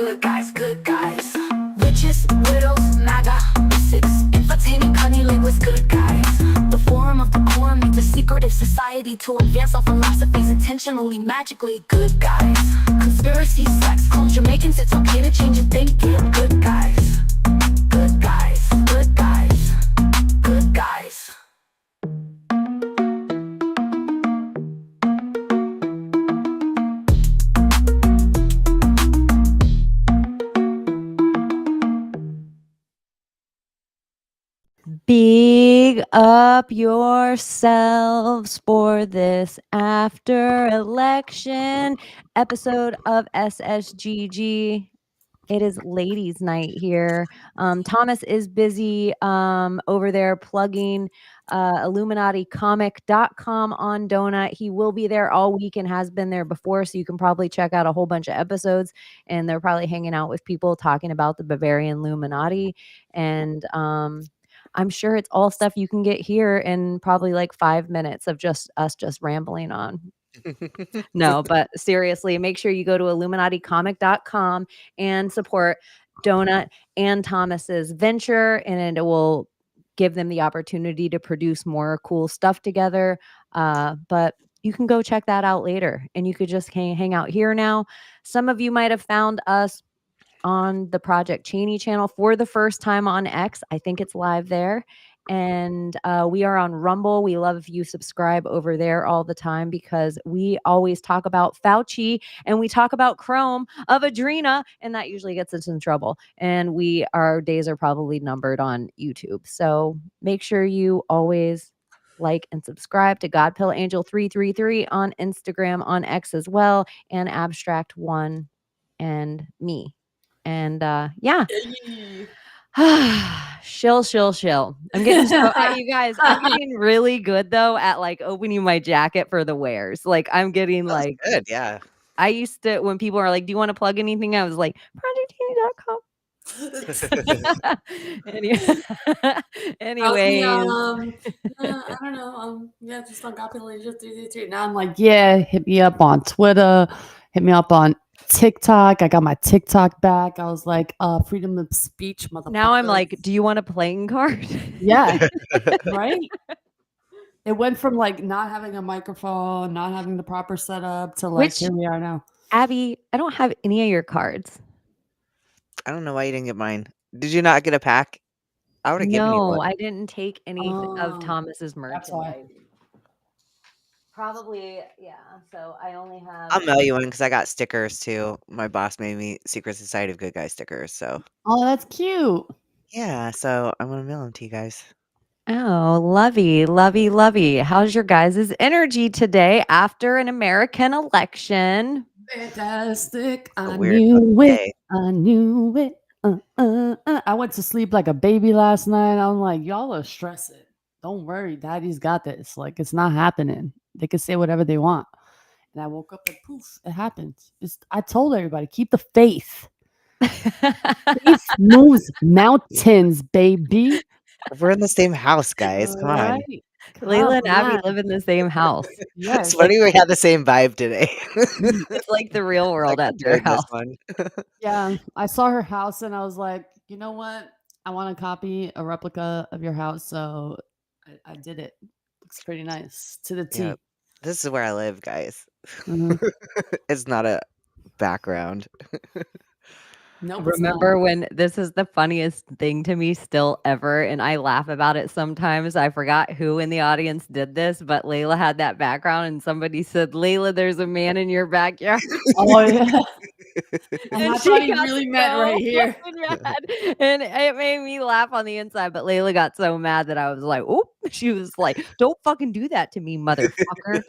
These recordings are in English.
good guys, good guys. Witches, widows, MAGA, six, entertaining cunning with good guys. The forum of the quorum meets a secretive society to advance our philosophies intentionally, magically good guys. Conspiracy, sex, culture, making it's okay to change your thinking. Good guys, good guys, good guys, good guys. Big up yourselves for this after election episode of Ssgg. It is ladies' night here. Thomas is busy over there plugging IlluminatiComic.com on Doenut. He will be there all week and has been there before, so you can probably check out a whole bunch of episodes. And they're probably hanging out with people talking about the Bavarian Illuminati. And I'm sure it's all stuff you can get here in probably like 5 minutes of just us just rambling on. No, but seriously, make sure you go to IlluminatiComic.com and support Doenut and Thomas's venture, and it will give them the opportunity to produce more cool stuff together. But you can go check that out later, and you could just hang out here now. Some of you might have found us on the Project Chaney channel for the first time on X. I think it's live there. And we are on Rumble. We love if you subscribe over there all the time because we always talk about Fauci and we talk about Chrome of Adrena, and that usually gets us in trouble. And our days are probably numbered on YouTube. So make sure you always like and subscribe to Godpill Angel 333 on Instagram, on X as well, and Abstract One and me. And yeah. Shill. I'm getting you guys, I'm getting really good though at like opening my jacket for the wares. Like I'm getting That's like good, yeah. I used to, when people are like, do you want to plug anything? I was like, projectini.com. Anyway, I don't know. Yeah, just on Copulation 333. Now I'm like, yeah, hit me up on Twitter, hit me up on TikTok. I got my TikTok back. I was like, freedom of speech, motherfucker. Now I'm like, do you want a playing card? Yeah, right. It went from like not having a microphone, not having the proper setup to like here we are now. Abbie, I don't have any of your cards. I don't know why you didn't get mine. Did you not get a pack? I would have given you one. No, I didn't take any of Thomas's That's why. merchandise. Probably, yeah. So I only have. I'll mail you one because I got stickers too. My boss made me Secret Society of Good Guys stickers. So Oh, that's cute. yeah, so I'm gonna mail them to you guys. Oh, lovey. How's your guys' energy today after an American election? Fantastic. I weird knew it. day. I knew it. I went to sleep like a baby last night. I'm like, y'all are stressing. Don't worry, daddy's got this. Like, it's not happening. They can say whatever they want. And I woke up and poof, it happened. I told everybody, keep the faith. Faith moves mountains, baby. We're in the same house, guys. Come on. Right. Layla and Come Abbie on. live in the same house. Yes. It's funny we had the same vibe today. It's like the real world Like, at their compared this house. one. Yeah, I saw her house and I was like, you know what? I want to copy a replica of your house, so I did it. Looks pretty nice to the T. Yeah. This is where I live, guys. Mhm. It's not a background. Nope, it's Remember when this is the funniest thing to me still ever, and I laugh about it sometimes. I forgot who in the audience did this, but Layla had that background, and somebody said, "Layla, there's a man in your backyard." Oh yeah. And I And thought he got really meant so right here. fucking mad. And it made me laugh on the inside, but Layla got so mad that I was like, "Oh!" She was like, "Don't fucking do that to me, motherfucker!"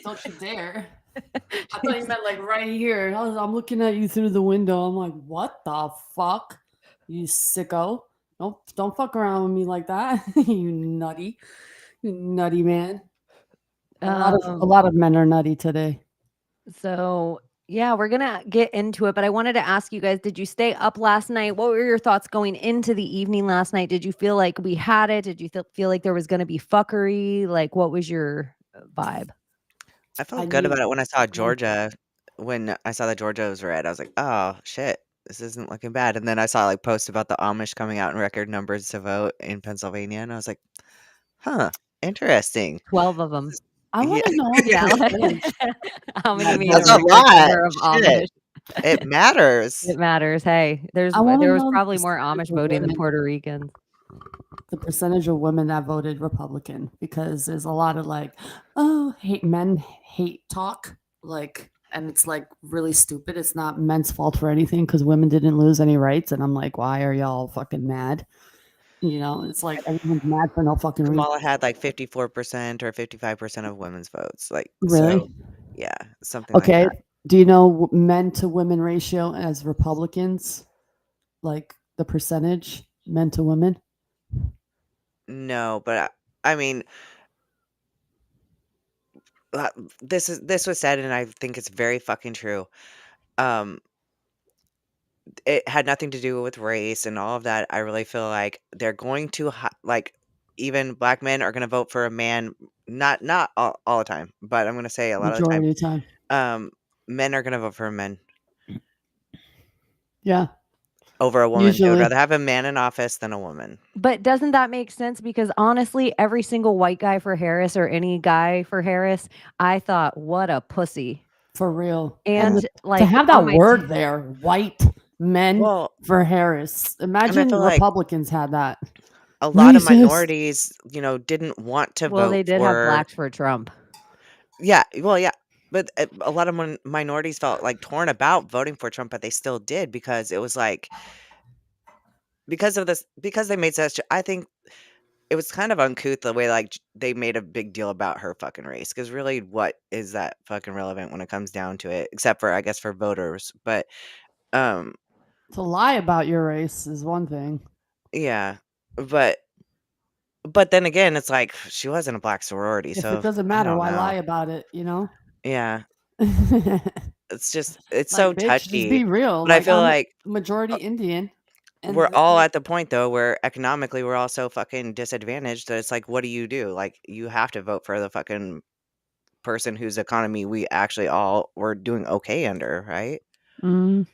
Don't you dare. I thought you meant like right here. I'm looking at you through the window. I'm like, what the fuck? You sicko. Don't fuck around with me like that. You nutty man. A lot of men are nutty today. So yeah, we're gonna get into it, but I wanted to ask you guys, did you stay up last night? What were your thoughts going into the evening last night? Did you feel like we had it? Did you feel like there was gonna be fuckery? Like, what was your vibe? I felt good about it when I saw Georgia when I saw that Georgia was red, I was like, "Oh, shit. This isn't looking bad." And then I saw, like, posts about the Amish coming out in record numbers to vote in Pennsylvania, and I was like, "Huh, interesting." 12 of them. I Yeah, want to know the Yeah. percentage. How many made a that's a record lot. number of Shit. Amish? It matters. It matters. Hey, I want to there was know the probably more percentage Amish of voting than women, Puerto Ricans. the percentage of women that voted Republican, because there's a lot of like, oh, hate talk, like, and it's like really stupid. It's not men's fault for anything because women didn't lose any rights, and I'm like, why are y'all fucking mad? You know, it's like everyone's mad for no fucking reason. Kamala had, like, 54% or 55% of women's votes, like, Really? so yeah, something like Okay. that. Do you know men to women ratio as Republicans? Like the percentage men to women? No, but I mean, uh, this was said, and I think it's very fucking true. Um, it had nothing to do with race and all of that. I really feel like they're going to like even black men are going to vote for a man. Not all the time, but I'm going to say a lot of the time. Majority of the time. Men are going to vote for a man Yeah. over a woman. They would Usually. rather have a man in office than a woman. But doesn't that make sense? Because honestly, every single white guy for Harris or any guy for Harris, I thought, what a pussy. For real. And to like have on that my word there, white men Well, for Harris. and I Imagine feel like Republicans had that. a lot of Racist. minorities, didn't want to well, vote they did have for. blacks for Trump. Yeah, well, yeah, but a lot of minorities felt like torn about voting for Trump, but they still did because it was like because of this because they made such. I think it was kind of uncouth the way like they made a big deal about her fucking race because really, what is that fucking relevant when it comes down to it? Except for I guess for voters, but um, To lie about your race is one thing. yeah, but then again, it's like she was in a black sorority, If so it doesn't I matter, don't why lie know. about it, you know? Yeah, it's Like, so bitch, just touchy, be real. but I Like, feel I'm like majority Indian. And we're all at the point though where economically we're all so fucking disadvantaged that it's like, what do you do? Like, you have to vote for the fucking person whose economy we actually all were doing okay under, right? Mm,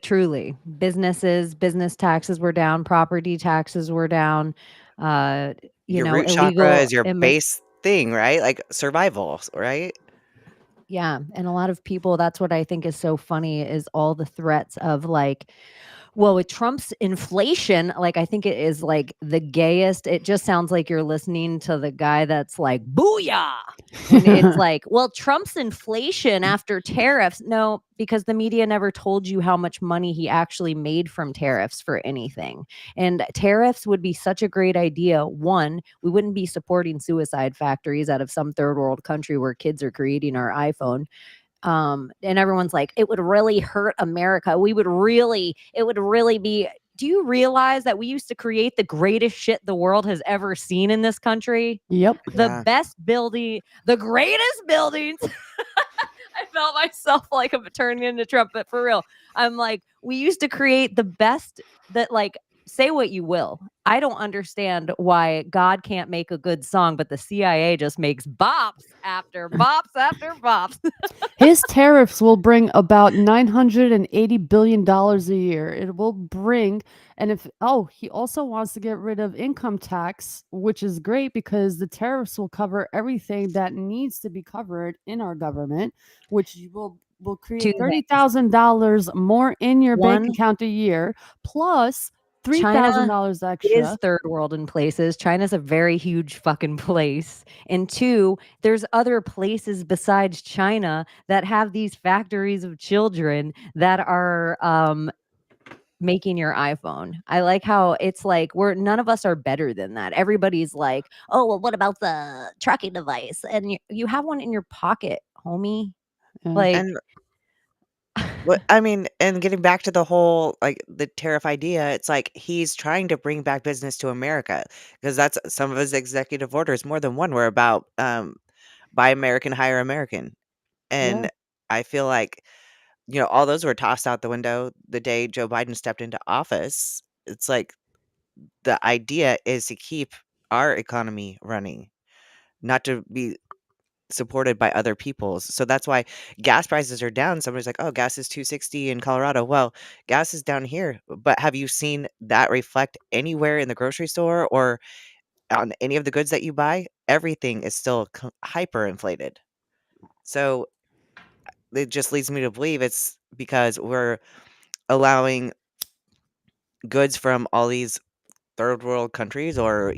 Truly, business taxes were down, property taxes were down. Your root chakra Illegal is your base thing, right? Like survival, right? Yeah, and a lot of people, that's what I think is so funny is all the threats of like, well, with Trump's inflation, like I think it is like the gayest. It just sounds like you're listening to the guy that's like, booyah. When it's like, well, Trump's inflation after tariffs. No, because the media never told you how much money he actually made from tariffs for anything. And tariffs would be such a great idea. One, we wouldn't be supporting suicide factories out of some third world country where kids are creating our iPhone. And everyone's like, it would really hurt America. It would really be. Do you realize that we used to create the greatest shit the world has ever seen in this country? yep. The Yeah. best building, the greatest buildings. I felt myself like I'm turning into Trump, but for real, I'm like, we used to create the best that like, say what you will. I don't understand why God can't make a good song, but the CIA just makes bops after bops after bops. His tariffs will bring about $980 billion a year. It will bring, and he also wants to get rid of income tax, which is great because the tariffs will cover everything that needs to be covered in our government, which will create Two things. $30,000 more in your bank One, account a year, plus China $3,000 is extra. third world in places. China's a very huge fucking place. And two, there's other places besides China that have these factories of children that are making your iPhone. I like how it's like none of us are better than that. Everybody's like, oh, well, what about the tracking device? And you have one in your pocket, homie. Yeah. Like, And what I mean, and getting back to the whole like the tariff idea, it's like he's trying to bring back business to America because that's some of his executive orders, more than one, were about buy American, hire American. Yeah. And I feel like, all those were tossed out the window the day Joe Biden stepped into office. It's like the idea is to keep our economy running, not to be supported by other people's. So that's why gas prices are down. Somebody's like, "Oh, gas is 260 in Colorado." Well, gas is down here, but have you seen that reflect anywhere in the grocery store or on any of the goods that you buy? Everything is still hyperinflated. So it just leads me to believe it's because we're allowing goods from all these third world countries or,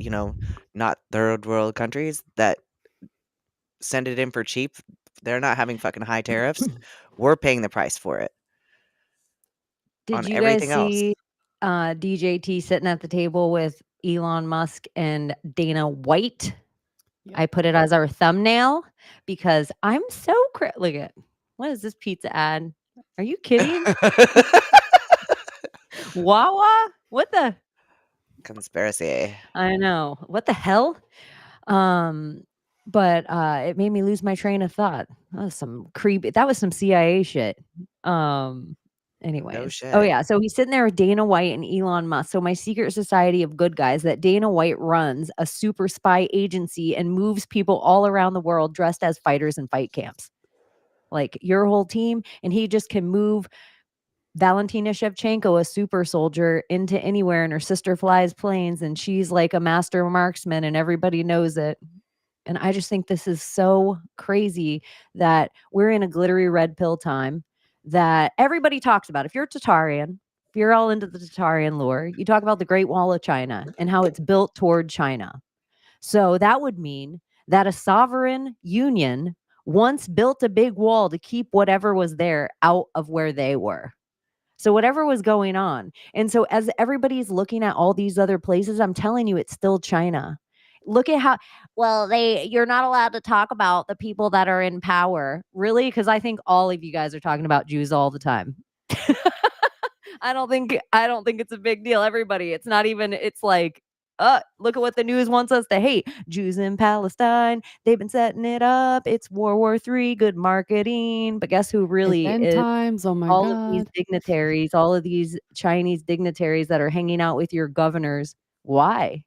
not third world countries that send it in for cheap. They're not having fucking high tariffs. We're paying the price for it Did on you guys everything else. see DJT sitting at the table with Elon Musk and Dana White? Yep. I put it as our thumbnail because I'm so look at what is this pizza ad? Are you kidding? Wawa? What the? Conspiracy. I know. What the hell? But it made me lose my train of thought. That was some creepy. That was some CIA shit. Anyways. Oh shit. yeah. So he's sitting there with Dana White and Elon Musk. So my secret society of good guys that Dana White runs a super spy agency and moves people all around the world dressed as fighters in fight camps. Like your whole team, and he just can move Valentina Shevchenko, a super soldier, into anywhere, and her sister flies planes, and she's like a master marksman, and everybody knows it. And I just think this is so crazy that we're in a glittery red pill time that everybody talks about. If you're a Tatarian, if you're all into the Tatarian lore, you talk about the Great Wall of China and how it's built toward China. So that would mean that a sovereign union once built a big wall to keep whatever was there out of where they were. So whatever was going on. And so as everybody's looking at all these other places, I'm telling you, it's still China. Look at how you're not allowed to talk about the people that are in power. Really? Because I think all of you guys are talking about Jews all the time. I don't think it's a big deal. Everybody, it's not even, it's like, look at what the news wants us to hate. Jews in Palestine, they've been setting it up. It's World War III, good marketing. But guess who It's really end is? times. Oh my All of these God. dignitaries, all of these Chinese dignitaries that are hanging out with your governors. Why?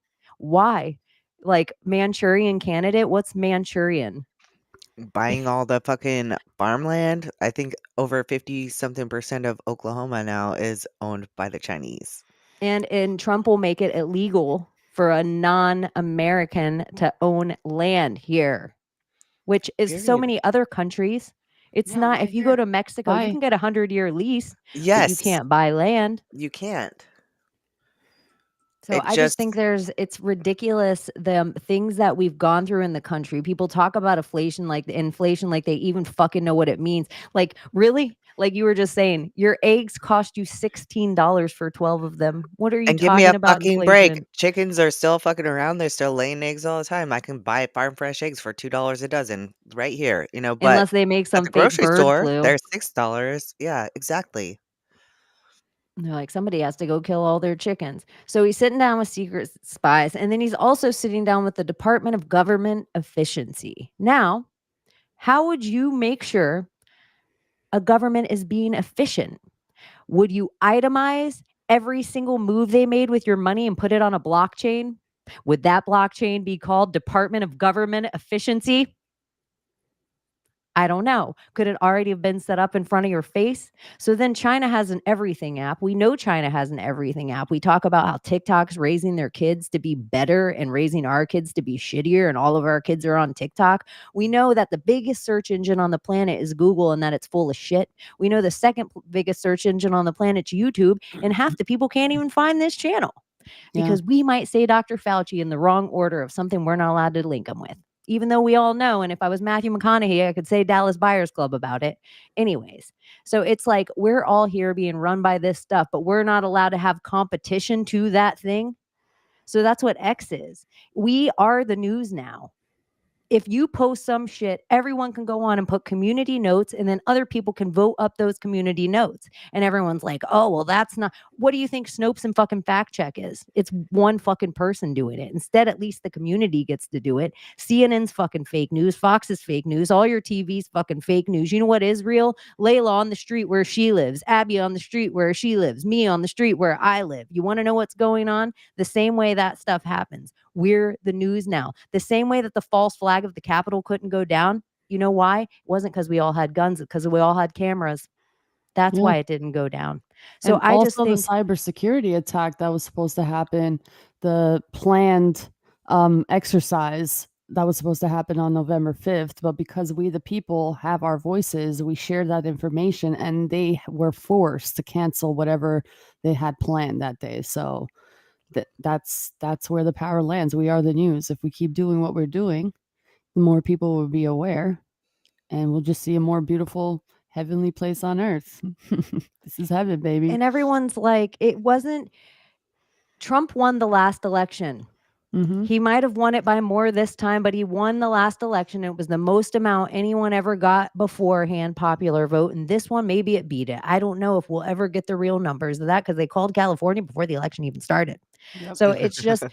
Like Manchurian candidate? What's Manchurian? Buying all the fucking farmland. I think over 50 something percent of Oklahoma now is owned by the Chinese. And Trump will make it illegal for a non-American to own land here, which is so Period. many other countries. It's Yeah, not, right if you go here. to Mexico, you Bye. can get a 100-year lease, but you Yes, can't buy land. you can't. So It I just think just it's ridiculous the things that we've gone through in the country. People talk about inflation like they even fucking know what it means. Like really? Like you were just saying, your eggs cost you $16 for 12 of them. What are you and give me a talking about fucking break. inflation? Chickens are still fucking around. They're still laying eggs all the time. I can buy farm fresh eggs for $2 a dozen right here, but Unless they make at some the fake grocery bird store, flu. they're $6. Yeah, exactly. They're like, somebody has to go kill all their chickens. So he's sitting down with secret spies, and then he's also sitting down with the Department of Government Efficiency. Now, how would you make sure a government is being efficient? Would you itemize every single move they made with your money and put it on a blockchain? Would that blockchain be called Department of Government Efficiency? I don't know. Could it already have been set up in front of your face? So then China has an everything app. We know China has an everything app. We talk about how TikTok's raising their kids to be better and raising our kids to be shittier, and all of our kids are on TikTok. We know that the biggest search engine on the planet is Google and that it's full of shit. We know the second biggest search engine on the planet's YouTube, and half the people can't even find this channel because we might say Dr. Fauci in the wrong order of something we're not allowed to link him with. Even though we all know, and if I was Matthew McConaughey, I could say Dallas Buyers Club about it. Anyways, so it's like we're all here being run by this stuff, but we're not allowed to have competition to that thing. So that's what X is. We are the news now. If you post some shit, everyone can go on and put community notes, and then other people can vote up those community notes. And everyone's like, oh, well, that's not. What do you think Snopes and fucking fact check is? It's one fucking person doing it. Instead, at least the community gets to do it. CNN's fucking fake news. Fox is fake news. All your TV's fucking fake news. You know what is real? Layla on the street where she lives. Abbie on the street where she lives. Me on the street where I live. You want to know what's going on? The same way that stuff happens. We're the news now. The same way that the false flag of the Capitol couldn't go down. You know why? It wasn't because we all had guns, because we all had cameras. That's Yeah. why it didn't go down. So And I just also the think cybersecurity attack that was supposed to happen, the planned exercise that was supposed to happen on November 5th, but because we the people have our voices, we shared that information and they were forced to cancel whatever they had planned that day. So that's where the power lands. We are the news. If we keep doing what we're doing, the more people will be aware and we'll just see a more beautiful heavenly place on earth. This is heaven, baby. and everyone's like, it wasn't Trump won the last election. Mhm. He might have won it by more this time, but he won the last election. It was the most amount anyone ever got beforehand popular vote. And this one, maybe it beat it. I don't know if we'll ever get the real numbers of that because they called California before the election even started. Yep. So it's just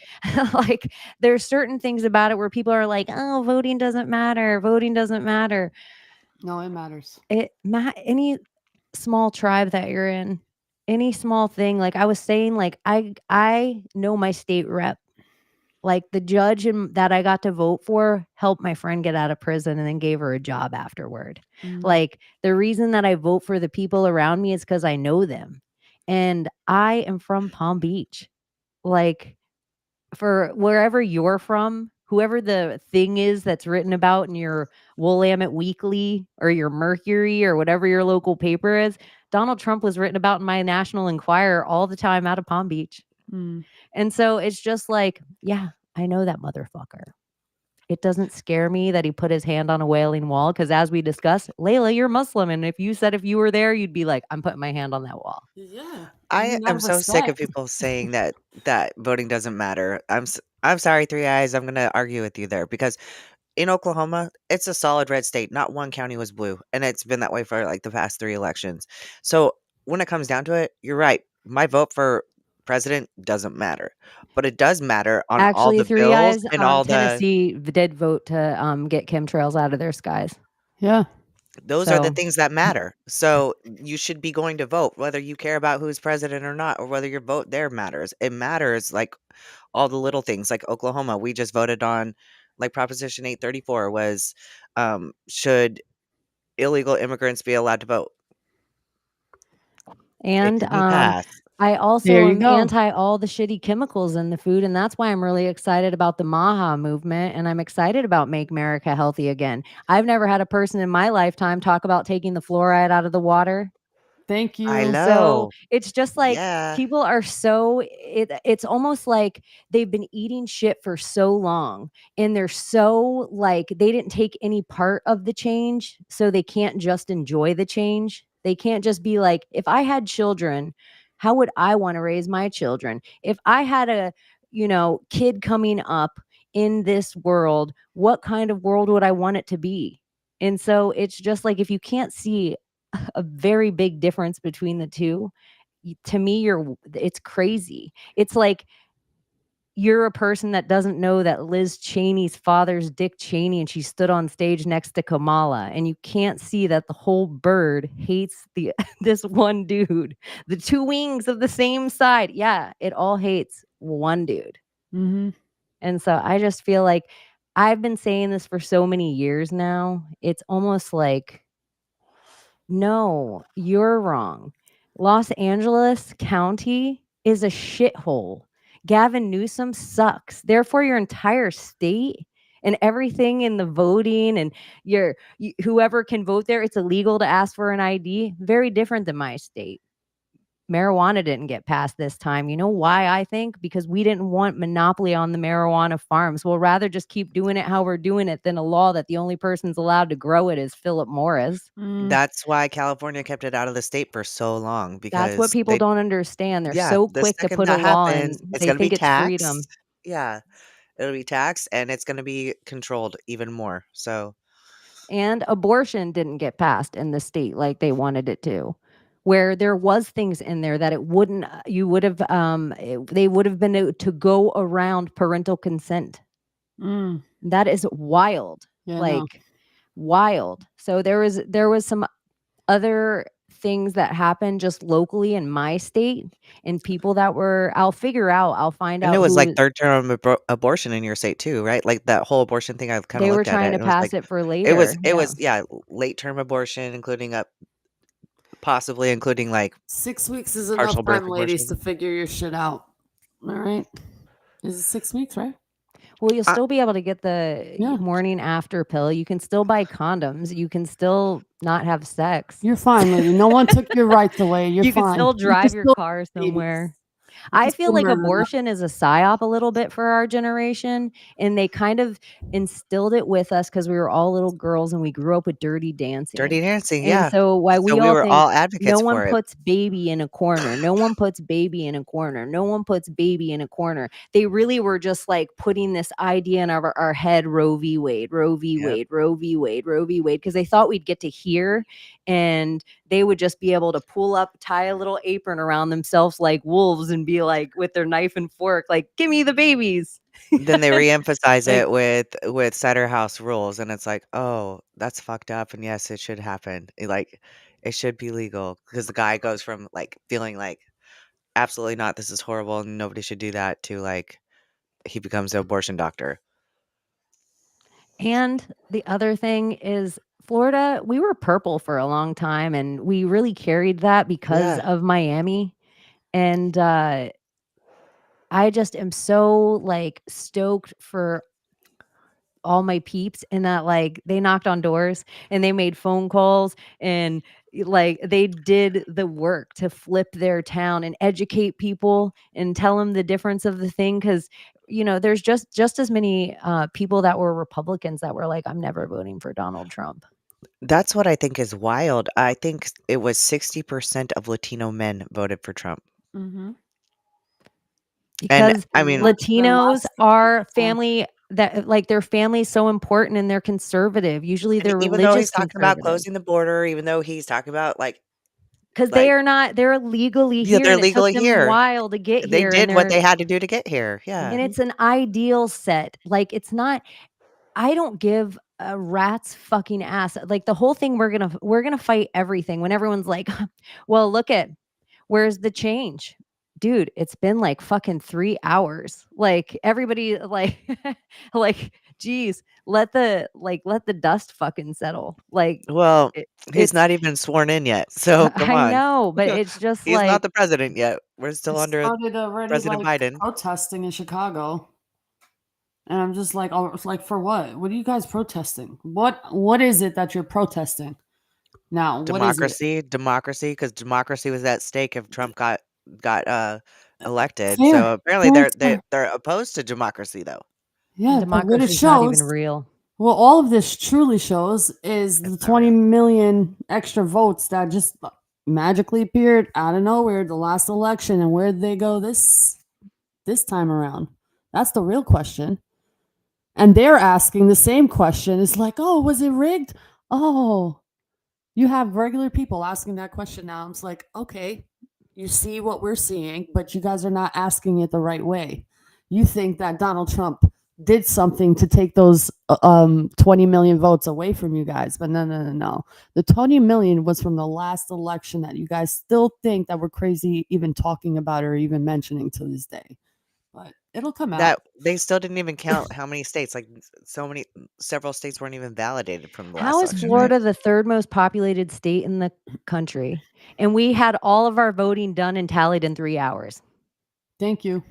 like there's certain things about it where people are like, oh, voting doesn't matter. Voting doesn't matter. No, it matters. Any small tribe that you're in, any small thing. Like I was saying, like I know my state rep. Like the judge that I got to vote for helped my friend get out of prison and then gave her a job afterward. Mhm. Like the reason that I vote for the people around me is because I know them. And I am from Palm Beach. Like for wherever you're from, whoever the thing is that's written about in your Willamette Weekly or your Mercury or whatever your local paper is, Donald Trump was written about in my National Enquirer all the time out of Palm Beach. Mm. And so it's just like, yeah, I know that motherfucker. It doesn't scare me that he put his hand on a Wailing Wall because, as we discussed, Layla, you're Muslim. And if you were there, you'd be like, I'm putting my hand on that wall. Yeah. I am so sick of people saying that voting doesn't matter. I'm sorry, Three Eyes. I'm gonna argue with you there because in Oklahoma, it's a solid red state. Not one county was blue, and it's been that way for like the past 3 elections. So when it comes down to it, you're right. My vote for president doesn't matter, but it does matter on all Actually, the Three bills Eyes, and all the. Tennessee did vote to get chemtrails out of their skies. Yeah. Those are the So things that matter. So you should be going to vote, whether you care about who's president or not, or whether your vote there matters. It matters like all the little things. Like Oklahoma, we just voted on like Proposition 834 was should illegal immigrants be allowed to vote? It and didn't pass. I also There you am go. anti all the shitty chemicals in the food, and that's why I'm really excited about the Maha movement, and I'm excited about Make America Healthy Again. I've never had a person in my lifetime talk about taking the fluoride out of the water. Thank I you. So know. it's just like Yeah. people are it's almost like they've been eating shit for so long and they're so like they didn't take any part of the change, so they can't just enjoy the change. They can't just be like, if I had children, how would I want to raise my children? If I had a, kid coming up in this world, what kind of world would I want it to be? And so it's just like if you can't see a very big difference between the two, to me it's crazy. It's like you're a person that doesn't know that Liz Cheney's father's Dick Cheney and she stood on stage next to Kamala, and you can't see that the whole bird hates the this one dude. The two wings of the same side. Yeah, it all hates one dude. Mm-hmm. And so I just feel like I've been saying this for so many years now. It's almost like, no, you're wrong. Los Angeles County is a shithole. Gavin Newsom sucks. Therefore, your entire state and everything in the voting and whoever can vote there, it's illegal to ask for an ID. Very different than my state. Marijuana didn't get passed this time. You know why, I think? Because we didn't want monopoly on the marijuana farms. We'll rather just keep doing it how we're doing it than a law that the only person's allowed to grow it is Philip Morris. That's why California kept it out of the state for so long That's what because people they don't understand. They're yeah, so the quick to second put a that law happens, in. it's They gonna be think it's freedom. taxed. Yeah, it'll be taxed and it's gonna be controlled even more. So And abortion didn't get passed in the state like they wanted it to. Where there was things in there that it wouldn't you would have they would have been to go around parental consent. Mm. That is wild. Yeah, no. Like wild. So there was some other things that happen just locally in my state and people that were. I'll find And it out was who like third term abortion in your state too, right? Like that whole abortion thing, I kind of they were looked at trying it to and it was pass like it for later. it Yeah. was yeah, late term abortion, including up possibly including like 6 weeks is enough partial birth time, ladies, to abortion. figure your shit out. All right. Is it 6 weeks, right? Well, you'll I, still be able to get the Yeah. morning after pill. You can still buy condoms. You can still not have sex. You're fine, lady. No one took your rights away. You're You can fine. still You can drive your still car have babies. somewhere. You can I still feel like murder them. abortion is a psyop a little bit for our generation, and they kind of instilled it with us because we were all little girls and we grew up with Dirty Dancing. Dirty Dancing, And yeah. so why So we we all were think all no advocates one for it. puts baby in a corner. No one puts baby in a corner. No one puts baby in a corner. They really were just like putting this idea in our head, Roe v. Wade, Roe v. Yep. Wade, Roe v. Wade, Roe v. Wade, because they thought we'd get to hear and they would just be able to pull up, tie a little apron around themselves like wolves and be like with their knife and fork, like, give me the babies. Then they reemphasize Like, it with Cider House Rules, and it's like, oh, that's fucked up, and yes, it should happen. Like, it should be legal because the guy goes from like feeling like absolutely not, this is horrible, and nobody should do that, to like he becomes an abortion doctor. and the other thing is Florida, we were purple for a long time and we really carried that because Yeah. of Miami. And I just am so like stoked for all my peeps in that like they knocked on doors and they made phone calls and like they did the work to flip their town and educate people and tell them the difference of the thing, because there's just as many people that were Republicans that were like, I'm never voting for Donald Trump. That's what I think is wild. I think it was 60% of Latino men voted for Trump. Mm-hmm. And Because I mean, Latinos are family that like their family is so important and they're conservative. Usually and they're even though religious he's talking about conservative. closing the border, even though he's talking about Because like they're legally yeah, here they're and it took legally them a here. while to get They here and did what they had to do to get here. Yeah. and it's an ideal set. Like it's not, I don't give a rat's fucking ass. Like the whole thing, we're gonna fight everything when everyone's like, well, look at where's the change? Dude, it's been like fucking 3 hours. Like everybody like like geez, let the dust fucking settle. Like Well, he's it's not even sworn in yet. So come I on. know, but it's just He's like not the president yet. We're still They under started already President like Biden. protesting in Chicago. And I'm just like, oh, it's like for what? What are you guys protesting? What is it that you're protesting? Now, what is it? Democracy, because democracy was at stake if Trump got elected. Fair. So apparently Fair. they're opposed to democracy though. Yeah, but what it democracy's not even shows, real. well, all of this truly shows is the It's not 20 real. million extra votes that just magically appeared out of nowhere the last election, and where did they go this time around? That's the real question. And they're asking the same question. It's like, oh, was it rigged? Oh, you have regular people asking that question now. I'm just like, okay, you see what we're seeing, but you guys are not asking it the right way. You think that Donald Trump did something to take those 20 million votes away from you guys, but no. The 20 million was from the last election that you guys still think that we're crazy even talking about or even mentioning to this day. But it'll come out. That they still didn't even count how many states, like several states weren't even validated from the last How is election, Florida right? the third most populated state in the country? And we had all of our voting done and tallied in 3 hours. Thank you.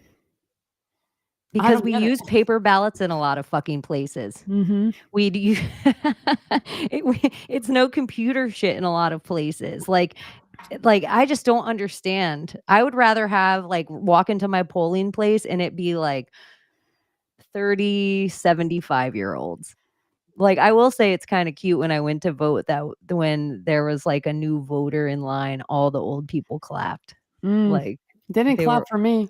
Because don't we get it. use paper ballots in a lot of fucking places. Mm-hmm. It's no computer shit in a lot of places. Like I just don't understand. I would rather have like walk into my polling place and it be like 30, 75-year-olds. Like I will say it's kind of cute when I went to vote that when there was like a new voter in line, all the old people clapped. Like They didn't they clap were for me.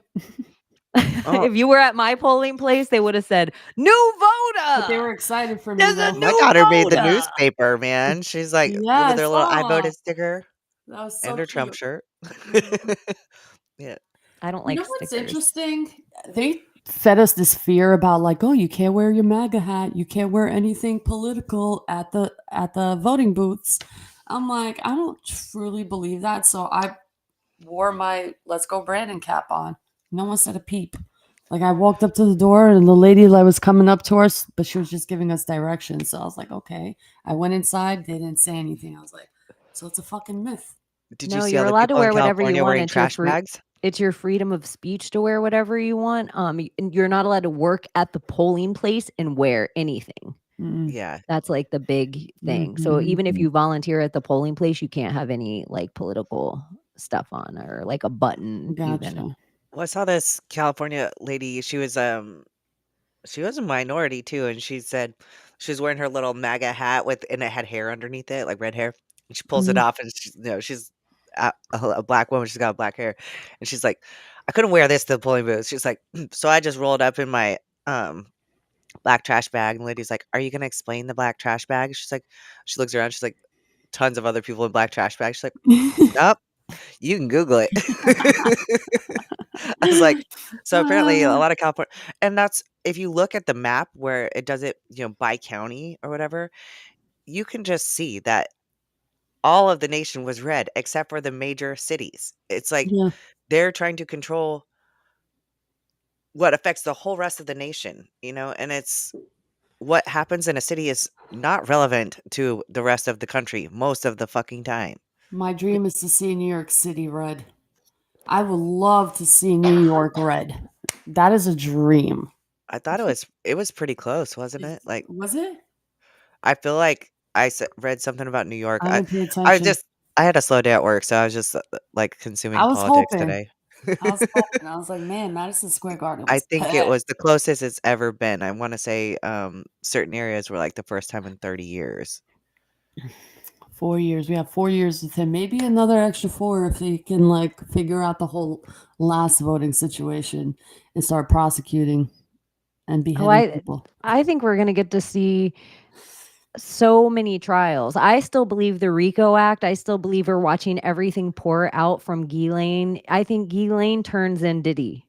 Oh, if you were at my polling place, they would have said, "New voter." But they were excited for me There's a though. my new daughter made the voter. newspaper, man. She's like Yeah, with I her little I saw. voted sticker That was so and her Trump cute. shirt. Mhm. Yeah. I don't You like know what's stickers. interesting? They fed us this fear about like, oh, you can't wear your MAGA hat, you can't wear anything political at the voting booths. I'm like, I don't truly believe that. So I wore my Let's Go Brandon cap on. No one said a peep. Like I walked up to the door and the lady that was coming up to us, but she was just giving us directions. So I was like, okay. I went inside. They didn't say anything. I was like, so it's a fucking myth. Did you No, see all you're the allowed to people in wear whatever you California want. wearing trash bags? It's your freedom of speech to wear whatever you want. And you're not allowed to work at the polling place and wear anything. Mm. Yeah. That's like the big thing. So Mhm. even if you volunteer at the polling place, you can't have any like political stuff on or like a button even. Gotcha. Well, I saw this California lady. She was a minority too, and she said she was wearing her little MAGA hat with, and it had hair underneath it, like red hair. And she pulls it Mhm. off, and she's a black woman. She's got black hair, and she's like, "I couldn't wear this to the polling booth." She's like, "So I just rolled up in my um black trash bag." And the lady's like, "Are you gonna explain the black trash bag?" She's like, she looks around. She's like, tons of other people in black trash bags. She's like, "Nope, you can Google it." I was like, so apparently a Ah, lot of California, and that's if you look at the map where it does it, by county or whatever, you can just see that all of the nation was red except for the major cities. It's like yeah. they're trying to control what affects the whole rest of the nation, and it's what happens in a city is not relevant to the rest of the country most of the fucking time. My dream is to see New York City red. I would love to see New York red. That is a dream. I thought it was pretty close, wasn't it? Like Was it? I feel like read something about New York. I I didn't pay I attention. just I had a slow day at work, so I was just like I consuming was politics hoping. today. I was hoping. I was like, man, Madison Square Garden I was think it was packed. the closest it's ever been. I want to say certain areas were like the first time in 30 years. 4 years. We have 4 years with him. Maybe another extra four if they can like figure out the whole last voting situation and start prosecuting and Oh, beheading people. I think we're gonna get to see so many trials. I still believe the RICO Act. I still believe we're watching everything pour out from Ghislaine. I think Ghislaine turns in Diddy.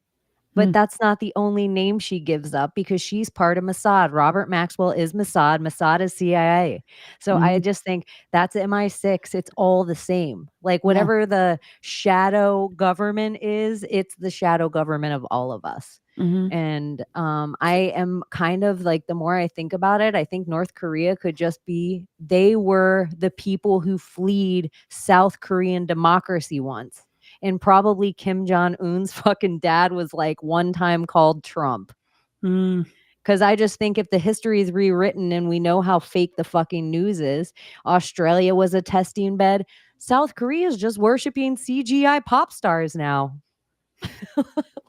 But Hmm. that's not the only name she gives up because she's part of Mossad. Robert Maxwell is Mossad. Mossad is CIA. So I Mhm. just think that's MI6. It's all the same. Like Yeah. whatever the shadow government is, it's the shadow government of all of us. Mhm. And I am kind of like, the more I think about it, I think North Korea could just be, they were the people who fled South Korean democracy once. And probably Kim Jong Un's fucking dad was like one time called Trump. Mm. Because I just think if the history is rewritten and we know how fake the fucking news is, Australia was a testing bed. South Korea is just worshiping CGI pop stars now.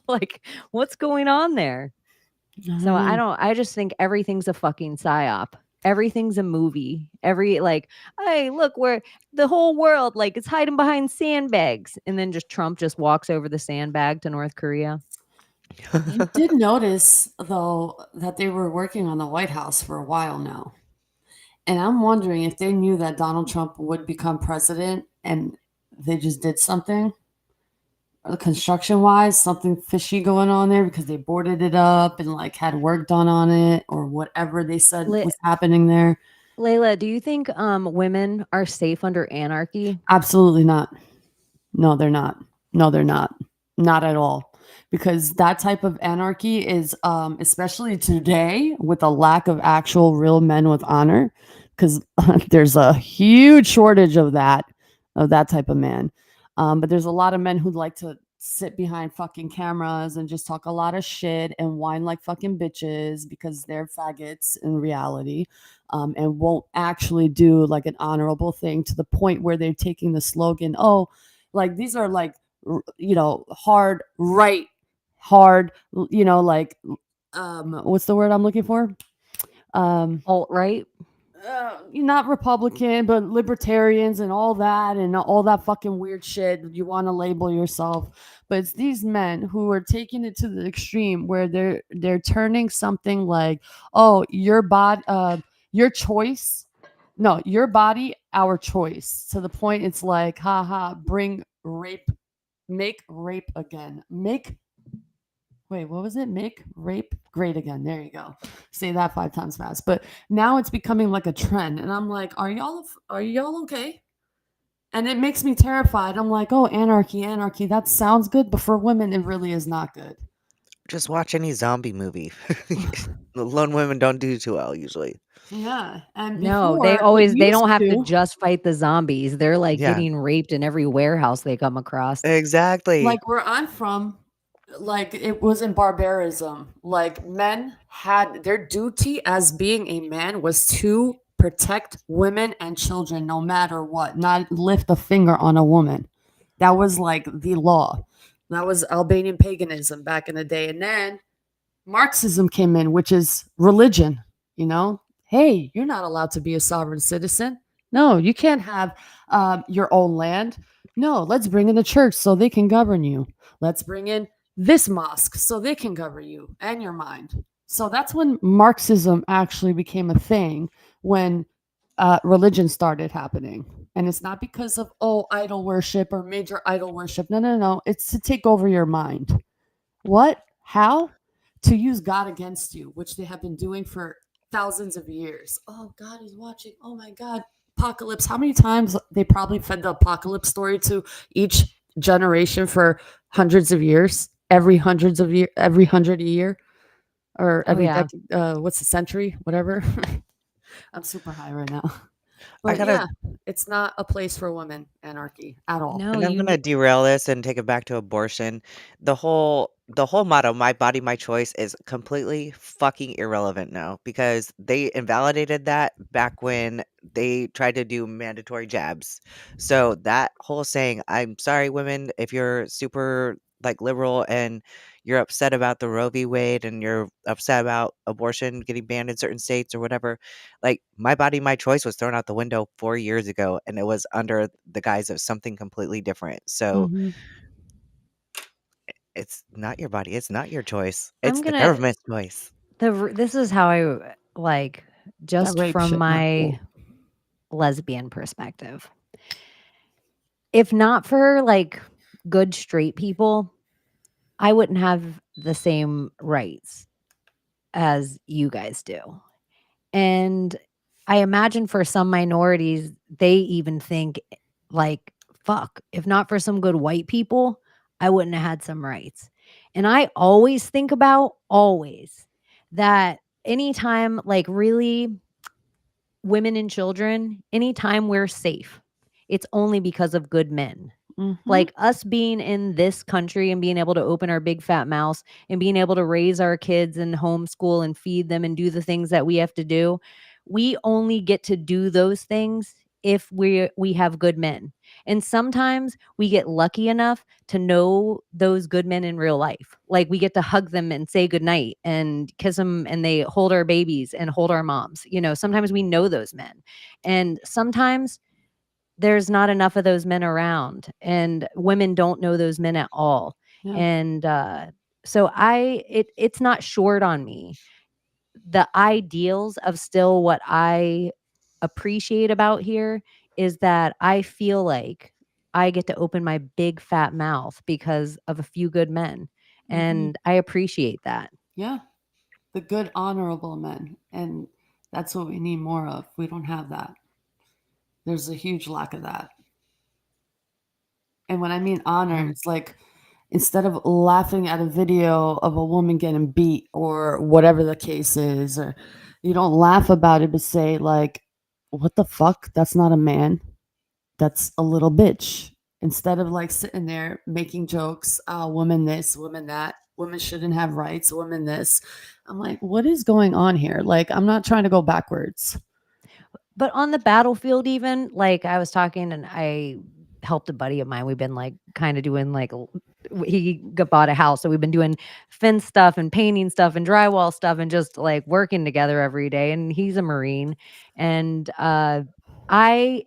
Like, what's going on there? I don't So know. I just think everything's a fucking psyop. Everything's a movie. Like, hey, look, where the whole world like it's hiding behind sandbags, and then just Trump just walks over the sandbag to North Korea. You did notice though that they were working on the White House for a while now. And I'm wondering if they knew that Donald Trump would become president and they just did something construction wise, something fishy going on there because they boarded it up and like had work done on it or whatever they said Le- was happening there. Layla, do you think women are safe under anarchy? Absolutely not. No, they're not. No, they're not. Not at all. Because that type of anarchy is, especially today, with a lack of actual real men with honor, because there's a huge shortage of that type of man. But there's a lot of men who like to sit behind fucking cameras and just talk a lot of shit and whine like fucking bitches because they're faggots in reality, and won't actually do like an honorable thing to the point where they're taking the slogan, oh, like these are like hard right, hard, like what's the word I'm looking for? Alt right? Not Republican, but libertarians and all that fucking weird shit you want to label yourself. But it's these men who are taking it to the extreme where they're turning something like, oh, your body, your choice, no, your body, our choice, to the point it's like, haha, bring rape, make rape again, make wait, what was it? Make rape great again. There you go. Say that 5 times fast. But now it's becoming like a trend, and I'm like, are y'all okay? And it makes me terrified. I'm like, oh, anarchy, anarchy. That sounds good, but for women, it really is not good. Just watch any zombie movie. The lone women don't do too well usually. Yeah. And No, before, it they used don't have to to, just fight the zombies. They're like Yeah, getting raped in every warehouse they come across. exactly. like where I'm from, like it was in barbarism. Like men had their duty as being a man was to protect women and children no matter what, not lift a finger on a woman. That was like the law. That was Albanian paganism back in the day. And then Marxism came in, which is religion, you know? Hey, you're not allowed to be a sovereign citizen. No, you can't have your own land. No, let's bring in the church so they can govern you. Let's bring in this mosque so they can govern you and your mind. So that's when Marxism actually became a thing, when religion started happening. And it's not because of, oh, idol worship or major idol worship. No, no, no. It's to take over your mind. What? How? To use God against you, which they have been doing for thousands of years. Oh, God is watching. Oh my God. Apocalypse. How many times they probably fed the apocalypse story to each generation for hundreds of years? Every hundred a year, or Oh every yeah. decade. What's the century? Whatever. I'm super high right now. I But gotta yeah, it's not a place for women, anarchy at all. No, And I'm you gonna derail this and take it back to abortion. The whole motto, "My body, my choice," is completely fucking irrelevant now because they invalidated that back when they tried to do mandatory jabs. So that whole saying, "I'm sorry, women, if you're super like liberal and you're upset about the Roe v. Wade and you're upset about abortion getting banned in certain states or whatever, like my body, my choice was thrown out the window 4 years ago, and it was under the guise of something completely different. So Hmm. it's not your body, it's not your choice. I'm It's the gonna government's choice. this is how I like That just rape from shit, not my cool. lesbian perspective. If not for like good straight people, I wouldn't have the same rights as you guys do. And I imagine for some minorities, they even think like, fuck, if not for some good white people, I wouldn't have had some rights. And I always think about, always, that anytime, like really, women and children, anytime we're safe, it's only because of good men. Hmm. Like us being in this country and being able to open our big fat mouths and being able to raise our kids and homeschool and feed them and do the things that we have to do, we only get to do those things if we have good men. And sometimes we get lucky enough to know those good men in real life. Like we get to hug them and say goodnight and kiss them, and they hold our babies and hold our moms. Sometimes we know those men. And sometimes there's not enough of those men around, and women don't know those men at all. Yeah. And so it's not short on me. The ideals of still what I appreciate about here is that I feel like I get to open my big fat mouth because of a few good men, Hmm. and I appreciate that. Yeah. The good, honorable men. And that's what we need more of. We don't have that. There's a huge lack of that. And when I mean honor, Um, it's like instead of laughing at a video of a woman getting beat or whatever the case is, or you don't laugh about it, but say, like, what the fuck? That's not a man. That's a little bitch. Instead of like sitting there making jokes, woman this, woman that, women shouldn't have rights, women this. I'm like, what is going on here? Like, I'm not trying to go backwards. But on the battlefield, even like I was talking, and I helped a buddy of mine. We've been like kind of doing like bought a house, so we've been doing fence stuff and painting stuff and drywall stuff and just like working together every day. And he's a Marine, and I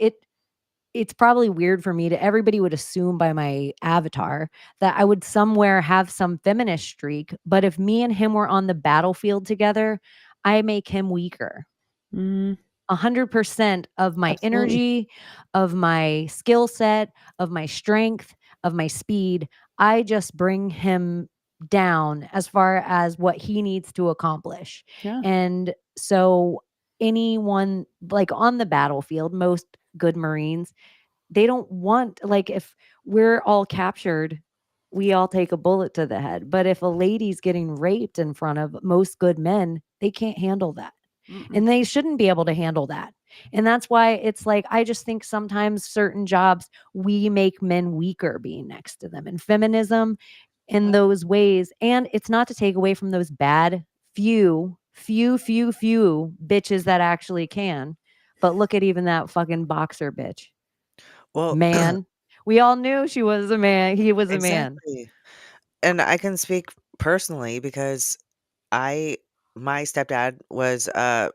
it's probably weird for me to everybody would assume by my avatar that I would somewhere have some feminist streak, but if me and him were on the battlefield together, I make him weaker. Mm, 100% of my absolutely. energy, of my skill set, of my strength, of my speed. I just bring him down as far as what he needs to accomplish. Yeah. And so, anyone like on the battlefield, most good Marines, they don't want, like, if we're all captured, we all take a bullet to the head. But if a lady's getting raped in front of most good men, they can't handle that. Mm-mm. And they shouldn't be able to handle that. And that's why it's like, I just think sometimes certain jobs, we make men weaker being next to them. And feminism in those ways, and it's not to take away from those bad few bitches that actually can. But look at even that fucking boxer bitch. Well, Man. We all knew she was a man. He was a man. exactly. And I can speak personally because I my stepdad was a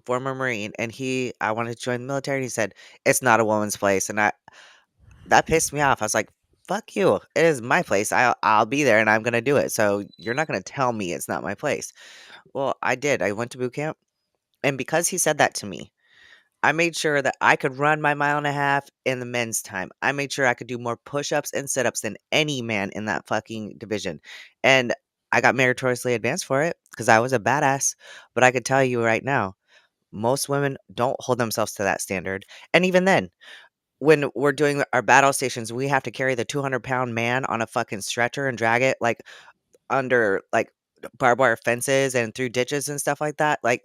former Marine, and I wanted to join the military, and he said, "It's not a woman's place." And that pissed me off. I was like, "Fuck you. It is my place. I'll be there and I'm gonna do it. So you're not gonna tell me it's not my place." Well, I did. I went to boot camp, and because he said that to me, I made sure that I could run my mile and a half in the men's time. I made sure I could do more push-ups and sit-ups than any man in that fucking division. And I got meritoriously advanced for it because I was a badass. But I could tell you right now, most women don't hold themselves to that standard. And even then, when we're doing our battle stations, we have to carry the 200-pound man on a fucking stretcher and drag it like under like barbed wire fences and through ditches and stuff like that. Like,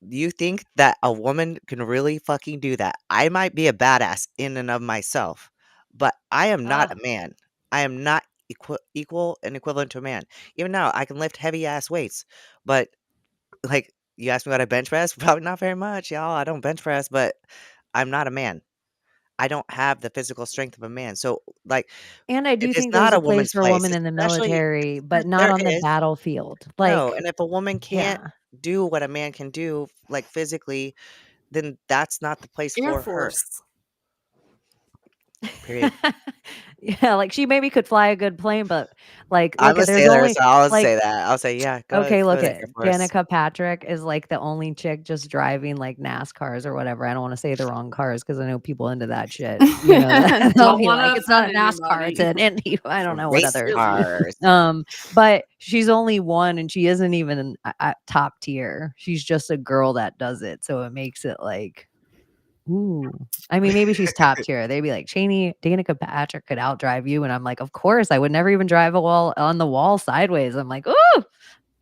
you think that a woman can really fucking do that? I might be a badass in and of myself, but I am not a man. I am not equal and equivalent to a man. Even now, I can lift heavy ass weights, but like you asked me what I bench press, probably not very much, y'all. I don't bench press, but I'm not a man. I don't have the physical strength of a man. So, like, And I it do is think not there's a a place woman's for a place, woman in the especially military, but not there on the is. battlefield. No, Like, and if a woman can't yeah. do what a man can do, like physically, then that's not the place Air for her. Force. Period. Yeah, like she maybe could fly a good plane, but like, I'm look a at there's sailor, only so I'll say like that. I'll say, "Yeah, okay, go look to the at Air Force." Danica Patrick is like the only chick just driving like NASCARs or whatever. I don't want to say the wrong cars because I know people into that shit. You know, they'll Don't be want like, to it's not a offend NASCAR, it's anybody. an Indy. I don't know what Race other. cars. But she's only one, and she isn't even top tier. She's just a girl that does it, so it makes it like. Ooh. I mean, maybe she's top tier. They'd be like, Chaney, Danica Patrick could outdrive you. And I'm like, of course, I would never even drive a wall on the wall sideways. I'm like, ooh,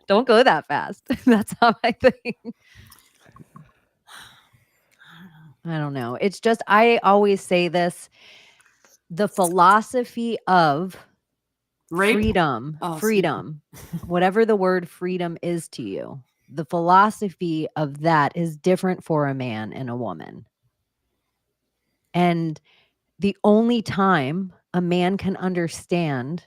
don't go that fast. That's how I think. I don't know. It's just, I always say this, the philosophy of Rape? freedom, Oh, excuse me. freedom, whatever the word freedom is to you, the philosophy of that is different for a man and a woman. And the only time a man can understand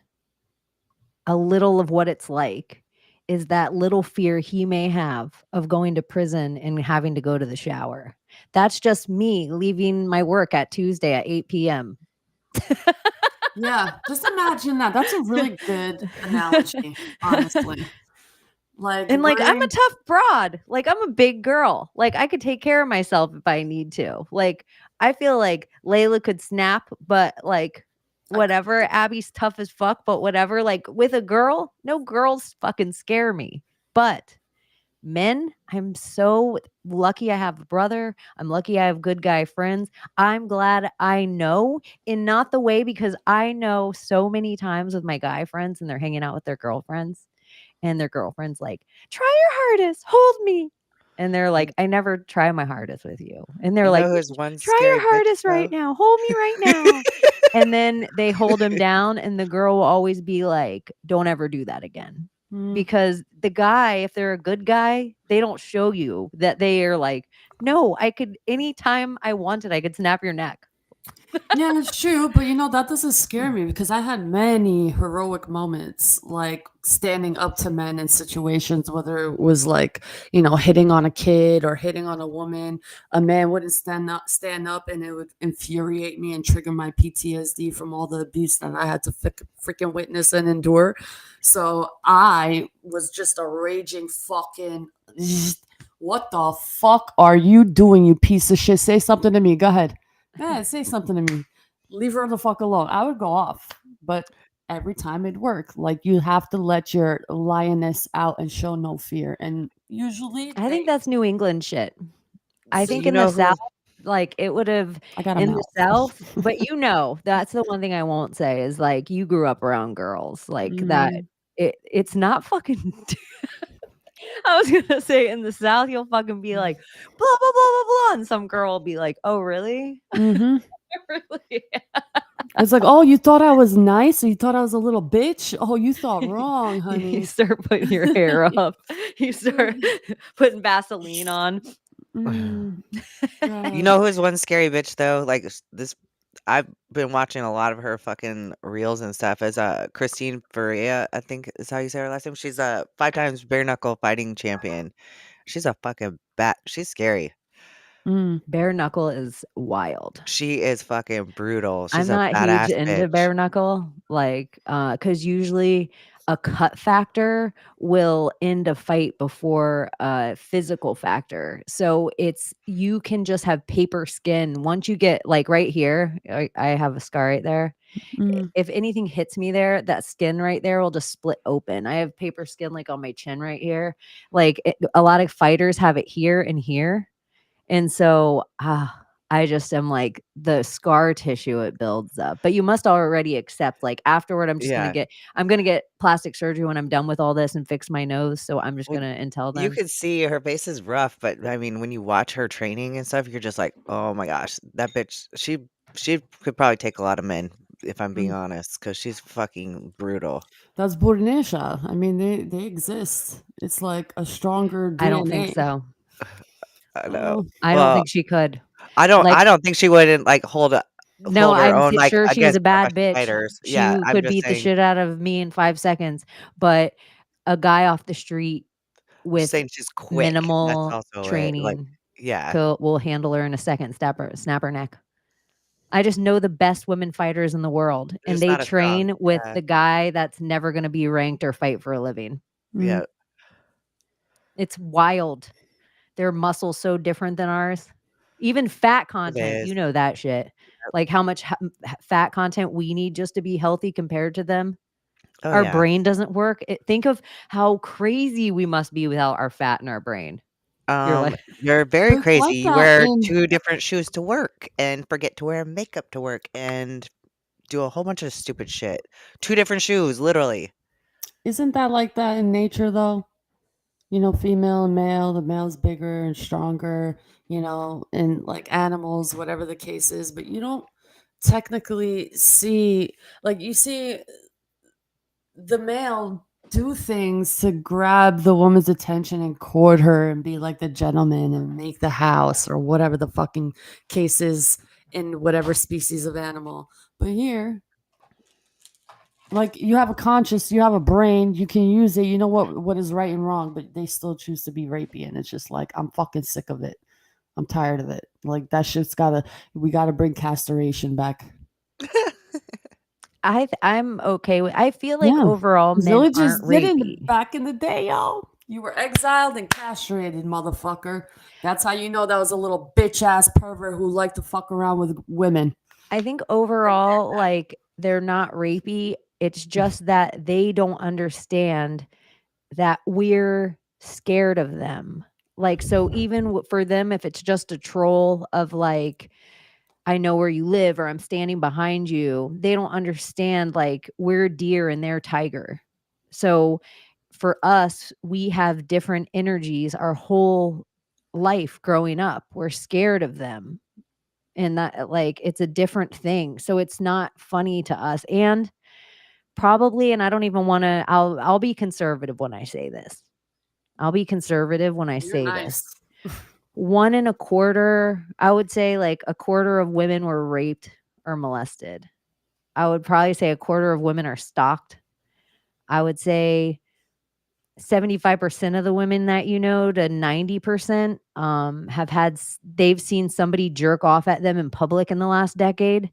a little of what it's like is that little fear he may have of going to prison and having to go to the shower. That's just me leaving my work at Tuesday at 8 p.m. Yeah, just imagine that. That's a really good analogy, honestly. Like, And like, I'm a wearing tough broad. Like, I'm a big girl. Like, I could take care of myself if I need to. Like, I feel like Layla could snap, but like, whatever. Abbie's tough as fuck, but whatever. Like, with a girl, no girls fucking scare me. But men, I'm so lucky I have a brother. I'm lucky I have good guy friends. I'm glad I know, in not the way, because I know so many times with my guy friends and they're hanging out with their girlfriends. And their girlfriend's like, try your hardest, hold me. And they're like, I never try my hardest with you. And they're You like, know who's one try scary your bitch, hardest right though? now. Hold me right now. And then they hold him down, and the girl will always be like, don't ever do that again. Because the guy, if they're a good guy, they don't show you that they are like, no, I could, anytime I wanted, I could snap your neck. Yeah, it's true, but that doesn't scare me because I had many heroic moments, like standing up to men in situations, whether it was like, hitting on a kid or hitting on a woman. A man wouldn't stand up, and it would infuriate me and trigger my PTSD from all the abuse that I had to freaking witness and endure. So I was just a raging fucking, what the fuck are you doing, you piece of shit? Say something to me. Go ahead. Yeah, say something to me. Leave her the fuck alone. I would go off, but every time it'd work. Like, you have to let your lioness out and show no fear. And usually I think that's New England shit. I So think you in the know who South, Like, it would have I got a in the mouth. South, but that's the one thing I won't say is, like, you grew up around girls, like, that Mhm. it's not fucking I was gonna say in the South, you'll fucking be like, "Blah, blah, blah, blah, blah," and some girl will be like, "Oh, really?" Mhm. Really? It's like, "Oh, you thought I was nice? Or you thought I was a little bitch? Oh, you thought wrong, You honey." start putting your hair up. You start putting Vaseline on. Mm, You God. know who's one scary bitch though? Like this, I've been watching a lot of her fucking reels and stuff. As Christine Faria, I think is how you say her last name. She's a 5 times bare knuckle fighting champion. She's a fucking bat. She's scary. Mm, Bare knuckle is wild. She is fucking brutal. She's I'm a not huge badass into bitch. bare knuckle, like, because usually a cut factor will end a fight before a physical factor. So it's you can just have paper skin once you get like right here. I have a scar right there. mm. If anything hits me there, that skin right there will just split open. I have paper skin like on my chin right here. Like a lot of fighters have it here and here. And so, I just am like the scar tissue it builds up. But you must already accept like afterward Yeah. I'm gonna get plastic surgery when I'm done with all this and fix my nose. So I'm just Well, gonna until you then. could see her face is rough, but I mean, when you watch her training and stuff, you're just like, oh my gosh, that bitch. She could probably take a lot of men, if I'm being Mm. honest, because she's fucking brutal. That's Burnisha. I mean, they exist. It's like a stronger I don't think DNA. so. I know. Oh, I don't Well, think she could. I don't. Like, I don't think she wouldn't like no, hold her I'm own like sure she's a against bad professional bitch. fighters. She Yeah, I'm could just beat the saying. shit out of me in 5 seconds, but a guy off the street Just with saying she's quick. That's minimal also it. Like, training yeah, will handle her in a second, snap her neck. I just know the best women fighters in the world, they're and just they not as strong. train with Yeah, the guy that's never gonna be ranked or fight for a living. mm. yeah, It's wild. Their muscles so different than ours. Even fat it content, is. you know that shit. Like how much fat content we need just to be healthy compared to them. Oh Our yeah. brain doesn't work. Think of how crazy we must be without our fat in our brain. You're like You're very But it's crazy. like You that wear in 2 different shoes to work and forget to wear makeup to work and do a whole bunch of stupid shit. 2 different shoes, literally. isn't that like that in nature though? You know, female and male, the male's bigger and stronger, you know, and like animals, whatever the case is, but you don't technically see like you see the male do things to grab the woman's attention and court her and be like the gentleman and make the house or whatever the fucking case is in whatever species of animal. But here, like you have a conscious, you have a brain, you can use it, you know what is right and wrong, but they still choose to be rapey. And it's just like I'm fucking sick of it. I'm tired of it. Like that shit's gotta we gotta bring castration back. I'm okay with I feel like Yeah. overall men aren't Villages did it rapey. back in the day, yo. You were exiled and castrated, motherfucker. That's how you know that was a little bitch ass pervert who liked to fuck around with women. I think overall, like, they're not rapey. It's just that they don't understand that we're scared of them. Like, so even for them, if it's just a troll of like, I know where you live or I'm standing behind you, they don't understand like we're deer and they're tiger. So for us, we have different energies our whole life growing up. We're scared of them. And that like it's a different thing. So it's not funny to us. And probably, and I don't even want to, I'll be conservative when I say this. I'll be conservative when I You're say this. nice. 1.25, I would say like a quarter of women were raped or molested. I would probably say a quarter of women are stalked. I would say 75% of the women that you know to 90% they've seen somebody jerk off at them in public in the last decade.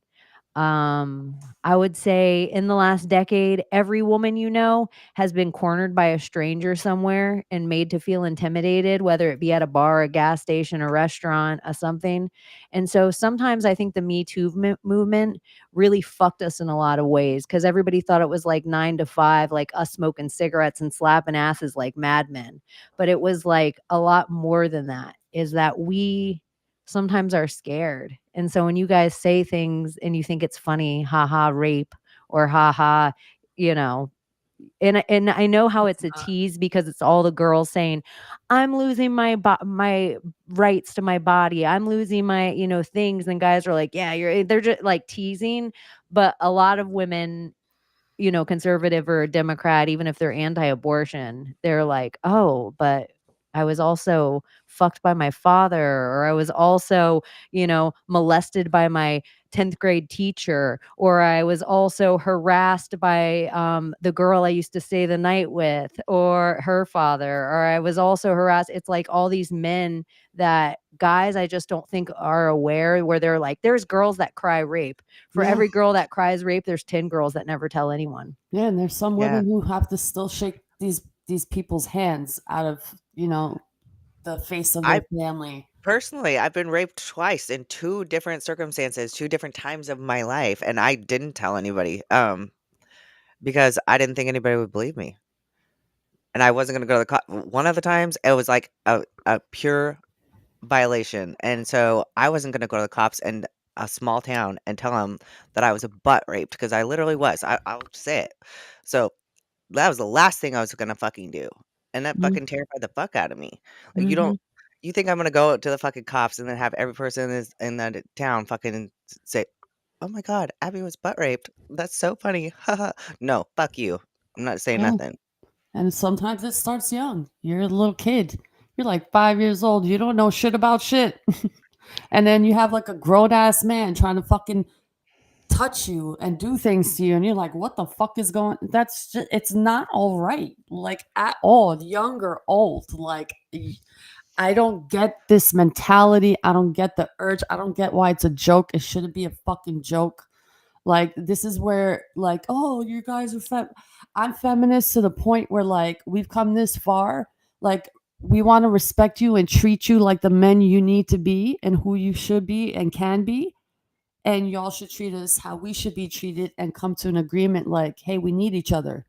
I would say in the last decade, every woman you know has been cornered by a stranger somewhere and made to feel intimidated, whether it be at a bar, a gas station, a restaurant, a something. And so sometimes I think the Me Too movement really fucked us in a lot of ways because everybody thought it was like 9 to 5, like us smoking cigarettes and slapping asses like madmen. But it was like a lot more than that, is that we sometimes are scared. And so when you guys say things and you think it's funny, haha, rape, or haha, you know, and I know how it's a tease because it's all the girls saying, "I'm losing my rights to my body. I'm losing my, things." And guys are like, "Yeah, they're just like teasing." But a lot of women, conservative or a Democrat, even if they're anti-abortion, they're like, "Oh, but I was also fucked by my father, or I was also, molested by my 10th grade teacher, or I was also harassed by the girl I used to stay the night with, or her father, or I was also harassed." It's like all these men that guys I just don't think are aware, where they're like, there's girls that cry rape. For Yeah. every girl that cries rape, there's 10 girls that never tell anyone. Yeah, and there's some Yeah. women who have to still shake these people's hands out of, the face of I their family. personally, I've been raped twice in 2 different circumstances, 2 different times of my life, and I didn't tell anybody, because I didn't think anybody would believe me. And I wasn't gonna go to the one of the times, it was like a pure violation, and so I wasn't gonna go to the cops in a small town and tell them that I was butt raped, because I literally was. I'll say it. So, that was the last thing I was gonna fucking do, and that Mm, fucking terrified the fuck out of me. Like, Mhm. you think I'm gonna go to the fucking cops and then have every person in that town fucking say, "Oh my god, Abby was butt raped. That's so funny. Haha." No, fuck you. I'm not saying yeah. nothing. And sometimes it starts young. You're a little kid. You're like 5 years old. You don't know shit about shit. And then you have like a grown ass man trying to fucking touch you and do things to you. And you're like, what the fuck is going? That's just, it's not all right. Like at all, young or old. Like, I don't get this mentality. I don't get the urge. I don't get why it's a joke. It shouldn't be a fucking joke. Like this is where like, oh, you guys are I'm feminist to the point where like we've come this far. Like we want to respect you and treat you like the men you need to be and who you should be and can be. And y'all should treat us how we should be treated and come to an agreement like, hey, we need each other,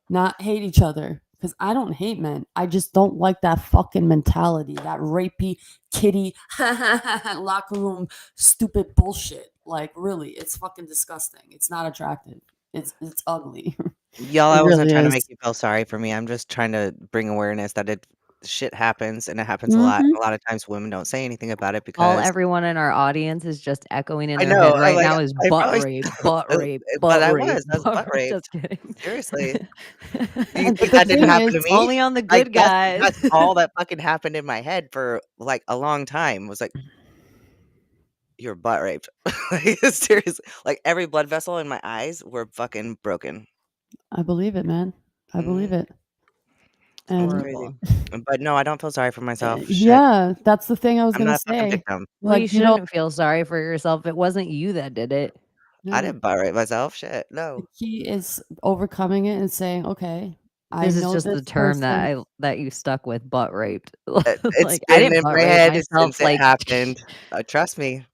not hate each other. Because I don't hate men. I just don't like that fucking mentality, that rapey, kitty, locker room, stupid bullshit. Like, really, it's fucking disgusting. It's not attractive. It's ugly. Y'all, It I wasn't really trying to is. make you feel sorry for me. I'm just trying to bring awareness that shit happens, and it happens a lot. Mhm. A lot of times women don't say anything about it All because everyone in our audience is just echoing in I their know, head I'm right like, now is I butt probably rape, butt rape, but butt rape, I was butt butt rape. Just raped. kidding. Seriously. Do you And think but the that didn't thing happen to is, me? Only on the Like, good guys. that's all that fucking happened in my head for, like, a long time, was like, "You're butt raped." Like, seriously. Like, every blood vessel in my eyes were fucking broken. I believe it, man. I believe Mhm. it. It's And crazy. Horrible. But no, I don't feel sorry for myself. Shit. yeah, that's the thing I was I'm gonna not a fucking say. victim. Well, you Like, shouldn't feel sorry for yourself. It wasn't you that did it. I no, didn't butt rape myself. Shit, the no. key is overcoming it and saying, okay, I This is know just this the term person. that you stuck with, butt raped. It's Like I been didn't in butt my rape head myself. since it Like happened. Trust me,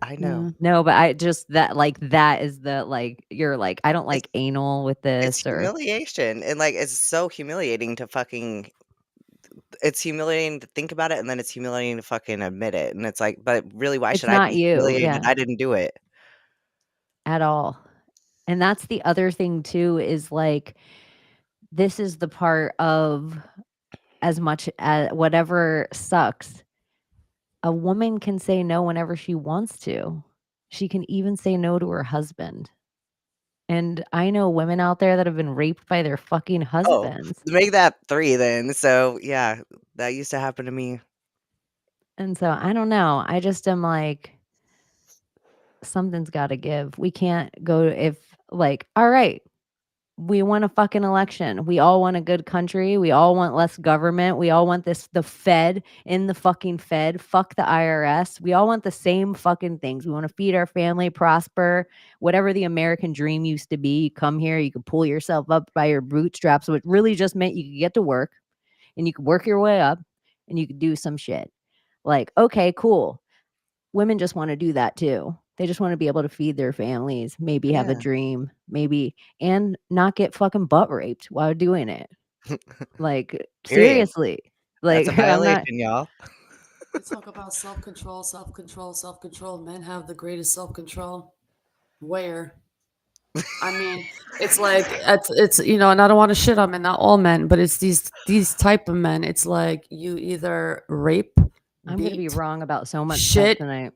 I know. Yeah. no, but I just that is the like you're like I don't It's like anal with it's this or humiliation, and, like, it's so humiliating to fucking it's humiliating to think about it, and then it's humiliating to fucking admit it, and it's like, but really, why it's should I not be you, humiliated? yeah, I didn't do it. at all. And that's the other thing too is like this is the part of as much as whatever sucks, a woman can say no whenever she wants to. She can even say no to her husband. And I know women out there that have been raped by their fucking Oh, husbands. make that 3 then, so, yeah, that used to happen to me. And so I don't know. I just am like, something's got to give. We can't go if like, all right, we want a fucking election. We all want a good country. We all want less government. We all want the Fed in the fucking Fed. Fuck the IRS. We all want the same fucking things. We want to feed our family, prosper, whatever the American dream used to be. You come here, you can pull yourself up by your bootstraps. So it really just meant you could get to work and you could work your way up and you could do some shit. Like, okay, cool. Women just want to do that too. They just want to be able to feed their families, maybe have a Yeah. dream, maybe and not get fucking butt raped while doing it. Like Period. seriously. That's Like a I'm not violation, y'all. They talk about self-control, self-control, self-control. Men have the greatest self-control. Where? I mean, it's like it's and I don't want to shit on men, not all men, but it's these type of men. It's like you either rape, I'm gonna be beat, wrong about so much stuff shit. tonight.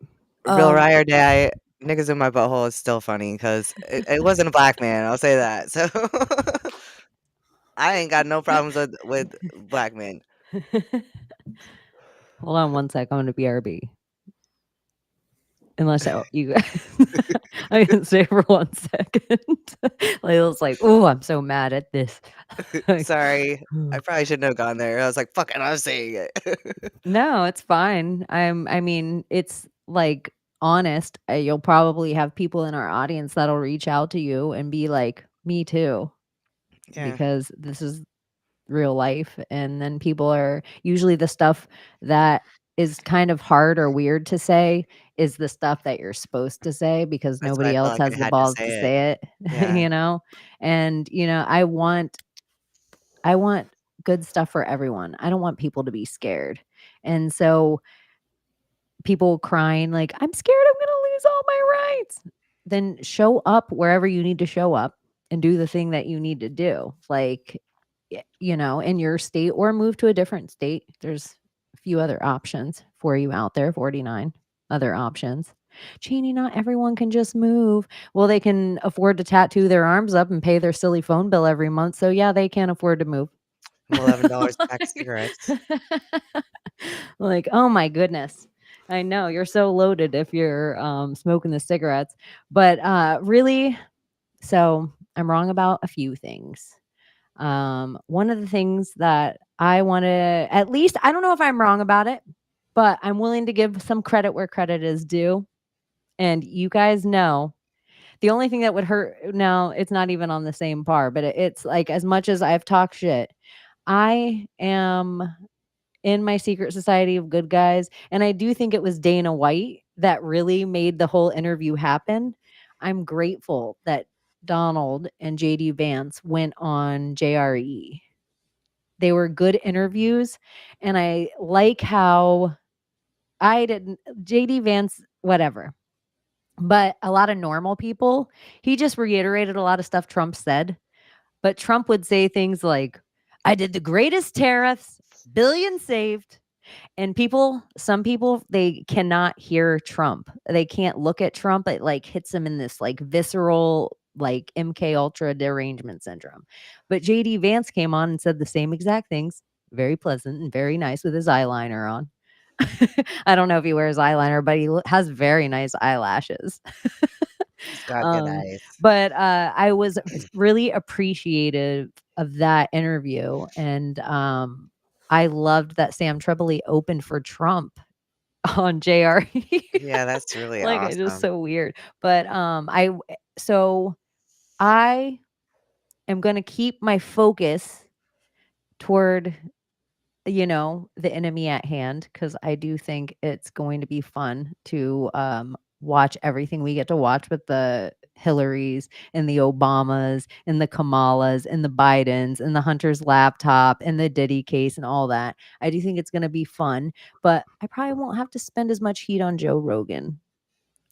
Real ride or die, niggas in my butthole is still funny because it wasn't a black man. I'll say that. So I ain't got no problems with black men. Hold on one sec. I'm gonna BRB. Unless you I can stay for 1 second. Layla's like, "Oh, I'm so mad at this." Like, Sorry, I probably shouldn't have gone there. I was like, "Fuck it, I'm saying it." no, it's fine. I mean, it's like honest. You'll probably have people in our audience that'll reach out to you and be like, "Me too," Yeah, because this is real life. And then people are usually the stuff that is kind of hard or weird to say is the stuff that you're supposed to say because that's why I nobody felt else like I has the had to balls to say it. say it, Yeah, And I want good stuff for everyone. I don't want people to be scared. And so people crying like, "I'm scared I'm going to lose all my rights." Then show up wherever you need to show up and do the thing that you need to do. Like, in your state or move to a different state. There's a few other options for you out there, 49 other options. Chaney, not everyone can just move. Well, they can afford to tattoo their arms up and pay their silly phone bill every month. So yeah, they can afford to move. $11 a pack of cigarettes. Like, oh my goodness. I know you're so loaded if you're smoking the cigarettes. But really, so I'm wrong about a few things. One of the things that I want to, at least, I don't know if I'm wrong about it, but I'm willing to give some credit where credit is due. And you guys know the only thing that would hurt, no, it's not even on the same par, but it's like as much as I've talked shit, I am in my secret society of good guys. And I do think it was Dana White that really made the whole interview happen. I'm grateful that Donald and JD Vance went on JRE. They were good interviews. And I like how I didn't, JD Vance, whatever. But a lot of normal people, he just reiterated a lot of stuff Trump said. But Trump would say things like, "I did the greatest tariffs, billions saved." And some people, they cannot hear Trump. They can't look at Trump. It like hits them in this like visceral, like MK Ultra derangement syndrome. But JD Vance came on and said the same exact things, very pleasant and very nice with his eyeliner on. I don't know if he wears eyeliner, but he has very nice eyelashes. He's got good um, eyes. but I was really appreciative of that interview, and I loved that Sam Tripoli opened for Trump on JRE. Yeah, that's really Like it's just awesome. so weird. But so I am gonna keep my focus toward the enemy at hand because I do think it's going to be fun to watch everything we get to watch with the Hillarys and the Obamas and the Kamalas and the Bidens and the Hunter's laptop and the Diddy case and all that. I do think it's going to be fun, but I probably won't have to spend as much heat on Joe Rogan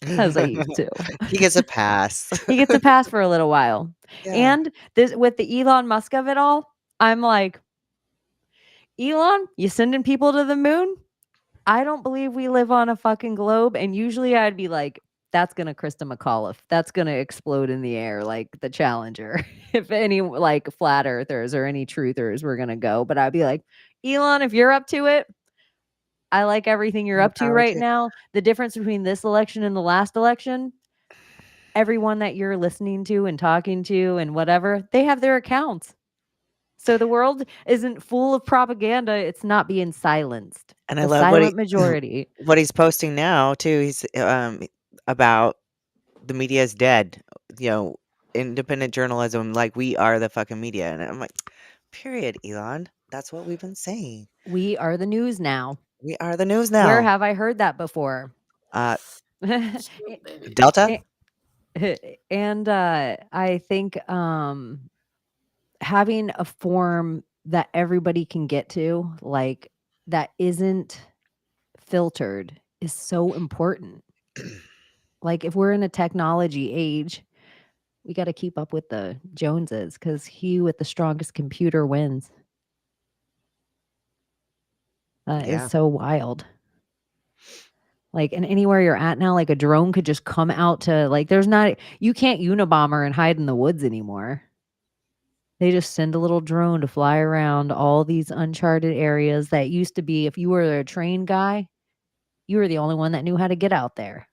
as I used to. He gets a pass. He gets a pass for a little while. Yeah. And this with the Elon Musk of it all, I'm like, Elon, you sending people to the moon? I don't believe we live on a fucking globe. And usually I'd be like, that's going to Krista McAuliffe. That's going to explode in the air like the Challenger. If any like flat earthers or any truthers were going to go. But I'd be like, Elon, if you're up to it, I like everything you're More up to power right to now. The difference between this election and the last election, everyone that you're listening to and talking to and whatever, they have their accounts. So the world isn't full of propaganda. It's not being silenced. and I The love what silent majority. what he's posting now too. He's about the media is dead. You know, independent journalism, like we are the fucking media. And I'm like, period, Elon. That's what we've been saying. We are the news now. We are the news Where now. have I heard that before? Uh, Shoot, baby. Delta. And I think having a form that everybody can get to, like that isn't filtered is so important. Like if we're in a technology age, we got to keep up with the Joneses because he with the strongest computer wins. That is Yeah. so wild. Like, and anywhere you're at now, like a drone could just come out to like, you can't Unabomber and hide in the woods anymore. They just send a little drone to fly around all these uncharted areas that used to be, if you were a trained guy, you were the only one that knew how to get out there.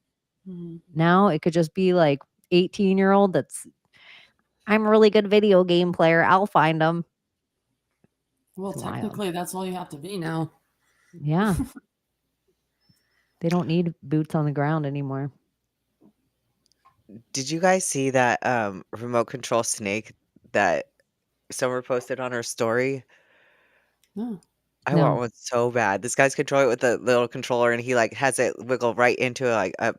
Mhm. Now it could just be like 18-year-old I'm a really good video game player. I'll find them. Well, It's wild. technically, that's all you have to be now. Yeah. They don't need boots on the ground anymore. Did you guys see that remote control snake that Summer posted on her story? No. I want No. one so bad. This guy's controlling it with a little controller, and he like has it wiggle right into like a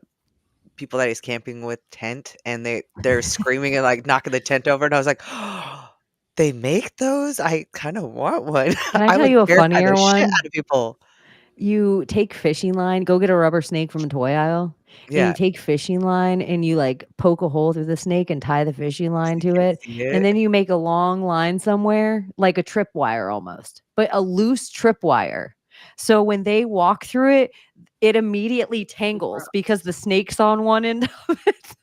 people that he's camping with tent, and they're screaming and like knocking the tent over. And I was like, they make those? I kind of want one. Can I I tell would you a terrify the funnier shit one? out of people. You take fishing line, go get a rubber snake from a toy aisle, and you Yeah, take fishing line and you like poke a hole through the snake and tie the fishing line so you to can it. see And it. then you make a long line somewhere, like a tripwire almost, but a loose tripwire. So when they walk through it, it immediately tangles because the snake's on one end of it.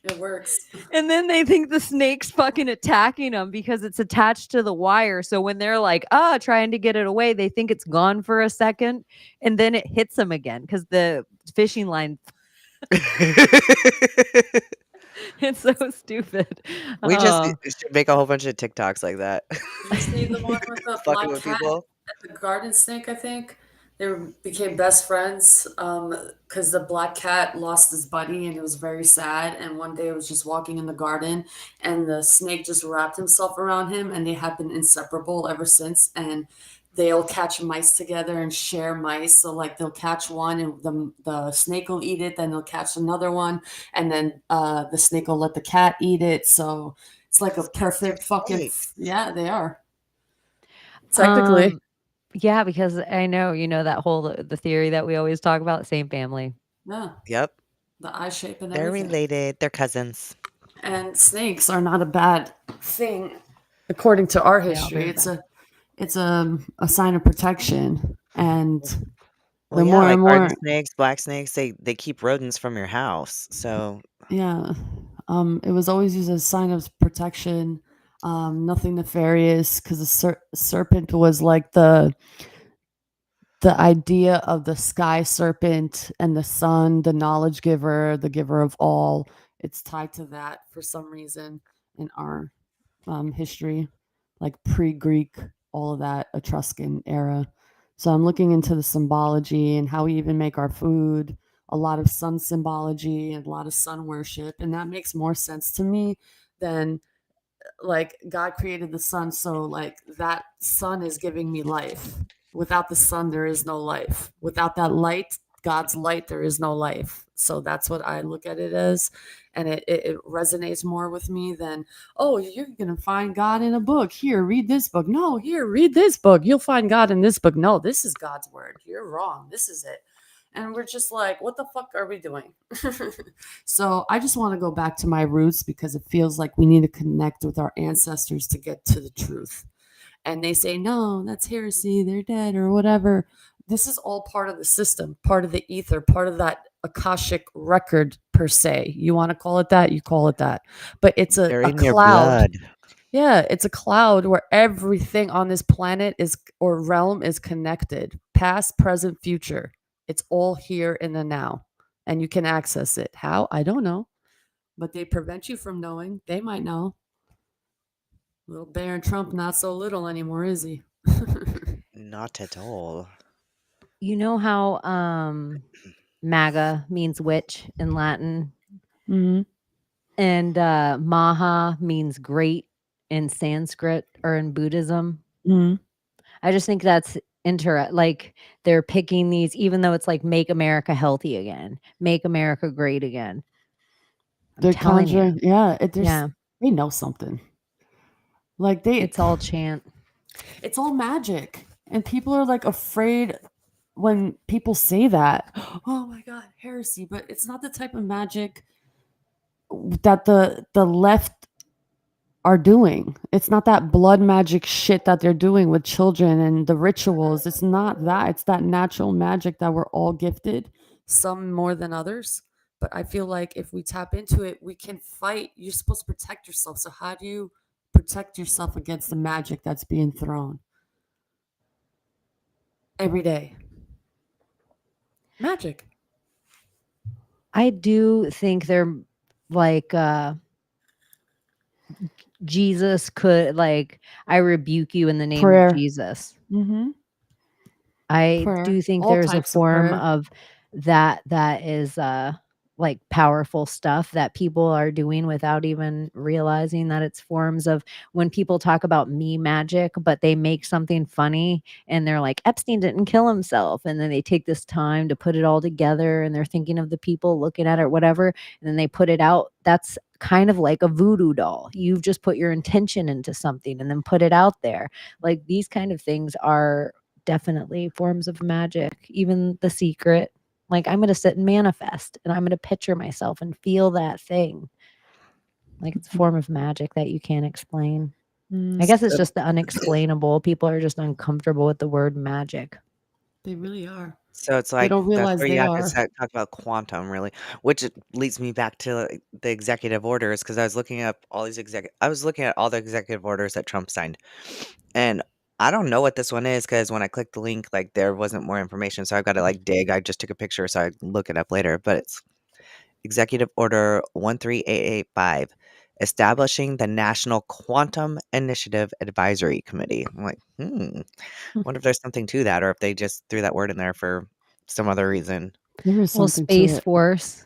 It works. And then they think the snake's fucking attacking them because it's attached to the wire. So when they're like, trying to get it away, they think it's gone for a second and then it hits them again because the fishing line, it's so stupid. We just Oh, should make a whole bunch of TikToks like that. Did you see the one with the Fucking black with cat people. and the garden snake? I think they became best friends because the black cat lost his buddy and it was very sad. And one day it was just walking in the garden and the snake just wrapped himself around him and they have been inseparable ever since. And they'll catch mice together and share mice. So like they'll catch one and the snake will eat it, then they'll catch another one, and then the snake will let the cat eat it. So it's like a perfect fucking Snakes. yeah, they are. Technically. yeah, because I know, that whole, the theory that we always talk about, same family. Yeah. Yep, The eye shape and they're everything. related. They're cousins. And snakes are not a bad thing according to our They are history. very It's a sign of protection. And Well, the yeah, more like and garden more snakes, black snakes, they keep rodents from your house. So yeah. It was always used as a sign of protection. Nothing nefarious because the serpent was like the idea of the sky serpent and the sun, the knowledge giver, the giver of all. It's tied to that for some reason in our history, like pre-Greek, all of that Etruscan era. So I'm looking into the symbology and how we even make our food, a lot of sun symbology and a lot of sun worship. And that makes more sense to me than like God created the sun. So like that sun is giving me life. Without the sun, there is no life. Without that light, God's light, there is no life. So that's what I look at it as. And it resonates more with me than, oh, you're going to find God in a book. Here, read this book. No, here, read this book. You'll find God in this book. No, this is God's word. You're wrong. This is it. And we're just like, what the fuck are we doing? So I just want to go back to my roots because it feels like we need to connect with our ancestors to get to the truth. And they say, no, that's heresy. They're dead or whatever. This is all part of the system, part of the ether, part of that Akashic record per se. You want to call it that, you call it that. But it's they're a in your cloud. blood. Yeah, it's a cloud where everything on this planet is or realm is connected. Past, present, future. It's all here in the now. And you can access it. How? I don't know. But they prevent you from knowing. They might know. Little Baron Trump, not so little anymore, is he? Not at all. You know how MAGA means witch in Latin, Mhm. and Maha means great in Sanskrit or in Buddhism? Mhm. I just think that's like they're picking these, even though it's like make America healthy again, make America great again. I'm They're telling you, conjuring. Yeah, yeah, they know something. it's all chant. it's all magic. And people are like afraid when people say that, oh my god, heresy, but it's not the type of magic that the left are doing. It's not that blood magic shit that they're doing with children and the rituals. It's not that. It's that natural magic that we're all gifted, some more than others. But I feel like if we tap into it, we can fight. You're supposed to protect yourself. So how do you protect yourself against the magic that's being thrown every day? Magic. I do think they're like Jesus could, like, I rebuke you in the name Prayer. of Jesus. Mm-hmm. I Prayer. do think All there's a types of form prayer. of that is like powerful stuff that people are doing without even realizing that it's forms of, when people talk about me magic, but they make something funny and they're like, Epstein didn't kill himself. And then they take this time to put it all together and they're thinking of the people looking at it or whatever. And then they put it out. That's kind of like a voodoo doll. You've just put your intention into something and then put it out there. Like, these kind of things are definitely forms of magic. Even The Secret, like, I'm going to sit and manifest and I'm going to picture myself and feel that thing. Like, it's a form of magic that you can't explain. I guess it's just the unexplainable. People are just uncomfortable with the word magic. They really are. So it's They like don't that's realize where they you have to are. talk about quantum, really, which it leads me back to like, the executive orders because I was looking up all these I was looking at all the executive orders that Trump signed, and I don't know what this one is because when I clicked the link, like there wasn't more information, so I've got to like dig. I just took a picture, so I can look it up later. But it's Executive Order 13885, establishing the National Quantum Initiative Advisory Committee. I'm like, wonder if there's something to that, or if they just threw that word in there for some other reason. There is Well, something to Space it. Force,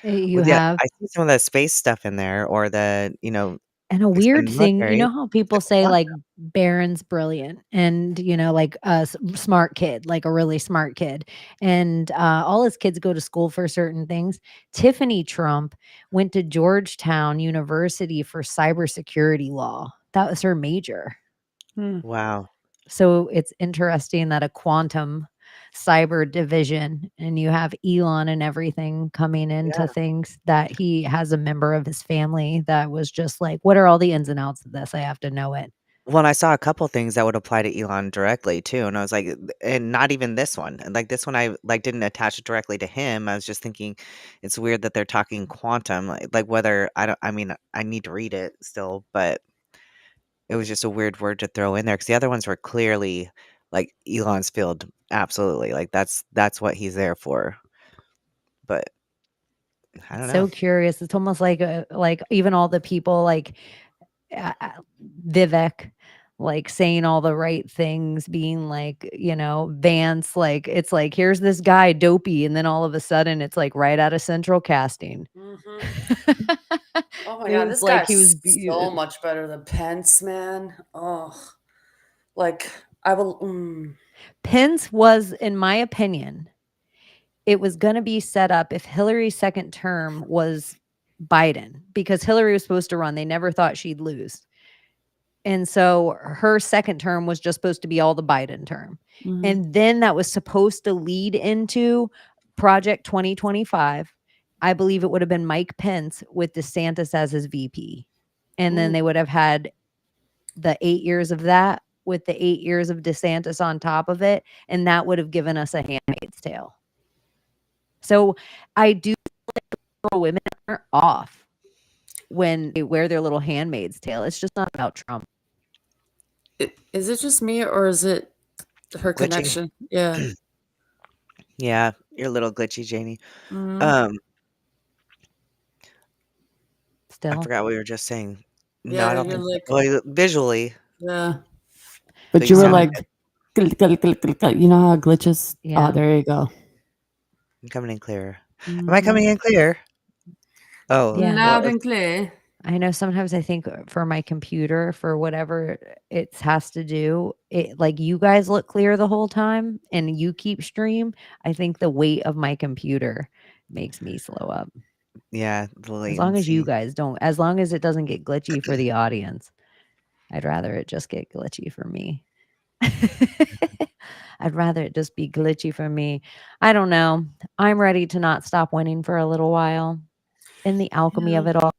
you Well, yeah, have. I see some of the space stuff in there, or the And a it's the weird thing, you military, know how people the say, quantum. like, Barron's brilliant and, like, a smart kid, like a really smart kid. And all his kids go to school for certain things. Tiffany Trump went to Georgetown University for cybersecurity law. That was her major. Wow. So it's interesting that a quantum cyber division, and you have Elon and everything coming into Yeah. things, that he has a member of his family that was just like, what are all the ins and outs of this? I have to know it. Well, and I saw a couple things that would apply to Elon directly too, and I was like, and not even this one. And like this one, I like didn't attach it directly to him. I was just thinking, it's weird that they're talking quantum, like whether I don't. I mean, I need to read it still, but it was just a weird word to throw in there because the other ones were clearly like Elon's field, absolutely, like that's what he's there for. But I don't So know. curious. It's almost like even all the people like Vivek, like saying all the right things, being like, Vance, like, it's like, here's this guy dopey, and then all of a sudden it's like right out of Central Casting. Oh my It god, was this like he guy's was so much better than Pence, man. Oh, like I will. Pence was, in my opinion, it was going to be set up if Hillary's second term was Biden, because Hillary was supposed to run. They never thought she'd lose. And so her second term was just supposed to be all the Biden term. Mhm. And then that was supposed to lead into Project 2025. I believe it would have been Mike Pence with DeSantis as his VP. And then they would have had the 8 years of that with the 8 years of DeSantis on top of it. And that would have given us a Handmaid's Tale. So I do feel like women are off when they wear their little Handmaid's Tale. It's just not about Trump. Is it just me or is it her Glitchy. connection? Yeah. Yeah, you're a little glitchy, Janie. Mhm. I Still. forgot what we were just saying. No, I Yeah, don't you're think so. like, Well, visually, yeah. but But you you were sounded like, good. you know how it glitches? Yeah. Oh, there you go. I'm coming in clearer. Am I coming in clear? Oh, Yeah. well, Loud and clear. I know sometimes I think for my computer, for whatever it has to do, it, like, you guys look clear the whole time and you keep stream. I think the weight of my computer makes me slow up. yeah, the As long as you latency. guys don't, as long as it doesn't get glitchy for the audience, I'd rather it just get glitchy for me. I'd rather it just be glitchy for me. I don't know. I'm ready to not stop winning for a little while. In the alchemy of it all,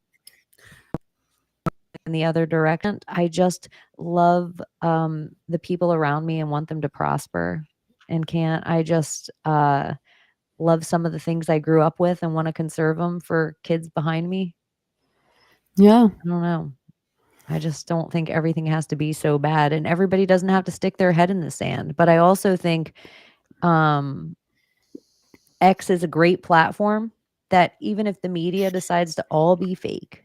in the other direction, I just love the people around me and want them to prosper and can't. I just love some of the things I grew up with and want to conserve them for kids behind me. Yeah. I don't know. I just don't think everything has to be so bad, and everybody doesn't have to stick their head in the sand. But I also think X is a great platform that even if the media decides to all be fake,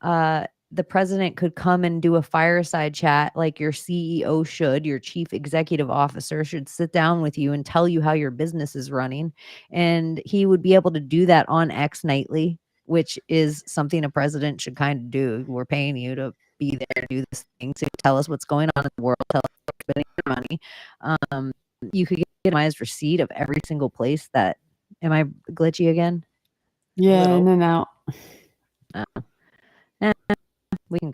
the president could come and do a fireside chat like your CEO should, your chief executive officer should sit down with you and tell you how your business is running. And he would be able to do that on X nightly, which is something a president should kind of do. We're paying you to be there to do this thing, to tell us what's going on in the world, tell us what's spending your money. You could get an itemized receipt of every single place that. Am I glitchy again? Yeah, Little. in and out. We can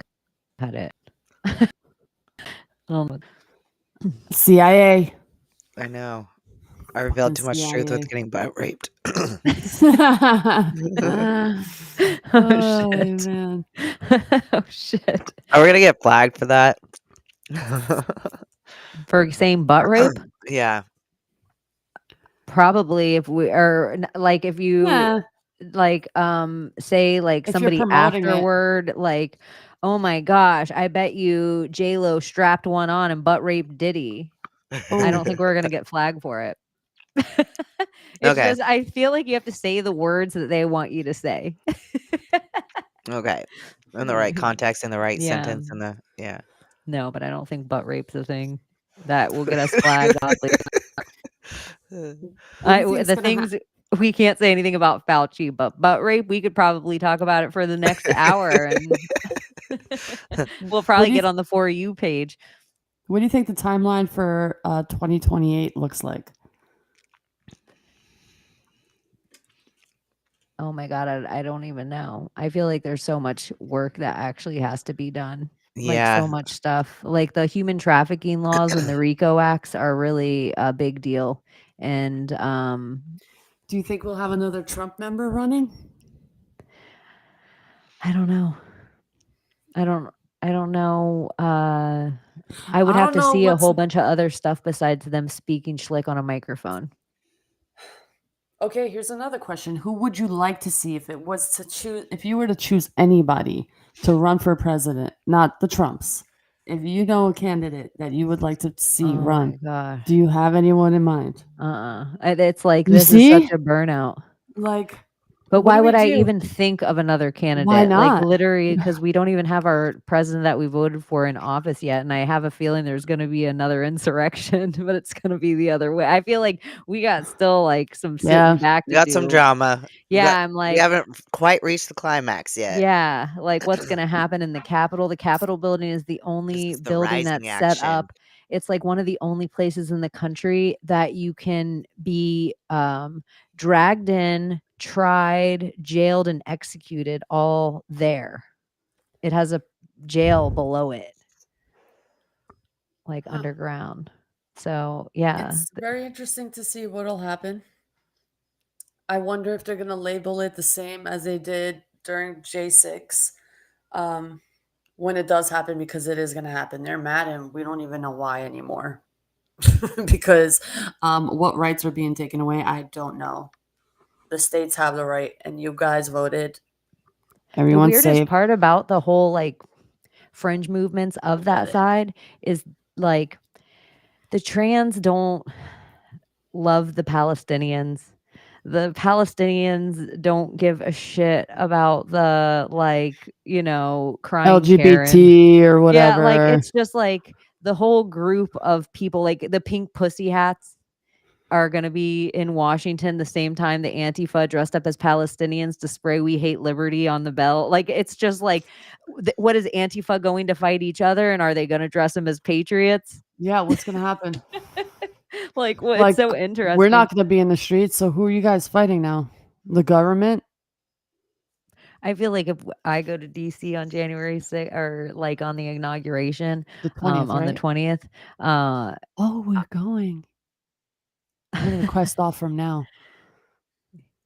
cut it. CIA. I know. I revealed The too much truth CIA. with getting butt raped. Oh Oh, shit. man. Oh shit. Are we gonna get flagged for that? For saying butt rape? Yeah. Probably if we are like if you Yeah. like say like If you're somebody promoting it. afterward, like, oh my gosh, I bet you J-Lo strapped one on and butt raped Diddy. I don't think we're gonna get flagged for it. It's Okay. just I feel like you have to say the words that they want you to say. Okay. In the right context, in the right Yeah. sentence, in the yeah. No, but I don't think butt rape's a thing that will get us flagged. Oddly. The things we can't say anything about Fauci, but butt rape, we could probably talk about it for the next hour, and we'll probably get on the For You page. What do you think the timeline for 2028 looks like? Oh my God, I don't even know. I feel like there's so much work that actually has to be done. Like Yeah. so much stuff. Like the human trafficking laws and the RICO acts are really a big deal. And do you think we'll have another Trump member running? I don't know. I don't know. I would have to see a whole bunch of other stuff besides them speaking schlick on a microphone. Okay, here's another question. Who would you like to see if it was to choose, if you were to choose anybody to run for president, not the Trumps? If you know a candidate that you would like to see run, God. do you have anyone in mind? It's like You this see? is such a burnout. Like, But what why do we would I do? even think of another candidate? Why Like not? literally, because we don't even have our president that we voted for in office yet, and I have a feeling there's going to be another insurrection, but it's going to be the other way. I feel like we got still like some sitting back We to got do. some drama. Yeah, I'm like, we haven't quite reached the climax yet. yeah, like what's going to happen in the Capitol? The Capitol building is the only the building rising that's set action. up. It's like one of the only places in the country that you can be dragged in, tried, jailed, and executed all there. It has a jail below it, like underground. So yeah, It's very interesting to see what'll happen. I wonder if they're going to label it the same as they did during J6 when it does happen, because it is going to happen. They're mad and we don't even know why anymore. Because what rights are being taken away, I don't know. The states have the right, and you guys voted. Everyone's the weirdest part about the whole like fringe movements of that side is like the trans don't love the Palestinians. The Palestinians don't give a shit about the like, crying LGBT Karen. or whatever. Yeah, like it's just like the whole group of people, like the pink pussy hats are going to be in Washington the same time the Antifa dressed up as Palestinians to spray "We Hate Liberty" on the bell. Like, it's just like, what is Antifa going to fight each other? And are they going to dress them as patriots? Yeah, what's going to happen? Like, well, it's so interesting. We're not going to be in the streets, so who are you guys fighting now? The government? I feel like if I go to DC on January 6th or like on the inauguration, The 20th, on the right? 20th, Oh, we're going. I'm gonna request off from now.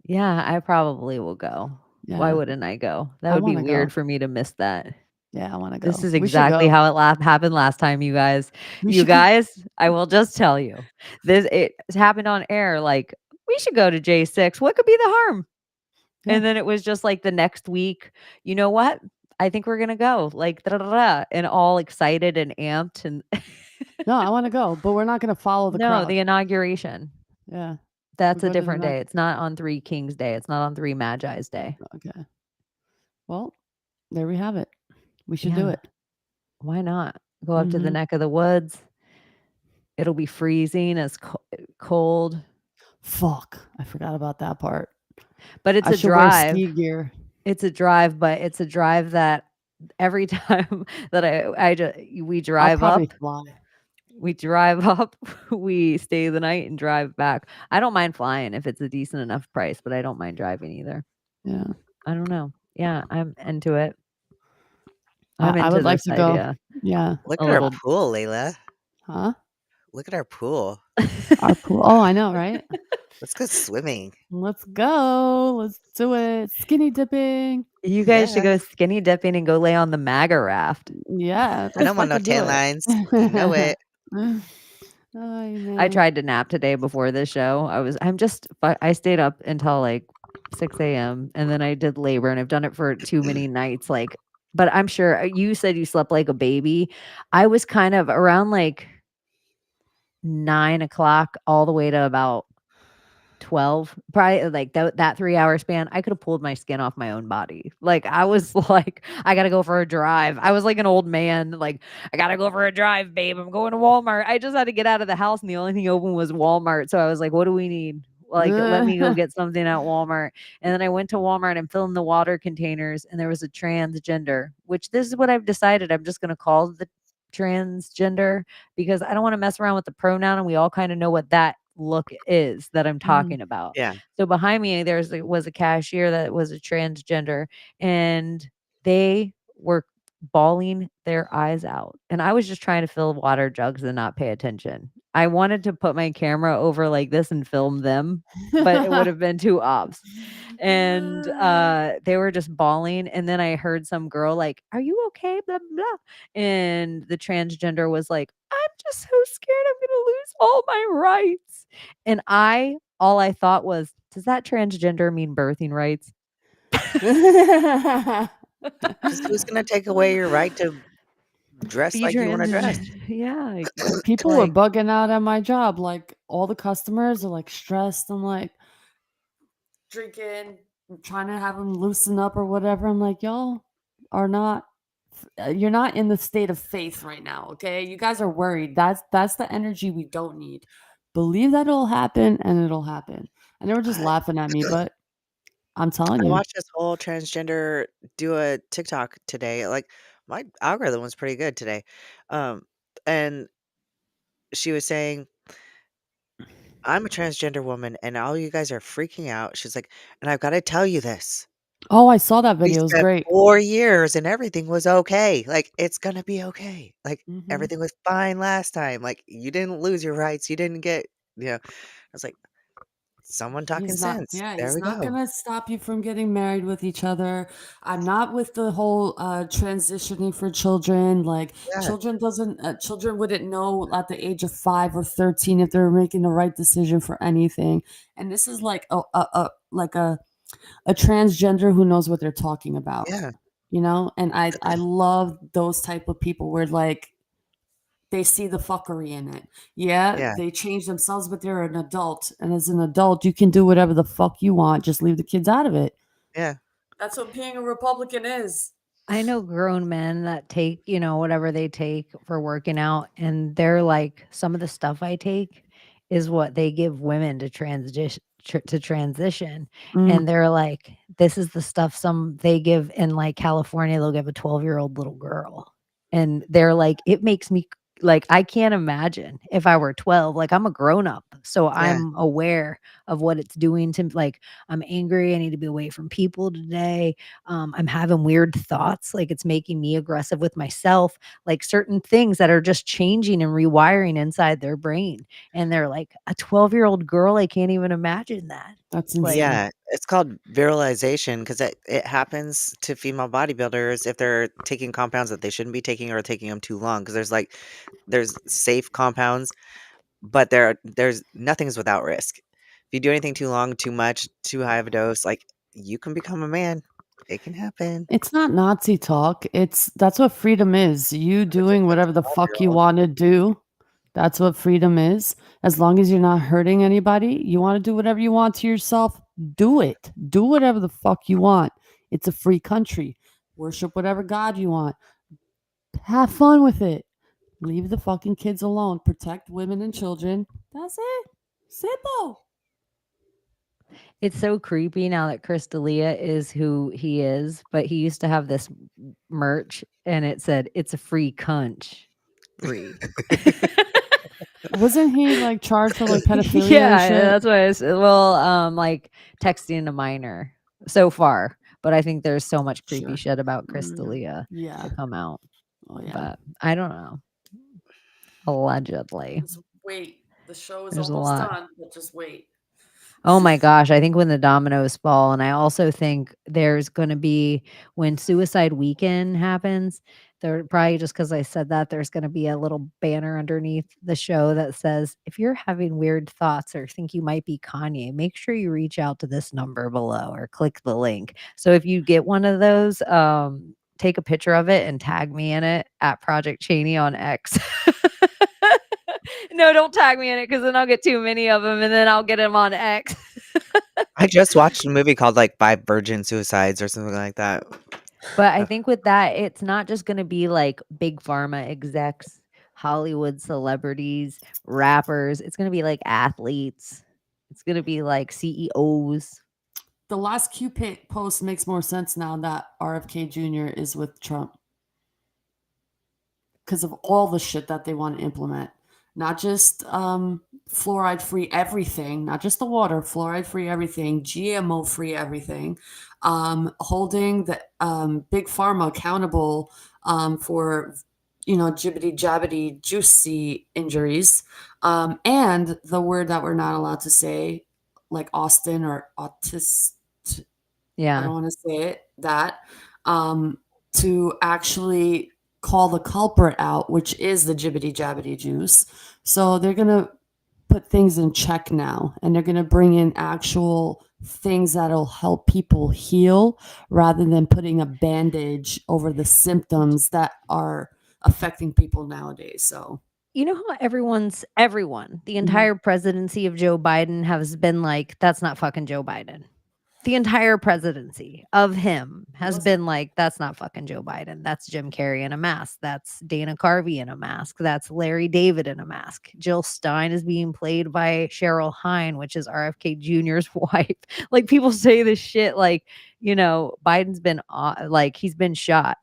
yeah, I probably will go. Why Yeah, wouldn't I go? That I would be want to weird go. for me to miss that. Yeah, I want to This go. is We should exactly go. how it happened last time, you guys. We You should go. guys, I will just tell you. It happened on air like, "We should go to J6. What could be the harm?" Yeah. And then it was just like the next week, "You know what? I think we're gonna go." Like, da, da, da, da, and all excited and amped and No, I want to go, but we're not gonna follow the No, crowd. the inauguration. Yeah, we That's a go to the different day. It's not on Three Kings Day. It's not on Three Magi's Day. Okay. Well, there we have it. We should do Yeah. it. Why not? Go up to the Mhm. neck of the woods. It'll be freezing as cold, Fuck, I forgot about that part. but it's I a should wear drive. ski gear. It's a drive, but it's a drive that every time that we I'll drive probably up, fly. we stay the night and drive back. I don't mind flying if it's a decent enough price, but I don't mind driving either. Yeah, I don't know. Yeah, I'm into it. I'm I into would like this to go. idea Yeah. Look a at our little. pool, Layla. Huh? Look at our pool. Our pool. Oh, I know, right? Let's go swimming. Let's go. Let's do it. Skinny dipping. You guys should Yeah. go skinny dipping and go lay on the MAGA raft. Yeah, I let's don't want no fucking do tan it. lines. You know it. Ay, I man. tried to nap today before this show. I stayed up until like 6 a.m. and then I did labor and I've done it for too many nights. Like, but I'm sure you said you slept like a baby. I was kind of around like 9 o'clock all the way to about 12, probably like that 3 hour span. I could have pulled my skin off my own body. Like I was like, I gotta go for a drive. I was like an old man, like, I gotta go for a drive, babe. I'm going to Walmart. I just had to get out of the house and the only thing open was Walmart. So I was like, what do we need? Like, let me go get something at Walmart. And then I went to Walmart and filled in the water containers, and there was a transgender, which this is what I've decided. I'm just gonna call the transgender because I don't want to mess around with the pronoun, and we all kind of know what that look is that I'm talking about. Yeah. So behind me was a cashier that was a transgender, and they were bawling their eyes out. And I was just trying to fill water jugs and not pay attention. I wanted to put my camera over like this and film them, but it would have been too obs. And they were just bawling. And then I heard some girl like, "Are you okay?" Blah blah. And the transgender was like, "I'm just so scared I'm gonna lose all my rights." And all I thought was, does that transgender mean birthing rights? Because who's gonna take away your right to dress Be like you want to dress? Yeah. People were Like, bugging out at my job. Like all the customers are like stressed. I'm like drinking, I'm trying to have them loosen up or whatever. I'm like, y'all are not. You're not in the state of faith right now. Okay, you guys are worried. That's the energy we don't need. Believe that it'll happen, and it'll happen. And they were just I, laughing at me, but I'm telling I you. watched this whole transgender do a TikTok today. Like my algorithm was pretty good today, and she was saying, "I'm a transgender woman, and all you guys are freaking out." She's like, "And I've got to tell you this. Oh, I saw that We video. It was spent great. 4 years and everything was okay. Like, it's gonna be okay. Like, Hmm. everything was fine last time. Like, you didn't lose your rights. You didn't get, you know." I was like, someone talking He's not, sense. yeah, There he's we not go. gonna stop you from getting married with each other. I'm not with the whole transitioning for children. Like Yeah, children wouldn't know at the age of 5 or 13 if they were making the right decision for anything. And this is like a transgender who knows what they're talking about, yeah, and I love those type of people where like they see the fuckery in it. Yeah, yeah, they change themselves, but they're an adult. And as an adult, you can do whatever the fuck you want. Just leave the kids out of it. yeah, That's what being a Republican is. I know grown men that take, whatever they take for working out, and they're like, some of the stuff I take is what they give women to transition. Mm. And they're like, this is the stuff some they give in like California, they'll give a 12-year-old little girl. And they're like, it makes me like, I can't imagine if I were 12. Like, I'm a grown up, so Yeah. I'm aware of what it's doing to, like, I'm angry. I need to be away from people today. I'm having weird thoughts. Like, it's making me aggressive with myself. Like, certain things that are just changing and rewiring inside their brain. And they're like, a 12-year-old girl, I can't even imagine that. That's Like, insane. Yeah, it's called virilization because it happens to female bodybuilders if they're taking compounds that they shouldn't be taking or taking them too long. Because there's safe compounds, but there's nothing's without risk. If you do anything too long, too much, too high of a dose, like, you can become a man. It can happen. It's not Nazi talk. That's what freedom is. You But just doing like whatever the a fuck you 12-year-old. want to do. That's what freedom is. As long as you're not hurting anybody, you want to do whatever you want to yourself, do it. Do whatever the fuck you want. It's a free country. Worship whatever God you want. Have fun with it. Leave the fucking kids alone. Protect women and children. That's it. Simple. it's so creepy now that Chris D'Elia is who he is, but he used to have this merch and it said, "It's a free cunch." Wasn't he like charged for like pedophilia and Yeah, shit? that's why I said, well, like texting a minor so far, but I think there's so much creepy Sure. shit about Chris D'Elia Yeah. to come out, Oh yeah. but I don't know. Allegedly, Just wait. The show is there's a almost lot. done, but just wait. Oh my gosh, I think when the dominoes fall, and I also think there's going to be when Suicide Weekend happens, there probably just because I said that, there's going to be a little banner underneath the show that says, if you're having weird thoughts or think you might be Kanye, make sure you reach out to this number below or click the link. So if you get one of those, take a picture of it and tag me in it at Project Chaney on X. No, don't tag me in it because then I'll get too many of them and then I'll get them on X. I just watched a movie called like Five Virgin Suicides or something like that. But I think with that, it's not just going to be like big pharma execs, Hollywood celebrities, rappers. It's going to be like athletes. It's going to be like CEOs. The last Cupid post makes more sense now that RFK Jr. is with Trump because of all the shit that they want to implement. Not just fluoride free everything, not just the water, fluoride free everything, GMO free everything, holding the big pharma accountable for jibbity jabbity juicy injuries, and the word that we're not allowed to say, like Austin or autist. I Yeah. don't want to say it, that, to actually call the culprit out, which is the jibbity jabbity juice. So they're going to put things in check now, and they're going to bring in actual things that'll help people heal rather than putting a bandage over the symptoms that are affecting people nowadays. So You know how everyone, the entire presidency of Joe Biden has been like, that's not fucking Joe Biden. The entire presidency of him has been like, that's not fucking Joe Biden. That's Jim Carrey in a mask. That's Dana Carvey in a mask. That's Larry David in a mask. Jill Stein is being played by Cheryl Hine, which is RFK Jr.'s wife. Like, people say this shit like, Biden's been like, he's been shot.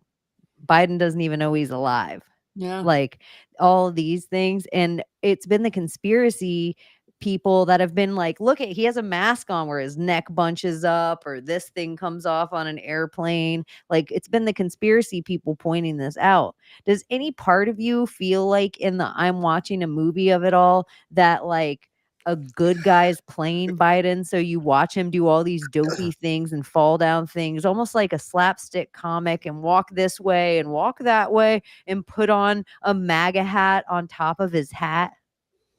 Biden doesn't even know he's alive. yeah. Like, all of these things. And it's been the conspiracy people that have been like, look, he has a mask on where his neck bunches up or this thing comes off on an airplane. Like, it's been the conspiracy people pointing this out. Does any part of you feel like in the I'm watching a movie of it all that like a good guy's playing Biden, so you watch him do all these dopey things and fall down things, almost like a slapstick comic, and walk this way and walk that way and put on a MAGA hat on top of his hat?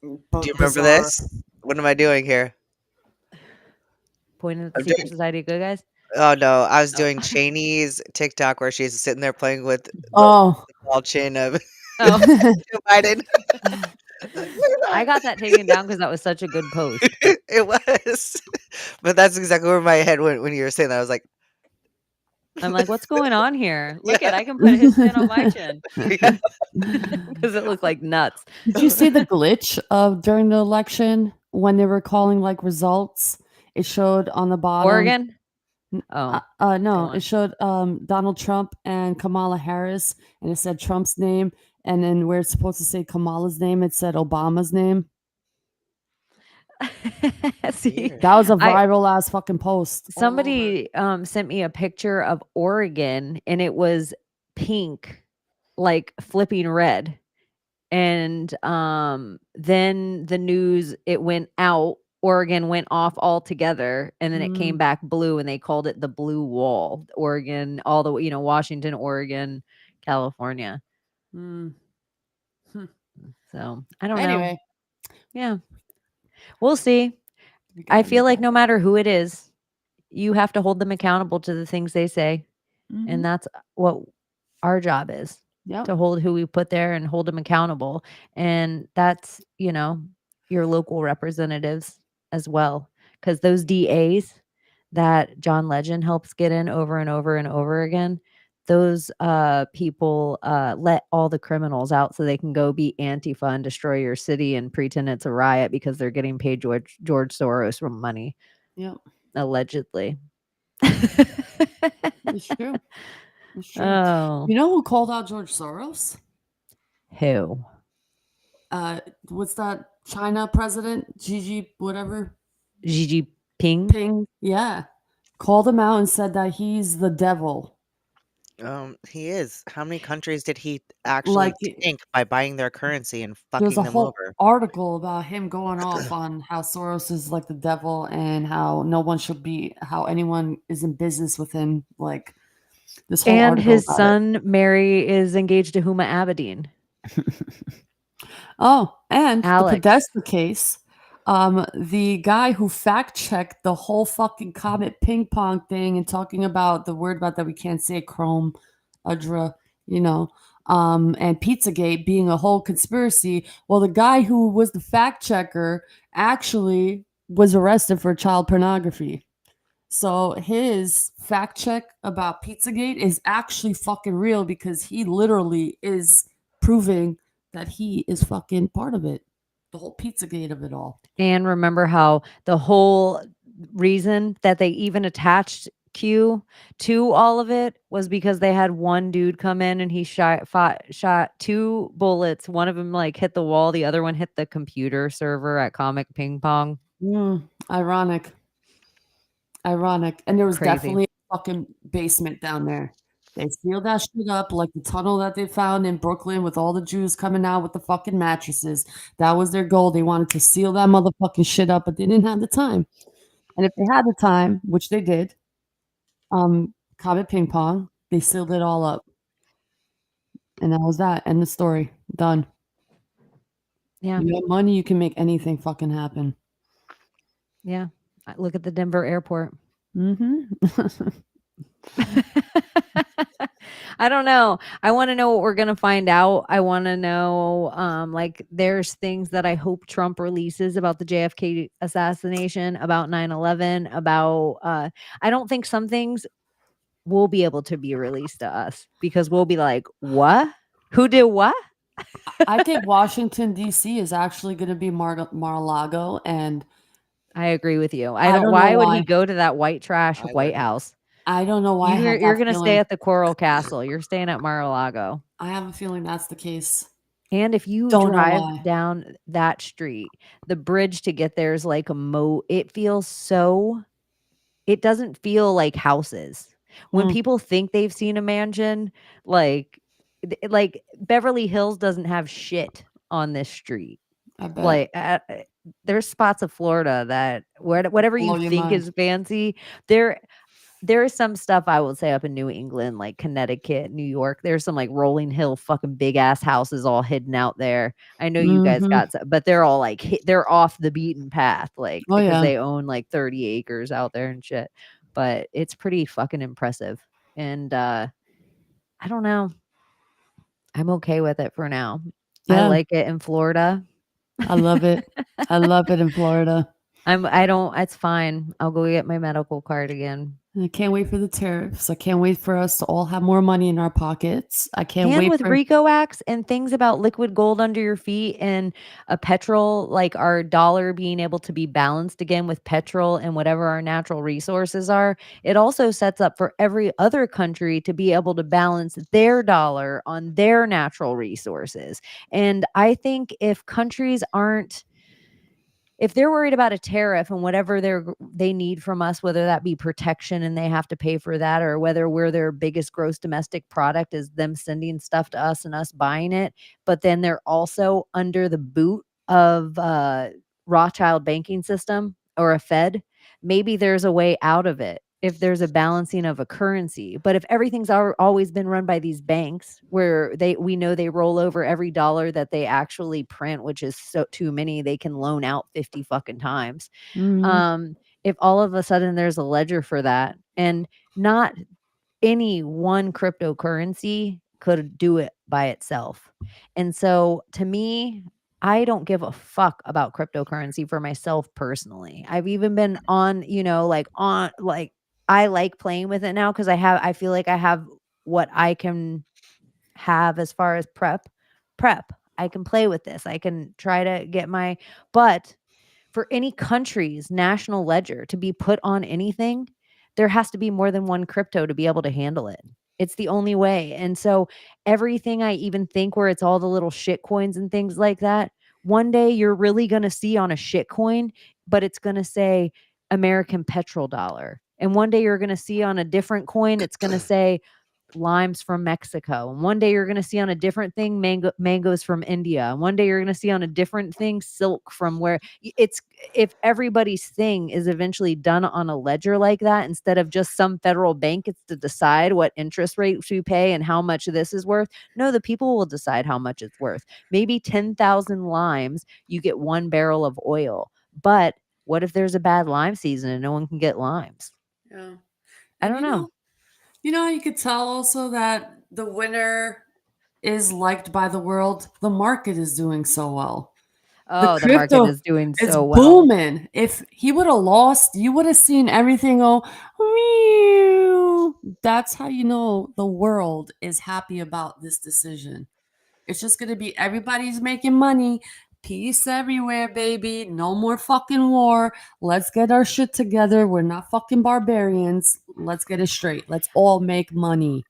Do you remember this? What am I doing here? Pointing at the I'm Secret doing Society of Good Guys? Oh, no, I was Oh. doing Chaney's TikTok where she's sitting there playing with the Oh, ball chin of Oh. Joe Biden. I got that taken down because that was such a good post. It was. But that's exactly where my head went when you were saying that. I was like, I'm like, what's going on here? Look Yeah. at, I can put his chin on my chin Yeah. because it looked like nuts. Did you see the glitch of during the election when they were calling like results? It showed on the bottom. Oregon? Oh, No, on. it showed Donald Trump and Kamala Harris, and it said Trump's name, and then where it's supposed to say Kamala's name, it said Obama's name. See, Weird. That was a I viral ass fucking post. all over. somebody sent me a picture of Oregon and it was pink, like flipping red. And then the news, it went out, Oregon went off altogether, and then it came back blue, and they called it the blue wall. Oregon, all the way, Washington, Oregon, California. Mm. So I don't know. Anyway, Yeah, we'll see. we I gotta feel move like on. no matter who it is, you have to hold them accountable to the things they say, Mhm. and that's what our job is. Yep. To hold who we put there and hold them accountable. And that's, your local representatives as well. Because those DAs that John Legend helps get in over and over and over again, those people let all the criminals out so they can go be Antifa and destroy your city and pretend it's a riot because they're getting paid George Soros from money, Yep. allegedly. It's true. It's true. Oh, You know who called out George Soros? who? What's that China president? Gigi, whatever. Xi Jinping? Ping. Yeah. Called him out and said that he's the devil. He is. How many countries did he actually Like, tank by buying their currency and there's a fucking them whole over? article about him going off on how Soros is like the devil and how no one should be, how anyone is in business with him. Like, this whole And article his about son, Mary, is engaged to Huma Abedin. it. Oh, and Alex. the Podesta case, the guy who fact checked the whole fucking Comet ping pong thing and talking about the word about that we can't say Chrome, Udra, and Pizzagate being a whole conspiracy. Well, the guy who was the fact checker actually was arrested for child pornography. So his fact check about Pizzagate is actually fucking real because he literally is proving that he is fucking part of it. The whole Pizzagate of it all. And remember how the whole reason that they even attached Q to all of it was because they had one dude come in and he shot 2 bullets. One of them like hit the wall, the other one hit the computer server at Comic Ping Pong. Ironic. And there was Crazy. definitely a fucking basement down there. They sealed that shit up like the tunnel that they found in Brooklyn with all the Jews coming out with the fucking mattresses. That was their goal. They wanted to seal that motherfucking shit up, but they didn't have the time. And if they had the time, which they did, Comet Ping Pong, they sealed it all up. And that was that. End the story. Done. Yeah. You have money, you can make anything fucking happen. Yeah. Look at the Denver airport. Mm-hmm. I don't know. I want to know what we're going to find out. I want to know, there's things that I hope Trump releases about the JFK assassination, about 9/11, about, I don't think some things will be able to be released to us because we'll be like, what? Who did what? I think Washington, D.C. is actually going to be Mar-a-Lago, and I agree with you. I don't know why would he why. go to that white trash I White wouldn't. House? I don't know why I have You're that going to stay feeling. at the Coral Castle. You're staying at Mar-a-Lago. I have a feeling that's the case. And if you Don't know drive why. down that street, the bridge to get there is like a moat. It doesn't feel like houses. When people think they've seen a mansion, like Beverly Hills doesn't have shit on this street. I bet. Like there's spots of Florida that whatever Blow you your think mind. is fancy, there is some stuff I would say up in New England, like Connecticut, New York. There's some like rolling hill, fucking big ass houses all hidden out there. I know you guys got some, but they're all like they're off the beaten path, like Oh, because yeah. they own like 30 acres out there and shit. But it's pretty fucking impressive. And I don't know. I'm okay with it for now. I Yeah. like it in Florida. I love it. I love it in Florida. I don't it's fine. I'll go get my medical card again. And I can't wait for the tariffs. I can't wait for us to all have more money in our pockets. I can't And wait with for RICO acts and things about liquid gold under your feet and a petrol, like our dollar being able to be balanced again with petrol and whatever our natural resources are, it also sets up for every other country to be able to balance their dollar on their natural resources. And I think if countries aren't if they're worried about a tariff and whatever they need from us, whether that be protection and they have to pay for that, or whether we're their biggest gross domestic product is them sending stuff to us and us buying it, but then they're also under the boot of Rothschild banking system or a Fed, maybe there's a way out of it if there's a balancing of a currency. But if everything's always been run by these banks where we know they roll over every dollar that they actually print, which is so too many, they can loan out 50 fucking times. Mhm. If all of a sudden there's a ledger for that, and not any one cryptocurrency could do it by itself. And so to me, I don't give a fuck about cryptocurrency for myself personally. I've even been on, I like playing with it now because I feel like I have what I can have as far as prep. I can play with this. I can try to get but for any country's national ledger to be put on anything, there has to be more than one crypto to be able to handle it. It's the only way. And so everything I even think where it's all the little shit coins and things like that, one day you're really going to see on a shit coin, but it's going to say American petrodollar. And one day you're going to see on a different coin, it's going to say limes from Mexico. And one day you're going to see on a different thing mangoes from India. And one day you're going to see on a different thing silk from where it's if everybody's thing is eventually done on a ledger like that instead of just some federal bank gets to decide what interest rate we pay and how much this is worth. No, the people will decide how much it's worth. Maybe 10,000 limes, you get 1 barrel of oil. But what if there's a bad lime season and no one can get limes? Yeah. I And don't know. you know, you could tell also that the winner is liked by the world. The market is doing so well. The Oh, the market crypto is doing is so well. booming. If he would have lost, you would have seen everything go, meow. That's how you know the world is happy about this decision. It's just going to be everybody's making money. Peace everywhere, baby. No more fucking war. Let's get our shit together. We're not fucking barbarians. Let's get it straight. Let's all make money.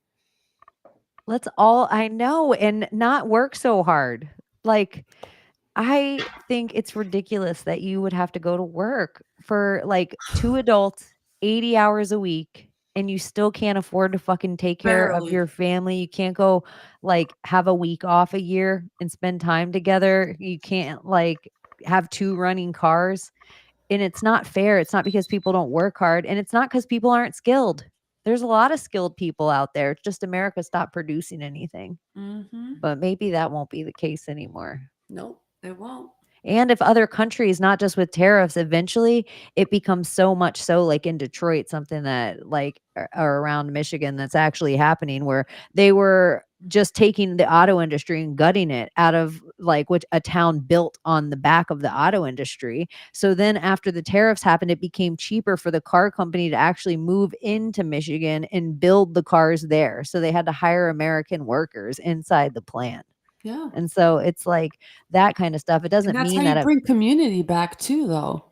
Let's all I know, and not work so hard. Like, I think it's ridiculous that you would have to go to work for like 2 adults, 80 hours a week, and you still can't afford to fucking take care of Barely. your family. You can't go like have a week off a year and spend time together. You can't like have 2 running cars. And it's not fair. It's not because people don't work hard, and it's not because people aren't skilled. There's a lot of skilled people out there. It's just America stopped producing anything. Mm-hmm. But maybe that won't be the case anymore. Nope, it won't. And if other countries, not just with tariffs, eventually it becomes so much so like in Detroit, something that like or around Michigan that's actually happening where they were just taking the auto industry and gutting it out of like which a town built on the back of the auto industry. So then after the tariffs happened, it became cheaper for the car company to actually move into Michigan and build the cars there. So they had to hire American workers inside the plant. Yeah. And so it's like that kind of stuff. It And doesn't that's how mean you that bring community back too, though.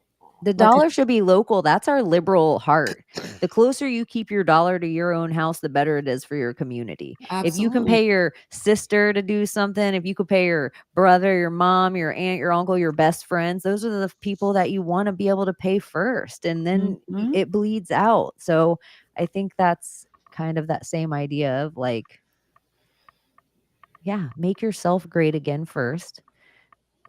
the Like, dollar should be local. That's our liberal heart. The closer you keep your dollar to your own house, the better it is for your community. If you can absolutely. pay your sister to do something, if you could pay your brother, your mom, your aunt, your uncle, your best friends, those are the people that you want to be able to pay first. And then Mhm. it bleeds out. So I think that's kind of that same idea of like, yeah, make yourself great again first.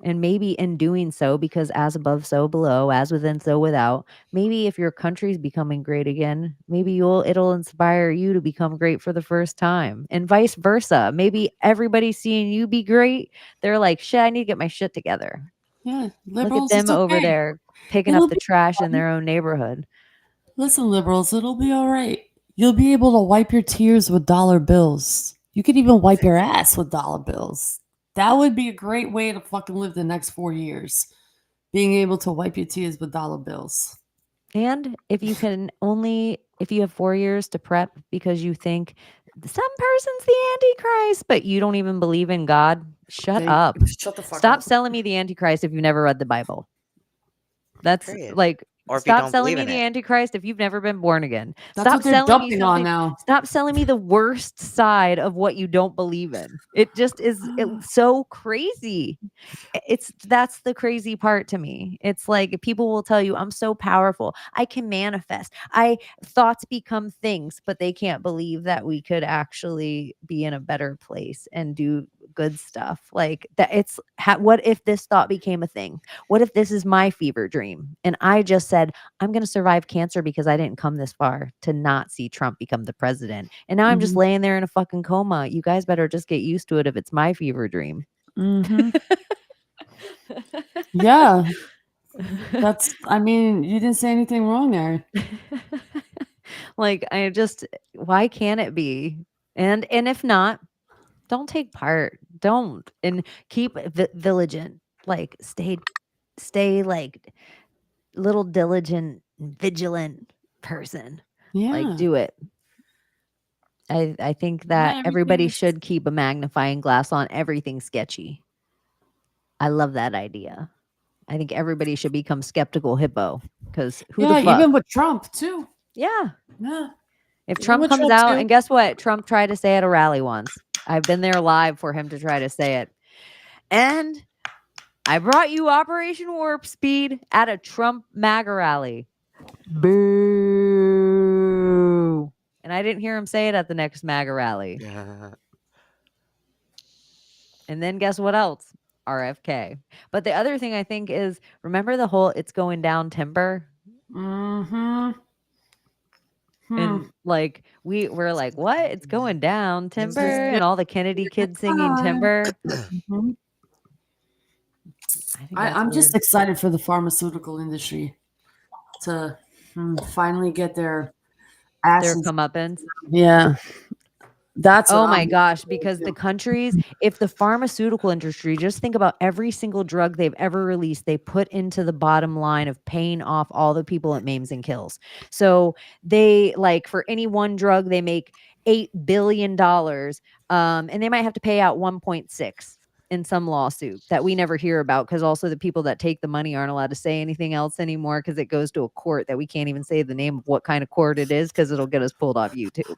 And maybe in doing so, because as above, so below, as within, so without, maybe if your country's becoming great again, maybe it'll inspire you to become great for the first time. And vice versa. Maybe everybody seeing you be great, they're like, shit, I need to get my shit together. Yeah, Look at liberals, them it's over okay. there picking It'll up the be trash in fine. their own neighborhood. Listen, liberals, it'll be all right. You'll be able to wipe your tears with dollar bills. You could even wipe your ass with dollar bills. That would be a great way to fucking live the next 4 years. being able to wipe your tears with dollar bills. And if you have 4 years to prep because you think some person's the Antichrist, but you don't even believe in God, shut up. Shut the fuck Stop up. selling me the Antichrist if you've never read the Bible. That's Period. like, Or if you stop don't selling believe me in the it. Antichrist if you've never been born again. That's Stop what they're selling me dumping on something. now. Stop selling me the worst side of what you don't believe in. It just is so crazy. That's the crazy part to me. It's like people will tell you, I'm so powerful, I can manifest, thoughts become things, but they can't believe that we could actually be in a better place and do good stuff like that. What if this thought became a thing? What if this is my fever dream and I just said, I'm going to survive cancer because I didn't come this far to not see Trump become the president, and now I'm just laying there in a fucking coma. You guys better just get used to it if it's my fever dream. Mm-hmm. Yeah. I mean, you didn't say anything wrong there. Like, why can't it be? And if not, don't take part. Don't. And keep vigilant. Like, stay like little diligent, vigilant person. Yeah. Like, do it. I think that everything everybody is- should keep a magnifying glass on everything sketchy. I love that idea. I think everybody should become skeptical hippo, because who the fuck? even with Trump too. Yeah. Yeah. If Even Trump with comes Trump, out, too. and guess what? Trump tried to say at a rally once. I've been there live for him to try to say it. And I brought you Operation Warp Speed at a Trump MAGA rally. Boo. And I didn't hear him say it at the next MAGA rally. And then guess what else? RFK. But the other thing I think is, remember the whole it's going down timber? Mm-hmm. And like we're like, what? It's going down timber, and all the Kennedy kids singing timber. Mhm. I think I'm just excited for the pharmaceutical industry to finally get their asses. comeuppance. Yeah. That's Oh what my I'm gosh, because the countries, if the pharmaceutical industry, just think about every single drug they've ever released, they put into the bottom line of paying off all the people it maims and kills. So they, like, for any one drug, they make $8 billion, and they might have to pay out 1.6 in some lawsuit that we never hear about, because also the people that take the money aren't allowed to say anything else anymore, because it goes to a court that we can't even say the name of what kind of court it is, because it'll get us pulled off YouTube.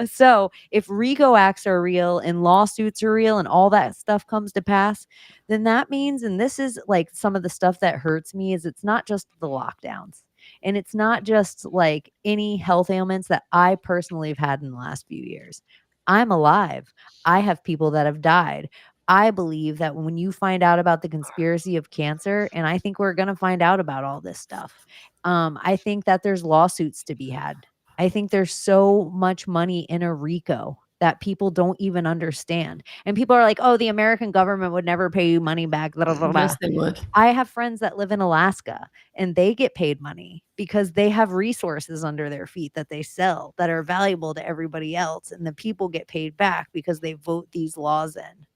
So if RICO acts are real and lawsuits are real and all that stuff comes to pass, then that means, and this is like some of the stuff that hurts me, is it's not just the lockdowns, and it's not just like any health ailments that I personally have had in the last few years. I'm alive. I have people that have died. I believe that when you find out about the conspiracy of cancer, and I think we're going to find out about all this stuff, I think that there's lawsuits to be had. I think there's so much money in a RICO that people don't even understand. And people are like, oh, the American government would never pay you money back. Blah, blah, blah. Yes, they would. I have friends that live in Alaska, and they get paid money because they have resources under their feet that they sell that are valuable to everybody else. And the people get paid back because they vote these laws in.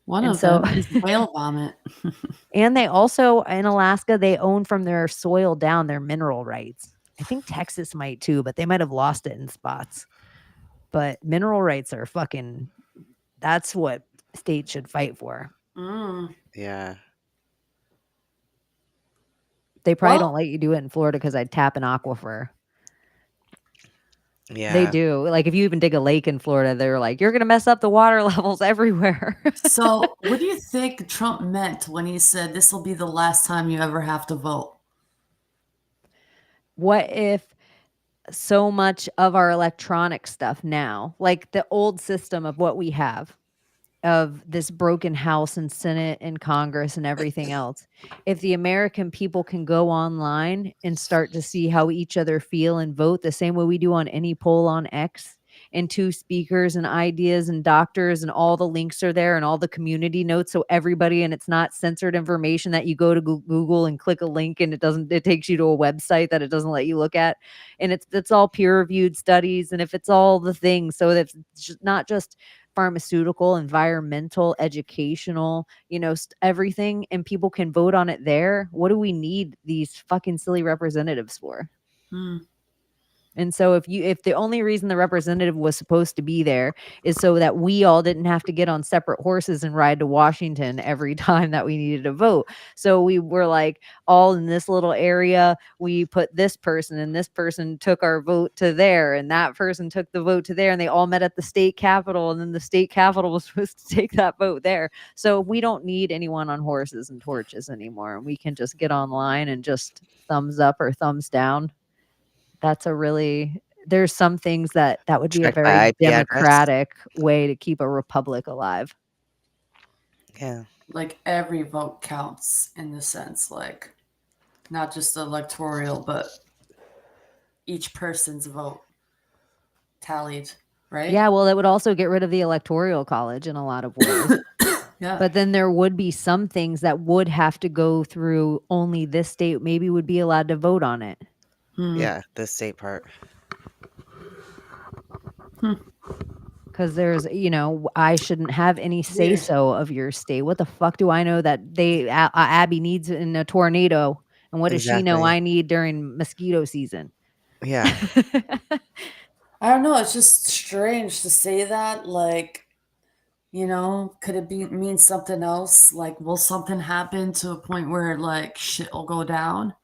One And of so- them is whale vomit. And they also, in Alaska, they own from their soil down their mineral rights. I think Texas might too, but they might have lost it in spots. But mineral rights are that's what states should fight for. Yeah. They probably Well- don't let you do it in Florida because I'd tap an aquifer. Yeah. They do. Like, if you even dig a lake in Florida, they're like, you're going to mess up the water levels everywhere. So, what do you think Trump meant when he said this will be the last time you ever have to vote? What if so much of our electronic stuff now, like the old system of what we have, of this broken House and Senate and Congress and everything else, if the American people can go online and start to see how each other feel and vote the same way we do on any poll on X, and 2 speakers and ideas and doctors, and all the links are there and all the community notes, so everybody, and it's not censored information that you go to Google and click a link and it takes you to a website that it doesn't let you look at, and it's all peer reviewed studies, and if it's all the things, so that it's not just pharmaceutical, environmental, educational, everything, and people can vote on it there. What do we need these fucking silly representatives for? Hmm. And so if the only reason the representative was supposed to be there is so that we all didn't have to get on separate horses and ride to Washington every time that we needed to vote. So we were like all in this little area, we put this person, and this person took our vote to there, and that person took the vote to there, and they all met at the state capitol, and then the state capitol was supposed to take that vote there. So we don't need anyone on horses and torches anymore. We can just get online and just thumbs up or thumbs down. There's some things that would be a Check by very IP address. democratic way to keep a republic alive. Yeah. Like every vote counts in the sense, like not just the electoral, but each person's vote tallied, right? Yeah, well, it would also get rid of the electoral college in a lot of ways. Yeah. But then there would be some things that would have to go through only this state maybe would be allowed to vote on it. Yeah, the state part. Because there's, I shouldn't have any say so of your state. What the fuck do I know that Abbie needs in a tornado? And what does she know Exactly. I need during mosquito season? Yeah. I don't know. It's just strange to say that. Like, could it mean something else? Like, will something happen to a point where like shit will go down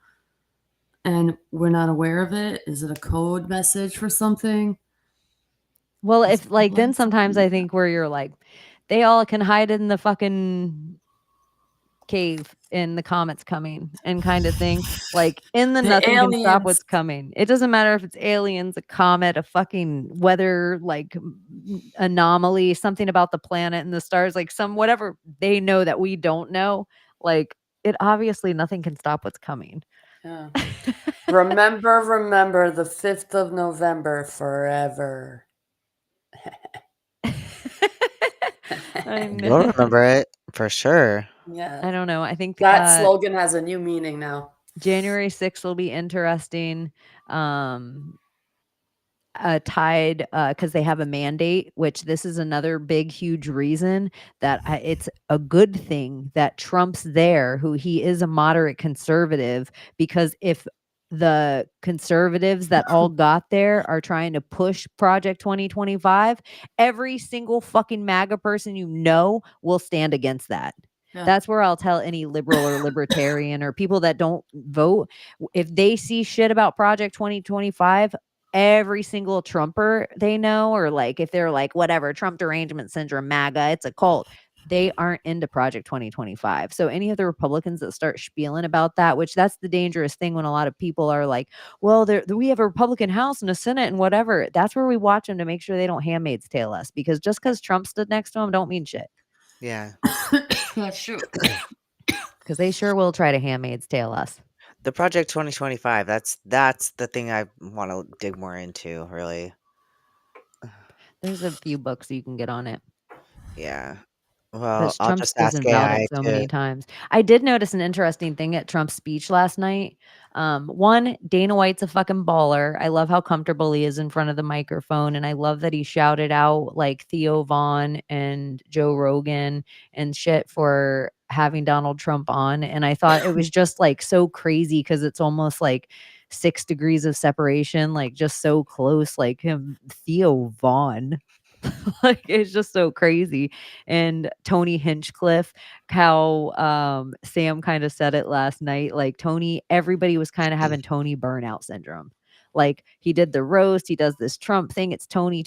and we're not aware of it? Is it a code message for something? Well, if like then sometimes I think where you're like, they all can hide in the fucking cave in the comet's coming and kind of thing. Like in the nothing can stop what's coming. It doesn't matter if it's aliens, a comet, a fucking weather like anomaly, something about the planet and the stars, like some whatever they know that we don't know. Like it obviously nothing can stop what's coming. Yeah. remember the 5th of November forever. You'll remember it for sure. Yeah. I don't know. I think that slogan has a new meaning now. January 6th will be interesting. Tied because they have a mandate, which this is another big, huge reason that it's a good thing that Trump's there, who he is a moderate conservative, because if the conservatives that all got there are trying to push Project 2025, every single fucking MAGA person will stand against that. Yeah. That's where I'll tell any liberal or libertarian or people that don't vote, if they see shit about Project 2025, every single Trumper they know, or like if they're like whatever Trump derangement syndrome, MAGA, it's a cult, they aren't into Project 2025. So any of the Republicans that start spieling about that, which that's the dangerous thing when a lot of people are like, well, we have a Republican House and a Senate and whatever, that's where we watch them to make sure they don't Handmaid's Tale us, because just because Trump stood next to him don't mean shit. Yeah. That's true. Because they sure will try to Handmaid's Tale us. The Project 2025, that's the thing I want to dig more into, really. There's a few books you can get on it. Yeah. Well, But I'll Trump's just ask spoken about AI it so to. many times. I did notice an interesting thing at Trump's speech last night. One, Dana White's a fucking baller. I love how comfortable he is in front of the microphone, and I love that he shouted out like Theo Vaughn and Joe Rogan and shit for having Donald Trump on. And I thought it was just like so crazy because it's almost like 6 degrees of separation, like just so close, like him, Theo Vaughn. Like it's just so crazy. And Tony Hinchcliffe, how Sam kind of said it last night, like Tony, everybody was kind of having Tony burnout syndrome. Like he did the roast, he does this Trump thing, it's Tony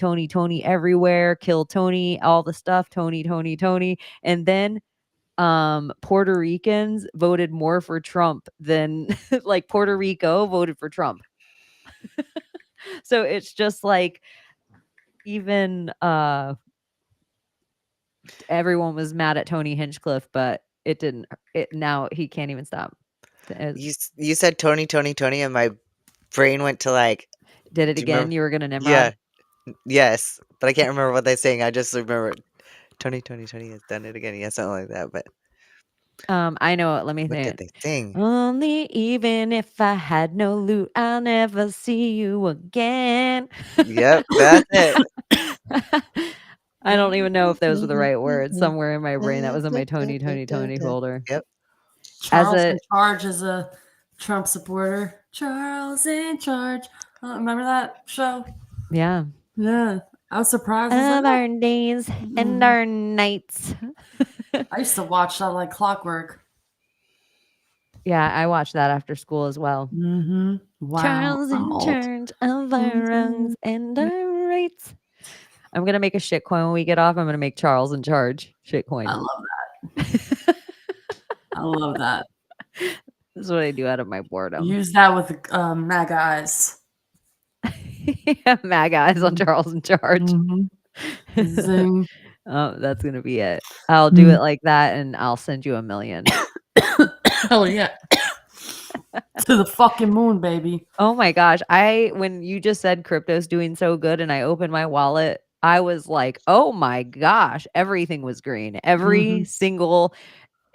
everywhere, kill Tony, all the stuff, Tony. And then Puerto Ricans voted more for Trump than like Puerto Rico voted for Trump. So it's just like even everyone was mad at Tony Hinchcliffe, but now he can't even stop. You said Tony, and my brain went to like. Did it do you again? remember- You were gonna Nimrod? Yeah. Yes, but I can't remember what they're saying. I just remember Tony has done it again. Yeah, something like that. But I know it. Let me what think. did they sing? Only even if I had no loot, I'll never see you again. Yep, that's it. I don't even know if those were the right words. Somewhere in my brain, that was in my Tony folder. Yep. As Charles a in Charge is a Trump supporter. Charles in Charge. Remember that show? yeah, Yeah. I was surprised. I was of like, our days and Mhm. our nights. I used to watch that like clockwork. Yeah, I watched that after school as well. Mm-hmm. Wow. Charles I'm in old. charge of our wrongs and our rights. I'm gonna make a shit coin when we get off. I'm gonna make Charles in charge shit coin. I love that. I love that. This is what I do out of my boredom. Use that with MAGA eyes. MAGA eyes on Charles in charge. Mm-hmm. Zing. Oh, that's gonna be it. I'll do it like that, and I'll send you $1 million. Hell yeah. To the fucking moon, baby. Oh my gosh. When you just said crypto's doing so good and I opened my wallet, I was like, oh my gosh, everything was green. Every single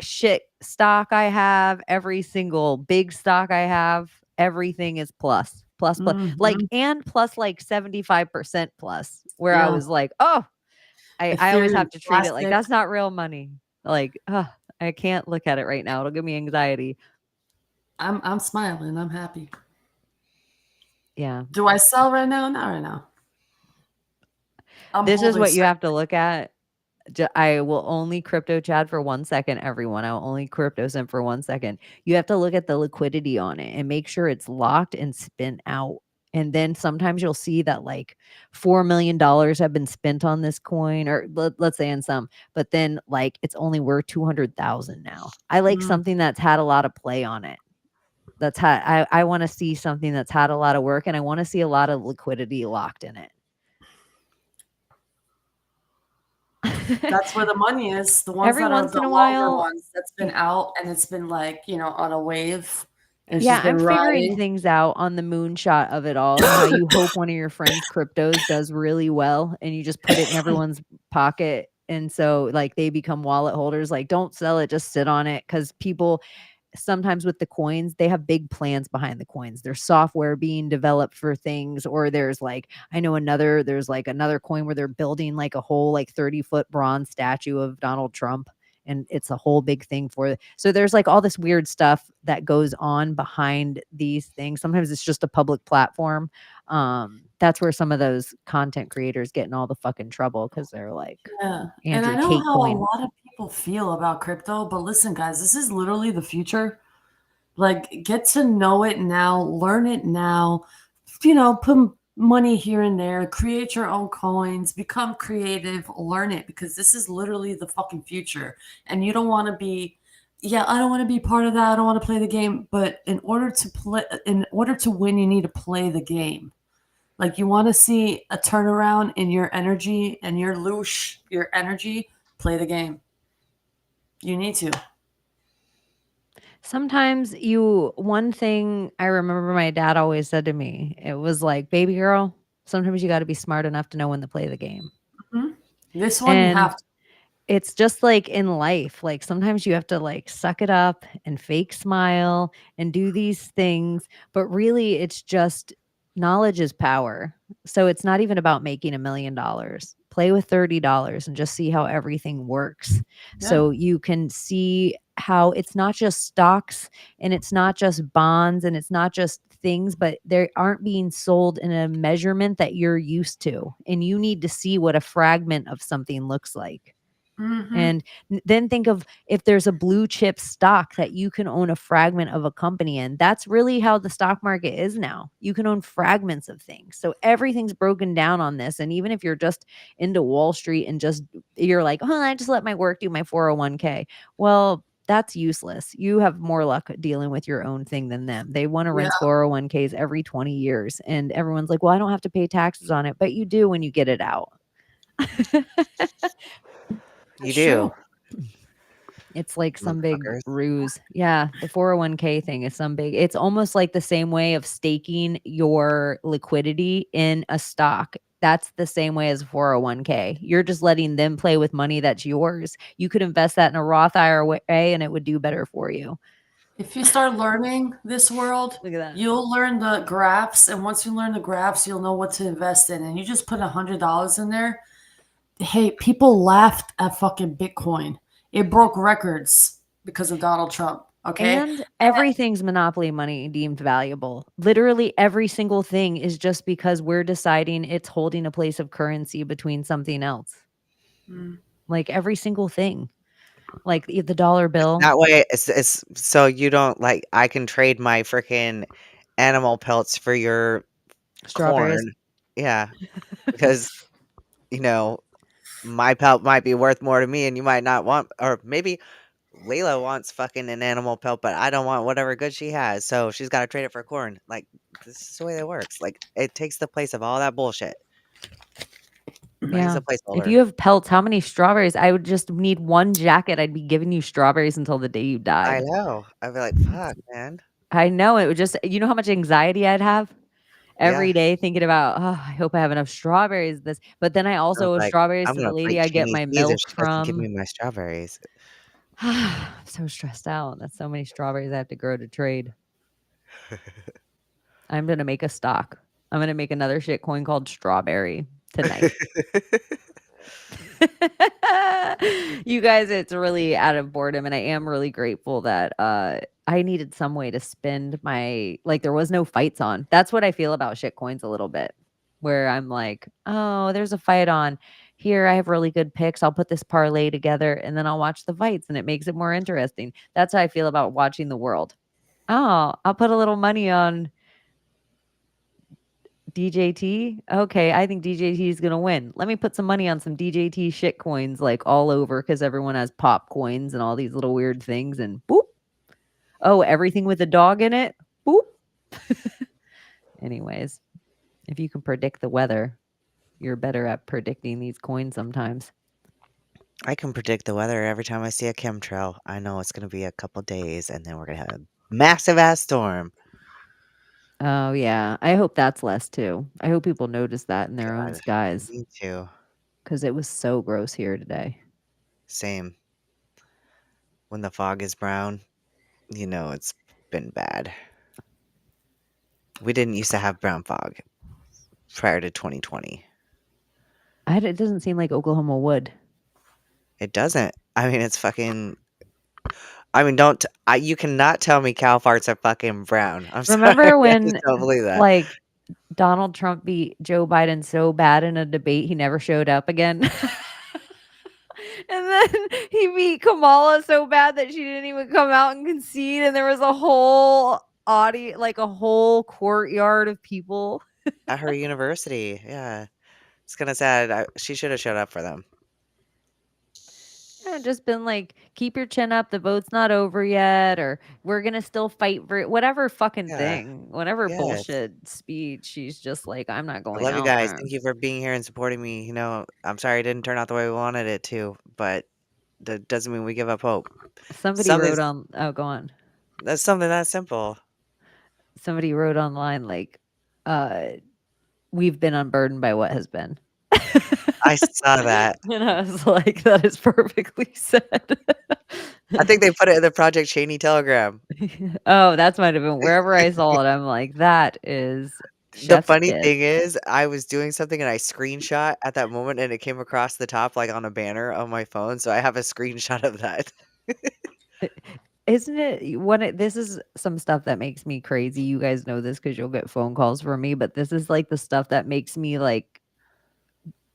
shit stock I have, every single big stock I have, everything is plus. Like, and plus like 75% plus, where I Yeah. was like, oh, I always have to treat it like plastic. that's not real money. Like, I can't look at it right now. It'll give me anxiety. I'm smiling. I'm happy. Yeah. Do I sell right now? Not right now. This is what you have to look at. I will only crypto chat for 1 second, everyone. I will only crypto sim for 1 second. You have to look at the liquidity on it and make sure it's locked and spent out. And then sometimes you'll see that like $4 million have been spent on this coin, or let's say in some, but then like it's only worth 200,000 now. I like something that's had a lot of play on it. That's how I want to see something that's had a lot of work, and I want to see a lot of liquidity locked in it. That's where the money is. The ones Every that are once the in a longer while, ones that's been out and it's been like, on a wave. And yeah, she's been I'm figuring riding. things out on the moonshot of it all. How you hope one of your friends' cryptos does really well, and you just put it in everyone's pocket, and so like they become wallet holders. Like, don't sell it, just sit on it, because people sometimes with the coins, they have big plans behind the coins. There's software being developed for things, or there's like, I know there's like another coin where they're building like a whole like 30-foot bronze statue of Donald Trump, and it's a whole big thing so there's like all this weird stuff that goes on behind these things. Sometimes it's just a public platform. That's where some of those content creators get in all the fucking trouble, because they're like, Yeah. And Andrew I know Tate how coin. a lot of people feel about crypto, but listen, guys, this is literally the future. Like, get to know it now, learn it now, put money here and there, create your own coins, become creative, learn it, because this is literally the fucking future. And you don't want to be, I don't want to be part of that. I don't want to play the game. But in order to win, you need to play the game. Like, you want to see a turnaround in your energy and your loosh, your energy, play the game. You need to. Sometimes one thing I remember my dad always said to me, it was like, baby girl, sometimes you got to be smart enough to know when to play the game. Mm-hmm. This one you have to. It's just like in life, like sometimes you have to like suck it up and fake smile and do these things, but really it's just knowledge is power. So it's not even about making $1 million. Play with $30 and just see how everything works. Yeah. So you can see how it's not just stocks, and it's not just bonds, and it's not just things, but they aren't being sold in a measurement that you're used to. And you need to see what a fragment of something looks like. Mm-hmm. And then think of if there's a blue chip stock that you can own a fragment of a company in. That's really how the stock market is now. You can own fragments of things. So everything's broken down on this. And even if you're just into Wall Street and you're like, oh, I just let my work do my 401k. Well, that's useless. You have more luck dealing with your own thing than them. They want to rinse 401ks every 20 years. And everyone's like, well, I don't have to pay taxes on it. But you do when you get it out. You do. It's like some big ruse. Yeah, the 401k thing is it's almost like the same way of staking your liquidity in a stock. That's the same way as 401k. You're just letting them play with money that's yours. You could invest that in a Roth IRA and it would do better for you. If you start learning this world, Look at that. You'll learn the graphs. And once you learn the graphs, you'll know what to invest in. And you just put $100 in there. Hey, people laughed at fucking Bitcoin. It broke records because of Donald Trump. Okay. And everything's monopoly money deemed valuable. Literally every single thing is just because we're deciding it's holding a place of currency between something else. Mm. Like every single thing. Like the dollar bill. That way, it's so you don't like. I can trade my freaking animal pelts for your Strawberries. corn. Yeah, because you know my pelt might be worth more to me, and you might not want, or maybe Layla wants fucking an animal pelt, but I don't want whatever good she has, so she's got to trade it for corn. Like this is the way that works. Like it takes the place of all that bullshit. Money's Yeah. a If placeholder. you have pelts, how many strawberries? I would just need one jacket. I'd be giving you strawberries until the day you I died. know. I'd be like, fuck, man. I know it would just, you know how much anxiety I'd have Yeah. every day thinking about, oh, I hope I have enough strawberries. But then I I was also owe like, strawberries I'm to the gonna lady break I get Chaney's my knees if milk she doesn't give from. me my strawberries. I'm so stressed out. That's so many strawberries I have to grow to trade. I'm gonna make a stock. I'm gonna make another shit coin called Strawberry tonight. You guys, it's really out of boredom, and I am really grateful that I needed some way to spend my, like, there was no fights on. That's what I feel about shit coins a little bit, where I'm like, oh, there's a fight on. Here, I have really good picks. I'll put this parlay together and then I'll watch the fights, and it makes it more interesting. That's how I feel about watching the world. Oh, I'll put a little money on DJT? Okay, I think DJT is gonna win. Let me put some money on some DJT shit coins like all over because everyone has pop coins and all these little weird things and boop. Oh, everything with a dog in it? Boop. Anyways, if you can predict the weather, you're better at predicting these coins sometimes. I can predict the weather every time I see a chemtrail. I know it's gonna be a couple days, and then we're gonna have a massive ass storm. Oh yeah. I hope that's less too. I hope people notice that in their own God, skies me too. because it was so gross here today. Same. When the fog is brown, you know it's been bad. We didn't used to have brown fog prior to 2020. It doesn't seem like Oklahoma would. It doesn't. I mean, it's fucking. I mean, don't. You cannot tell me cow farts are fucking brown. I'm sorry. Remember I just when don't believe that. like Donald Trump beat Joe Biden so bad in a debate he never showed up again? And then he beat Kamala so bad that she didn't even come out and concede, and there was a whole audience, like a whole courtyard of people. At her university, yeah. It's kinda sad. She should have showed up for them. Just been like, keep your chin up, the vote's not over yet, or we're gonna still fight for it. Whatever fucking Yeah. thing, whatever Yes. bullshit speech. She's just like, I'm not I going love you out guys. there. Thank you for being here and supporting me. I'm sorry it didn't turn out the way we wanted it to, but that doesn't mean we give up hope. Somebody Something's wrote on, oh, go on. That's something that simple. Somebody wrote online like, uh, we've been unburdened by what has been. I saw that. And I was like, that is perfectly said. I think they put it in the Project Chaney Telegram. Oh, that's might have been wherever I saw it. I'm like, that is The chef's funny kiss. thing is, I was doing something and I screenshot at that moment and it came across the top like on a banner on my phone, so I have a screenshot of that. Isn't it this is some stuff that makes me crazy. You guys know this because you'll get phone calls from me, but this is like the stuff that makes me like,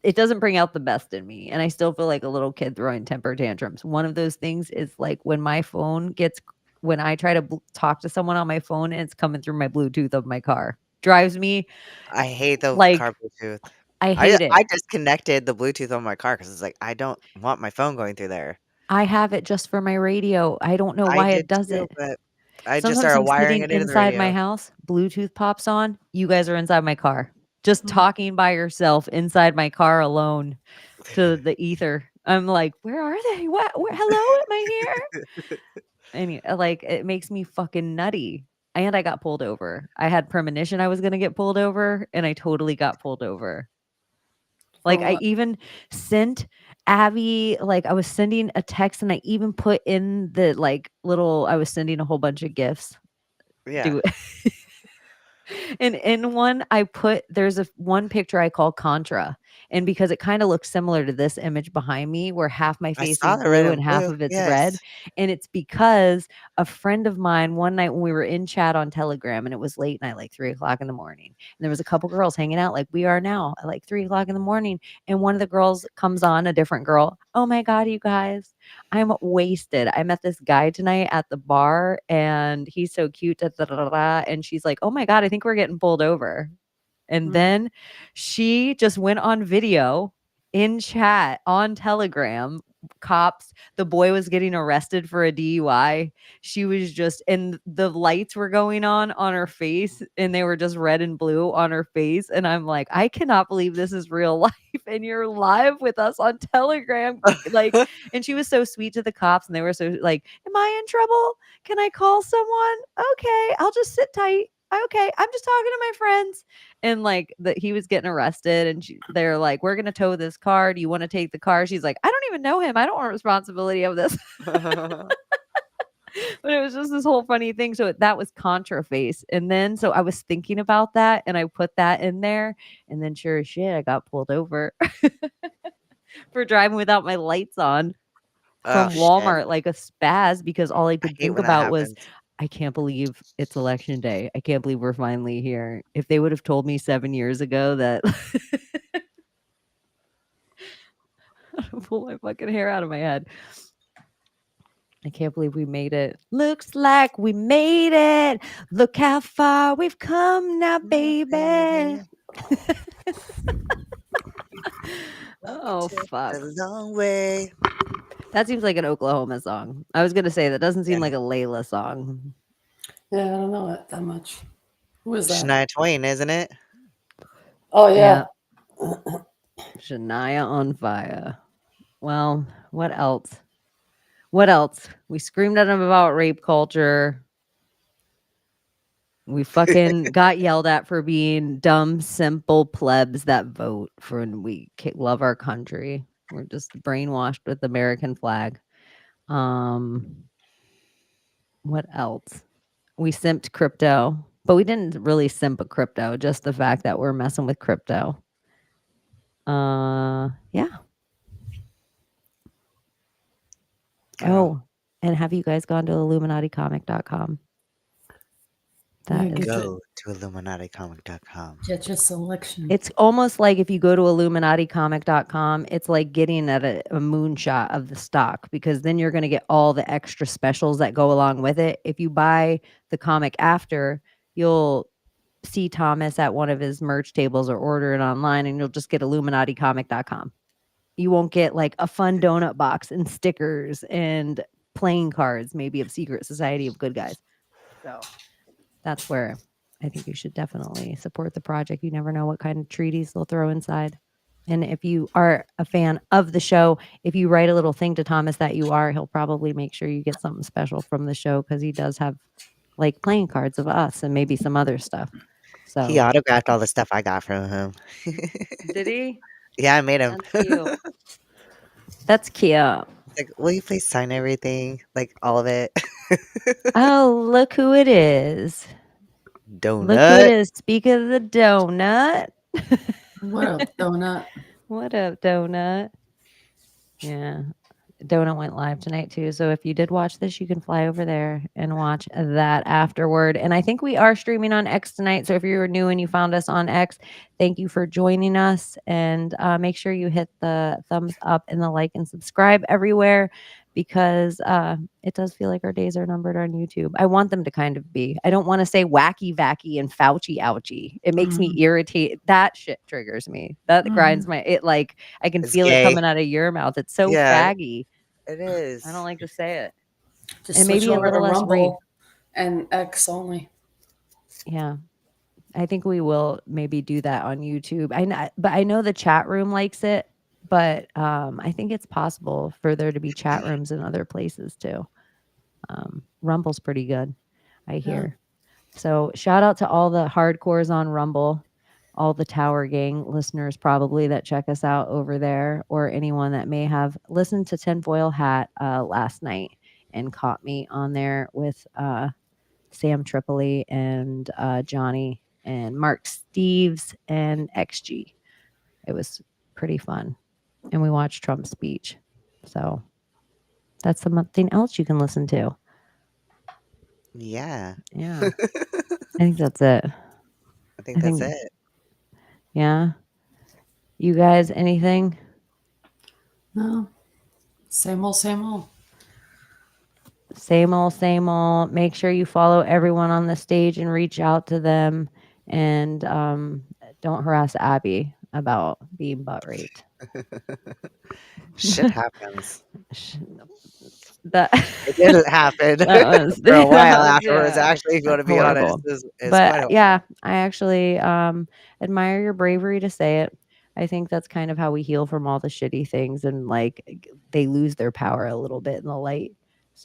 it doesn't bring out the best in me. And I still feel like a little kid throwing temper tantrums. One of those things is like when when I try to talk to someone on my phone and it's coming through my Bluetooth of my car. Drives me I hate the car like, Bluetooth. I I hate it. I disconnected the Bluetooth on my car because it's like, I don't want my phone going through there. I have it just for my radio. I don't know I why it did does too, it. but I just Sometimes started I'm wiring sitting it into the inside my radio. house, Bluetooth pops on, you guys are inside my car. Just Mhm. talking by yourself inside my car alone to the ether. I'm like, "Where are they? Hello, am I here?" Like, it makes me fucking nutty. And I got pulled over. I had premonition I was gonna get pulled over, and I totally got pulled over. Like, For I what? even sent Abbie, like, I was sending a text and I even put in the, like, I was sending a whole bunch of gifts. Yeah. Do And in one, there's one picture I call Contra. And because it kind of looks similar to this image behind me, where half my I face saw is the red blue and and half blue. of it's red. Yes. And it's because a friend of mine, one night when we were in chat on Telegram, and it was late night, like 3 o'clock in the morning, and there was a couple girls hanging out like we are now at like 3 o'clock in the morning. And one of the girls comes on, a different girl. Oh my God, you guys, I'm wasted. I met this guy tonight at the bar and he's so cute. Da, da, da, da, da. And she's like, oh my God, I think we're getting pulled over. And then she just went on video in chat on Telegram. Cops, the boy was getting arrested for a DUI. She was just, and the lights were going on her face, and they were just red and blue on her face. And I'm like, I cannot believe this is real life, and you're live with us on Telegram. Like, and she was so sweet to the cops, and they were so like, am I in trouble? Can I call someone? Okay, I'll just sit tight. Okay, I'm just talking to my friends. And like that he was getting arrested, and they're like, we're gonna tow this car. Do you want to take the car? She's like, I don't even know him. I don't want responsibility of this. But it was just this whole funny thing. So that was Contra face. And then so I was thinking about that and I put that in there. And then sure as shit, I got pulled over for driving without my lights on Oh from shit! Walmart like a spaz, because all I I could hate think when that about was, happens. I can't believe it's election day. I can't believe we're finally here. If they would have told me 7 years ago that pull my fucking hair out of my head. I can't believe we made it. Looks like we made it. Look how far we've come now, baby. Oh, fuck. A long way. That seems like an Oklahoma song. I was going to say, that doesn't seem Yeah. like a Layla song. Yeah, I don't know it that much. Who is that? Shania Twain, isn't it? Oh yeah. Shania on fire. Well, what else? What else? We screamed at him about rape culture. We fucking got yelled at for being dumb, simple plebs that vote for, and we love our country. We're just brainwashed with the American flag. What else? We simped crypto, but we didn't really simp a crypto, just the fact that we're messing with crypto. Yeah. Oh, and have you guys gone to illuminaticomic.com? That is, Go to illuminaticomic.com. Get your selection. it's almost like if you go to illuminaticomic.com, it's like getting at a moonshot of the stock, because then you're going to get all the extra specials that go along with it. If you buy the comic after, you'll see Thomas at one of his merch tables or order it online, and you'll just get illuminaticomic.com. You won't get like a fun donut box and stickers and playing cards, maybe of Secret Society of Good Guys. So that's where I think you should definitely support the project. You never know what kind of treaties they'll throw inside. And if you are a fan of the show, if you write a little thing to Thomas that you are, he'll probably make sure you get something special from the show, because he does have like playing cards of us and maybe some other stuff. So He autographed all the stuff I got from him. did he? Yeah, I made him. That's cute. That's cute. Like, will you please sign everything? Like all of it. Oh, look who it is. Donut. Look who it is. Speak of the donut. What up, Donut? What up, Donut? Yeah. Donut went live tonight too. So if you did watch this, you can fly over there and watch that afterward. And I think we are streaming on X tonight. So if you're new and you found us on X, thank you for joining us. And make sure you hit the thumbs up and the like and subscribe everywhere, because it does feel like our days are numbered on YouTube. I want them to kind of be. I don't want to say wacky vacky and Fauci ouchie. It makes me irritate. That shit triggers me. That grinds my, it like, I can It's feel gay. it coming out of your mouth. It's so Yeah. faggy. It is. I don't like to say it. Just And switch maybe a over little to less Rumble and X only. Yeah. I think we will maybe do that on YouTube. But I know the chat room likes it, but I think it's possible for there to be chat rooms in other places too. Rumble's pretty good, I hear. So shout out to all the hardcores on Rumble, all the Tower Gang listeners probably that check us out over there, or anyone that may have listened to Tinfoil Hat last night and caught me on there with Sam Tripoli and Johnny and Mark Steves and XG. It was pretty fun. And we watched Trump's speech. So that's something else you can listen to. Yeah. Yeah. I think that's it. I think that's think, it. yeah. You guys, anything? No. Same old, same old. Same old, same old. Make sure you follow everyone on the stage and reach out to them. And don't harass Abbie about being butt raped. Shit happens. That It didn't happen that was for a while afterwards. yeah, Actually, if you want to that's be honest, horrible. it's quite But horrible. yeah, I actually admire your bravery to say it. I think that's kind of how we heal from all the shitty things, and like they lose their power a little bit in the light.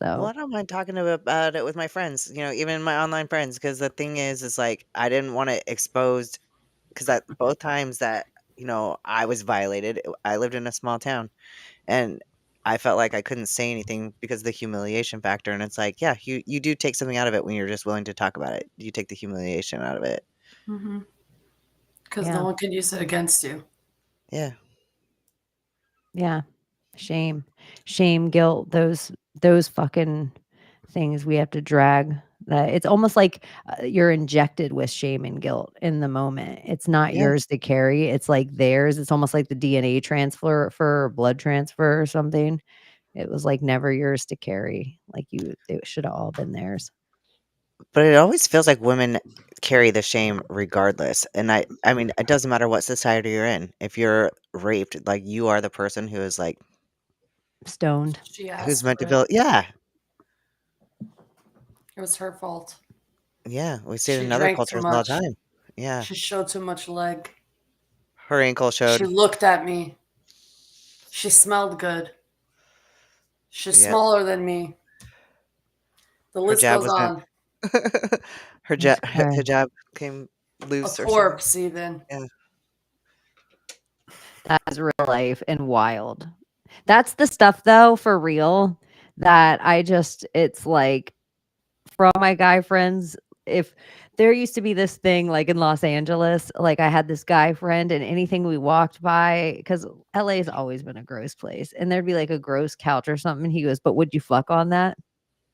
Well, I So don't mind talking about it with my friends, even my online friends, because the thing is like I didn't want it exposed because at both times that I was violated, I lived in a small town, and I felt like I couldn't say anything because of the humiliation factor. And it's like, yeah, you do take something out of it when you're just willing to talk about it. You take the humiliation out of it. Because no yeah, one can use it against you. Yeah. yeah, shame, guilt, those fucking things we have to drag. That it's almost like you're injected with shame and guilt in the moment. It's not Yeah. yours to carry. It's like theirs. It's almost like the DNA transfer for blood transfer or something. It was like never yours to carry. Like it should have all been theirs. But it always feels like women carry the shame regardless. And I mean, it doesn't matter what society you're in. If you're raped, like you are the person who is like Stoned. She who's asked meant to for it. feel. Yeah. It was her fault. Yeah. We see it She in other drank too cultures all the much. time. Yeah. She showed too much leg. Her ankle She showed. looked at me. She smelled good. She's Yep. smaller than me. The Her list jab goes wasn't. on. her That's hijab came A loose or something. corpse, even. Yeah. That is real life and wild. That's the stuff though, for real, that it's like from my guy friends, if there used to be this thing like in Los Angeles, like I had this guy friend and anything we walked by, because LA's always been a gross place, and there'd be like a gross couch or something. And he goes, "But would you fuck on that?"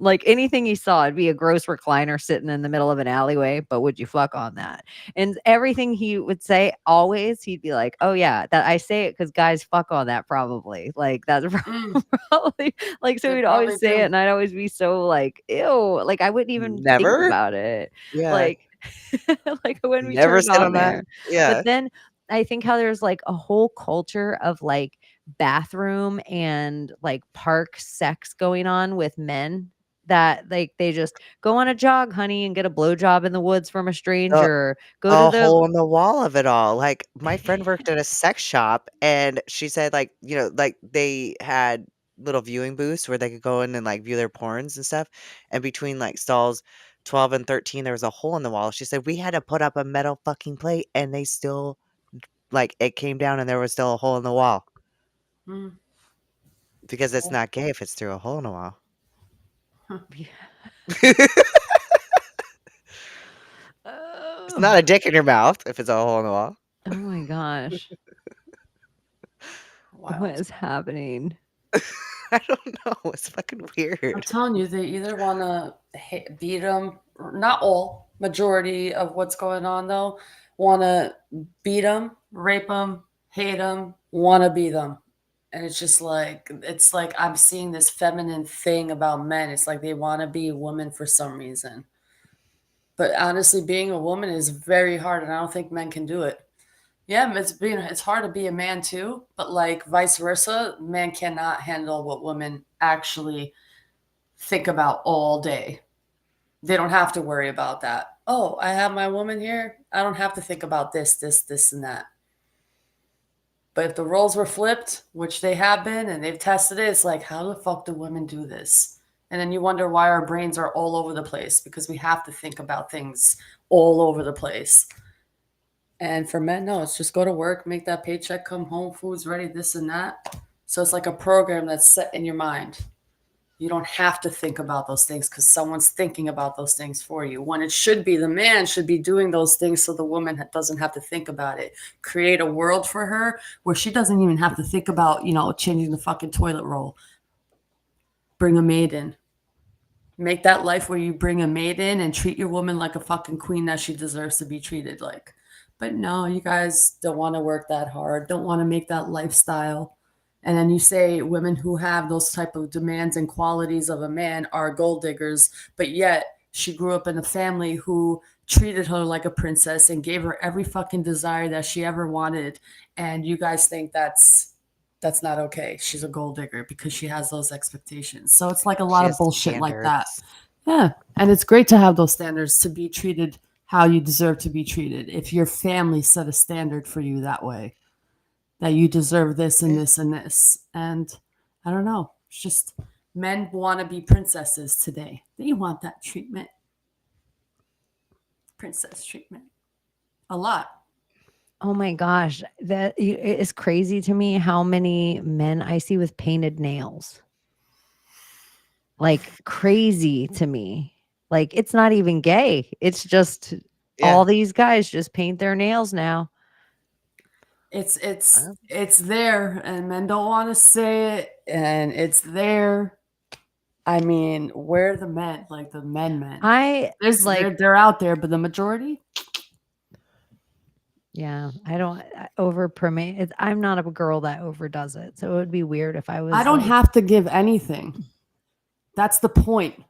Like anything he saw, it'd be a gross recliner sitting in the middle of an alleyway, but would you fuck on that? And everything he would say, always, he'd be like, "Oh yeah, that I say it because guys fuck on that probably." Like that's probably like so They he'd probably always say it, do. and I'd always be so like, "Ew!" Like I wouldn't even think Never. about it. Yeah. Like, like I wouldn't be Never turned sit on on that. there. But Yeah. then I think how there's like a whole culture of like bathroom and like park sex going on with men, that like they just go on a jog, honey, and get a blowjob in the woods from a The stranger. Go to a the hole in the wall of it all. Like, my friend worked at a sex shop, and she said, like, like, they had little viewing booths where they could go in and, like, view their porns and stuff, and between, like, stalls 12 and 13, there was a hole in the wall. She said, "We had to put up a metal fucking plate, and they still like, it came down, and there was still a hole in the wall." Mm. Because it's not gay if it's through a hole in the wall. It's not a dick in your mouth if it's a hole in the wall. Oh my gosh, what Wild. is happening? I don't know. It's fucking I'm weird. telling you, they either want to beat them, not all, majority of what's going on though, want to beat them, rape them, hate them, want to be them. And it's like I'm seeing this feminine thing about men. It's like they want to be a woman for some reason. But honestly, being a woman is very hard, and I don't think men can do it. Yeah, it's hard to be a man too, but like vice versa, men cannot handle what women actually think about all day. They don't have to worry about that. Oh, I have my woman here. I don't have to think about this, and that. But if the roles were flipped, which they have been, and they've tested it, it's like, how the fuck do women do this? And then you wonder why our brains are all over the place, because we have to think about things all over the place. And for men, no, it's just go to work, make that paycheck, come home, food's ready, this and that. So it's like a program that's set in your mind. You don't have to think about those things because someone's thinking about those things for you. When it should be the man should be doing those things so the woman doesn't have to think about it. Create a world for her where she doesn't even have to think about, changing the fucking toilet roll. Bring a maid in. Make that life where you bring a maid in and treat your woman like a fucking queen that she deserves to be treated like. But no, you guys don't want to work that hard, don't want to make that lifestyle. And then you say women who have those type of demands and qualities of a man are gold diggers, but yet she grew up in a family who treated her like a princess and gave her every fucking desire that she ever wanted. And you guys think that's not okay. She's a gold digger because she has those expectations. So it's like a lot She of has bullshit like that. standards. Yeah. And it's great to have those standards to be treated how you deserve to be treated. If your family set a standard for you that way, that you deserve this and this and this. And I don't know. It's just men want to be princesses today. They want that treatment. Princess treatment. A lot. Oh my gosh, that it is crazy to me how many men I see with painted nails. Like crazy to me. Like it's not even gay. It's just all these guys just paint their nails now. It's there, and men don't want to say it, and it's there. I mean, where are the men? Like the men. They're out there, but the majority. Yeah, I don't over permit. I'm not a girl that overdoes it, so it would be weird if I was. I don't have to give anything. That's the point.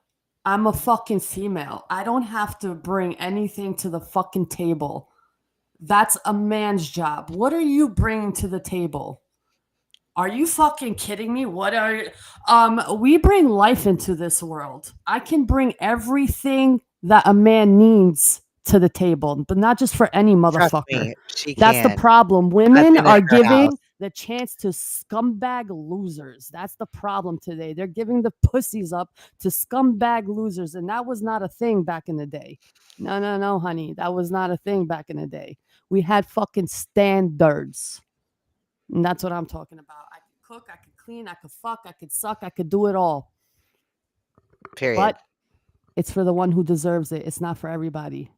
I'm a fucking female. I don't have to bring anything to the fucking table. That's a man's job. What are you bringing to the table? Are you fucking kidding me? What are you? We bring life into this world. I can bring everything that a man needs to the table, but not just for any motherfucker. Me, she That's can. the problem. Women are giving the chance to scumbag losers. That's the problem today. They're giving the pussies up to scumbag losers, and that was not a thing back in the day. No, honey. That was not a thing back in the day. We had fucking standards. And that's what I'm talking about. I could cook, I could clean, I could fuck, I could suck, I could do it all. Period. But it's for the one who deserves it. It's not for everybody.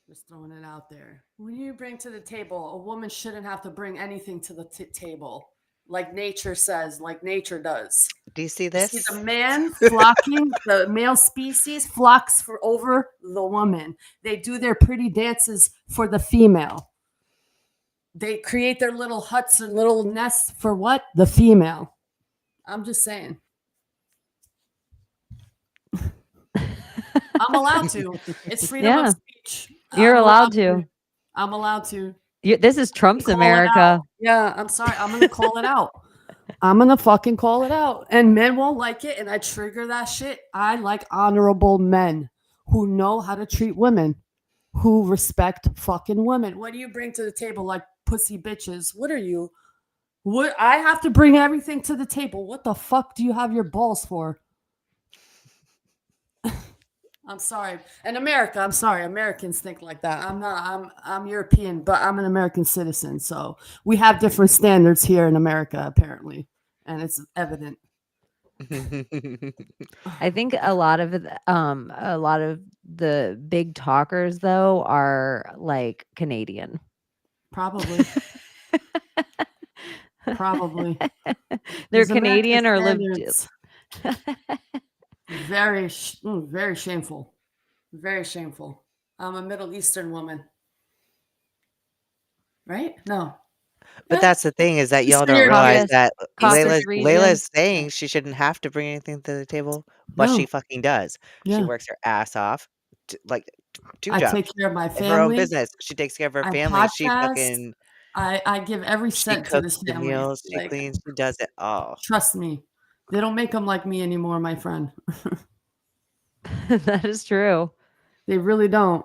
Just throwing it out there. When you bring to the table, a woman shouldn't have to bring anything to the table. Like nature says, like nature does. Do you see this? You see the man flocking, the male species flocks over the woman. They do their pretty dances for the female. They create their little huts and little nests for what? The female. I'm just saying. I'm allowed to. It's freedom of speech. You're allowed to. I'm allowed to. This is Trump's America. Yeah, I'm sorry. I'm going to call it out. I'm going to fucking call it out. And men won't like it, and I trigger that shit. I like honorable men who know how to treat women, who respect fucking women. What do you bring to the table like pussy bitches? What are you? What? I have to bring everything to the table. What the fuck do you have your balls for? I'm sorry. In America, I'm sorry. Americans think like that. I'm not. I'm European, but I'm an American citizen. So we have different standards here in America, apparently, and it's evident. I think a lot of the big talkers though are like Canadian. Probably. Probably. They're Canadian or live. Very shameful. Very shameful. I'm a Middle Eastern woman. Right? No. But that's the thing is that y'all don't realize that Layla's saying she shouldn't have to bring anything to the table, but she fucking does. Yeah. She works her ass off, like 2 I jobs. take care of my family. Her own business. She takes care of her family. Podcast, She fucking. I give every cent to this family. The meals, she cleans. She does it all. Trust me, they don't make them like me anymore, my friend. That is true. They really don't.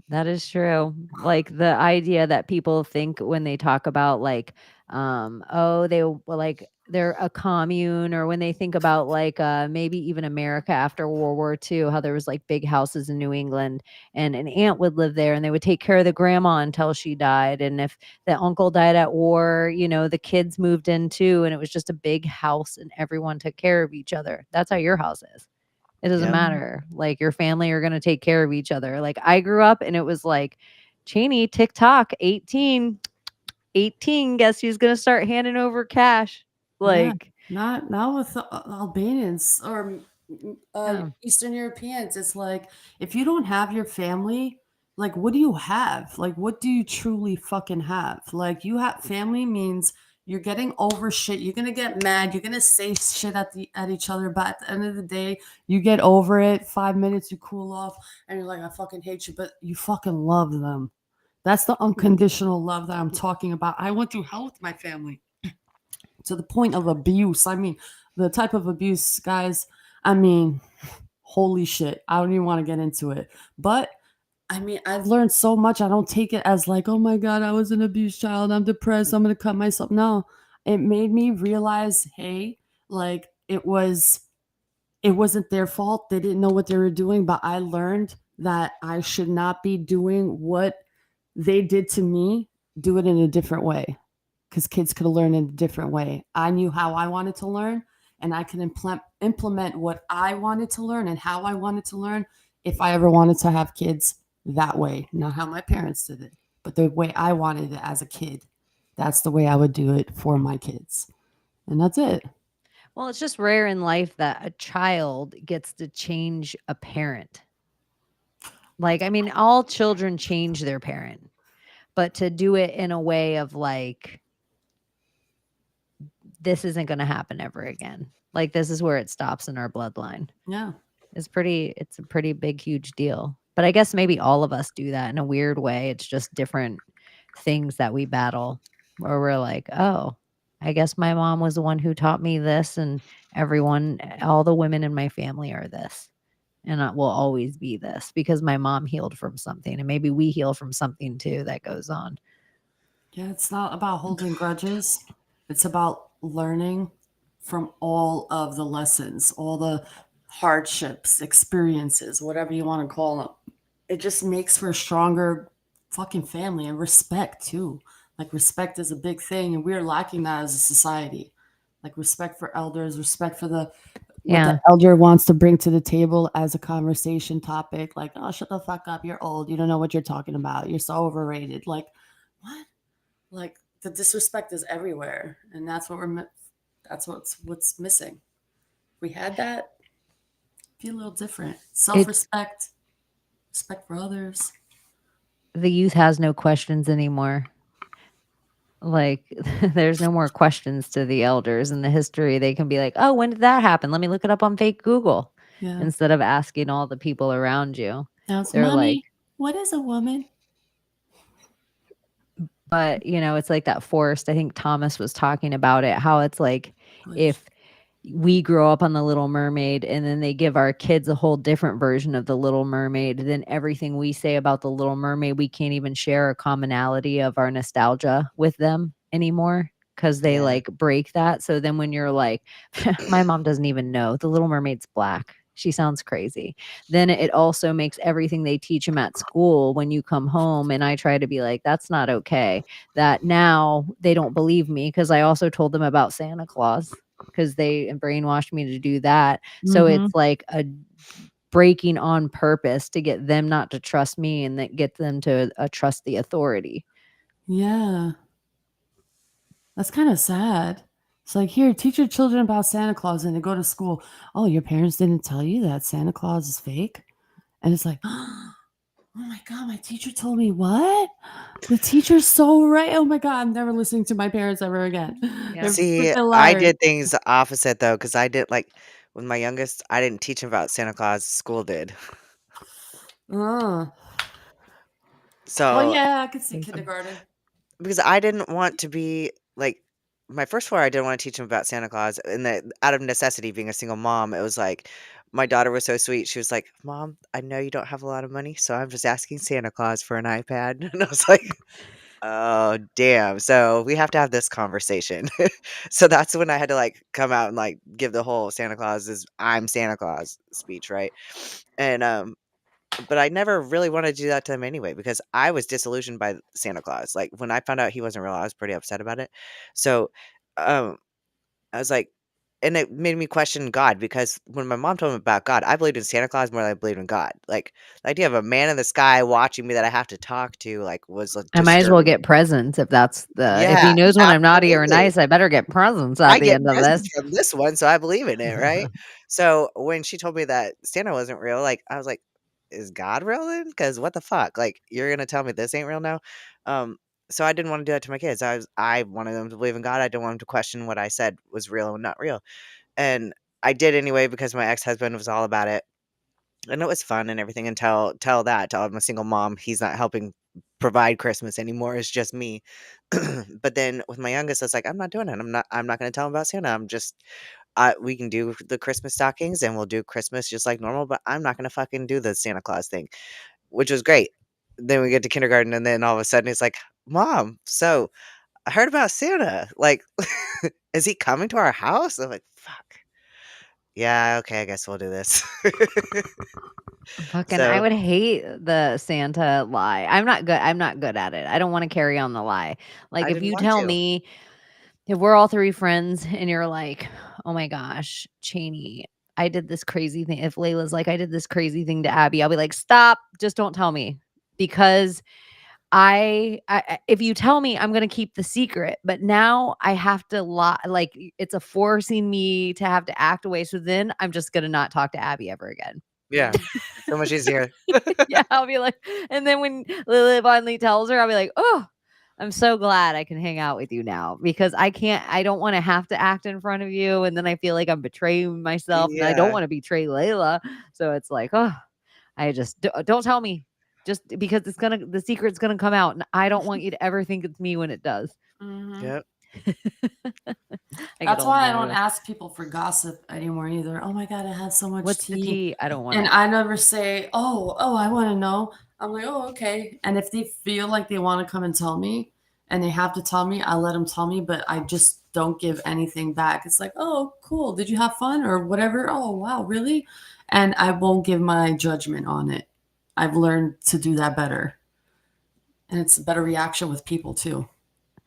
That is true. Like the idea that people think when they talk about like, oh, they like they're a commune, or when they think about like maybe even America after World War II, how there was like big houses in New England, and an aunt would live there, and they would take care of the grandma until she died. And if the uncle died at war, the kids moved in too, and it was just a big house, and everyone took care of each other. That's how your house is. It doesn't Yep. matter. Like your family are going to take care of each other. Like I grew up and it was like, Chaney, TikTok, 18, 18. Guess who's going to start handing over cash? Yeah, Like, not with Albanians or yeah. Eastern Europeans. It's like if you don't have your family, like what do you have? Like what do you truly fucking have? Like you have family means you're getting over shit. You're gonna get mad. You're gonna say shit at each other, but at the end of the day, you get over it. 5 minutes, you cool off, and you're like, I fucking hate you, but you fucking love them. That's the unconditional love that I'm talking about. I went through hell with my family to the point of abuse. I mean, the type of abuse, guys, I mean, holy shit. I don't even want to get into it. But I mean, I've learned so much. I don't take it as like, oh my God, I was an abused child. I'm depressed. I'm going to cut myself. No, it made me realize, hey, like it wasn't their fault. They didn't know what they were doing, but I learned that I should not be doing what they did to me, do it in a different way because kids could learn in a different way. I knew how I wanted to learn, and I could implement what I wanted to learn and how I wanted to learn if I ever wanted to have kids that way. Not how my parents did it, but the way I wanted it as a kid. That's the way I would do it for my kids. And that's it. Well, it's just rare in life that a child gets to change a parent. Like, I mean, all children change their parent, but to do it in a way of like, this isn't going to happen ever again. Like, this is where it stops in our bloodline. Yeah. It's a pretty big, huge deal. But I guess maybe all of us do that in a weird way. It's just different things that we battle where we're like, oh, I guess my mom was the one who taught me this, and all the women in my family are this. And I will always be this because my mom healed from something, and maybe we heal from something too that goes on. Yeah, it's not about holding grudges. It's about learning from all of the lessons, all the hardships, experiences, whatever you want to call them. It just makes for a stronger fucking family and respect too. Like respect is a big thing, and we're lacking that as a society. Like respect for elders, respect for what Yeah. the elder wants to bring to the table as a conversation topic. Like, oh, shut the fuck up, you're old, you don't know what you're talking about, you're so overrated. Like, what? Like the disrespect is everywhere, and that's what's missing. We had that, be a little different. Self-respect, respect for others. The youth has no questions anymore. Like, there's no more questions to the elders in the history. They can be like, oh, when did that happen? Let me look it up on fake Google. Yeah. Instead of asking all the people around you. Now it's, They're mommy, like, what is a woman? but it's like that forced. I think Thomas was talking about it, how it's like if we grow up on the Little Mermaid and then they give our kids a whole different version of the Little Mermaid, then everything we say about the Little Mermaid, we can't even share a commonality of our nostalgia with them anymore because they like break that. So then when you're like, my mom doesn't even know the Little Mermaid's black, she sounds crazy, then it also makes everything they teach them at school when you come home, and I try to be like, that's not okay, that now they don't believe me because I also told them about Santa Claus because they brainwashed me to do that. So it's like a breaking on purpose to get them not to trust me and that get them to trust the authority. Yeah. That's kind of sad. It's like, here, teach your children about Santa Claus, and they go to school. Oh, your parents didn't tell you that Santa Claus is fake? And it's like, oh my God, my teacher told me what? The teacher's so right. Oh my God, I'm never listening to my parents ever again. Yeah. They're See, freaking I liars. did things the opposite though, because I did like with my youngest, I didn't teach him about Santa Claus. School did. Oh, So yeah, I could see kindergarten. because I didn't want to be like my first 4, I didn't want to teach him about Santa Claus, and that out of necessity, being a single mom, it was like my daughter was so sweet. She was like, "Mom, I know you don't have a lot of money, so I'm just asking Santa Claus for an iPad." And I was like, Oh, damn. So we have to have this conversation. So that's when I had to like come out and like give the whole Santa Claus is I'm Santa Claus speech, right? And but I never really wanted to do that to him anyway because I was disillusioned by Santa Claus. Like when I found out he wasn't real, I was pretty upset about it. So um I was like, and it made me question God because when my mom told me about God, I believed in Santa Claus more than I believed in God. Like the idea of a man in the sky watching me that I have to talk to, like, was like, I might as well disturbing. get presents if that's the if Yeah, he knows when I'm naughty or absolutely. nice, I better get presents at I the get end of presents this. from this one, so I believe in it, right? So when she told me that Santa wasn't real, like I was like, "Is God real then? Because what the fuck? Like you're gonna tell me this ain't real now?" Um, so I didn't want to do that to my kids. I wanted them to believe in God. I didn't want them to question what I said was real and not real. And I did anyway because my ex-husband was all about it, and it was fun and everything until tell that to I'm a single mom, he's not helping provide Christmas anymore, it's just me. But then with my youngest, I was like, "I'm not doing it. I'm not gonna tell him about Santa. I'm just we can do the Christmas stockings and we'll do Christmas just like normal, but I'm not gonna fucking do the Santa Claus thing," which was great. Then we get to kindergarten and then all of a sudden he's like, "Mom, so I heard about Santa. Like, is he coming to our house?" I'm like, "Fuck. Yeah, okay, I guess we'll do this." Fucking I So would hate the Santa lie. I'm not good at it. I don't wanna carry on the lie. Like, I if didn't you want tell to. me if we're all 3 friends and you're like, "Oh my gosh, Chaney, I did this crazy thing." If Layla's like, "I did this crazy thing to Abbie," I'll be like, "Stop, just don't tell me." Because if you tell me, I'm gonna keep the secret, but now I have to lie, like, it's a forcing me to have to act away, so then I'm just gonna not talk to Abbie ever again. Yeah, so much easier. Yeah, I'll be like and then when Lily finally tells her, I'll be like, "Oh, I'm so glad I can hang out with you now because I don't wanna have to act in front of you, and then I feel like I'm betraying myself, and I don't Yeah, wanna betray Layla." So it's like, "Oh, I just don't tell me just because the secret's gonna come out, and I don't want you to ever think it's me when it does." Mhm. yep, I get That's all why I don't nervous. ask people for gossip anymore either. Oh my god, I had so much "What's the tea. tea?" I don't And wanna I never say, "Oh, I wanna know." I'm like, "Oh, okay." And if they feel like they wanna come and tell me, and they have to tell me, I let them tell me, but I just don't give anything back. It's like, "Oh, cool. Did you have fun?" Or whatever. "Oh, wow, really?" And I won't give my judgment on it. I've learned to do that better, and it's a better reaction with people too.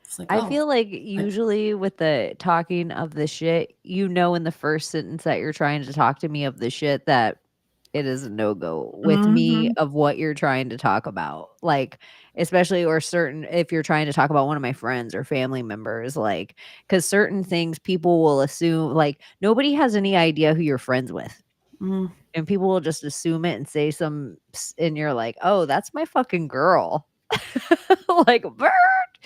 It's like, I "Oh, feel like I." usually with the talking of the shit, in the first sentence that you're trying to talk to me of the shit that it is a no-go with me Mhm. of what you're trying to talk about. Like, especially or certain if you're trying to talk about one of my friends or family members, like, because certain things people will assume, like, nobody has any idea who you're friends with. Mm. And people will just assume it and say and you're like, "Oh, that's my fucking girl." Like, "Bird."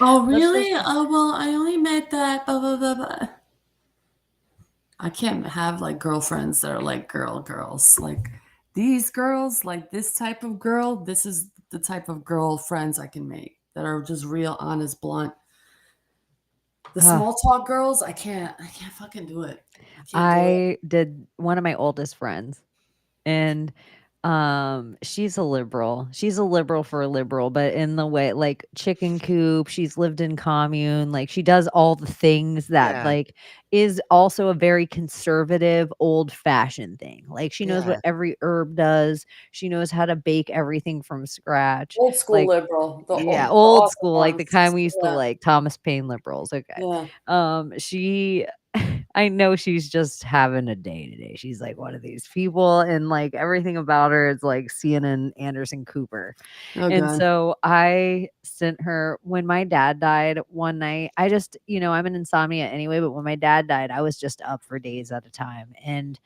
"Oh, That's just really? Oh, well, I only met that blah, blah, blah, blah." I can't have like girlfriends that are like girls. Like these girls, like this type of girl, this is the type of girl friends I can make that are just real, honest, blunt. The ugh. small talk girls, I can't fucking do it. I can't do it. I did one of my oldest friends, and she's a liberal. She's a liberal for a liberal, but in the way like chicken coop, she's lived in commune, like she does all the things that yeah, like is also a very conservative, old-fashioned thing. Like she knows what yeah, every herb does. She knows how to bake everything from scratch. Old school Like liberal, yeah, the old awesome school, like the ones. kind we used to Yeah, like, Thomas Paine liberals, okay. yeah. She I know she's just having a day today. She's like one of these people, and, like, everything about her is like CNN Anderson Cooper. Oh And god. so I sent her when my dad died one night, I just I'm an insomnia anyway, but when my dad died, I was just up for days at a time, and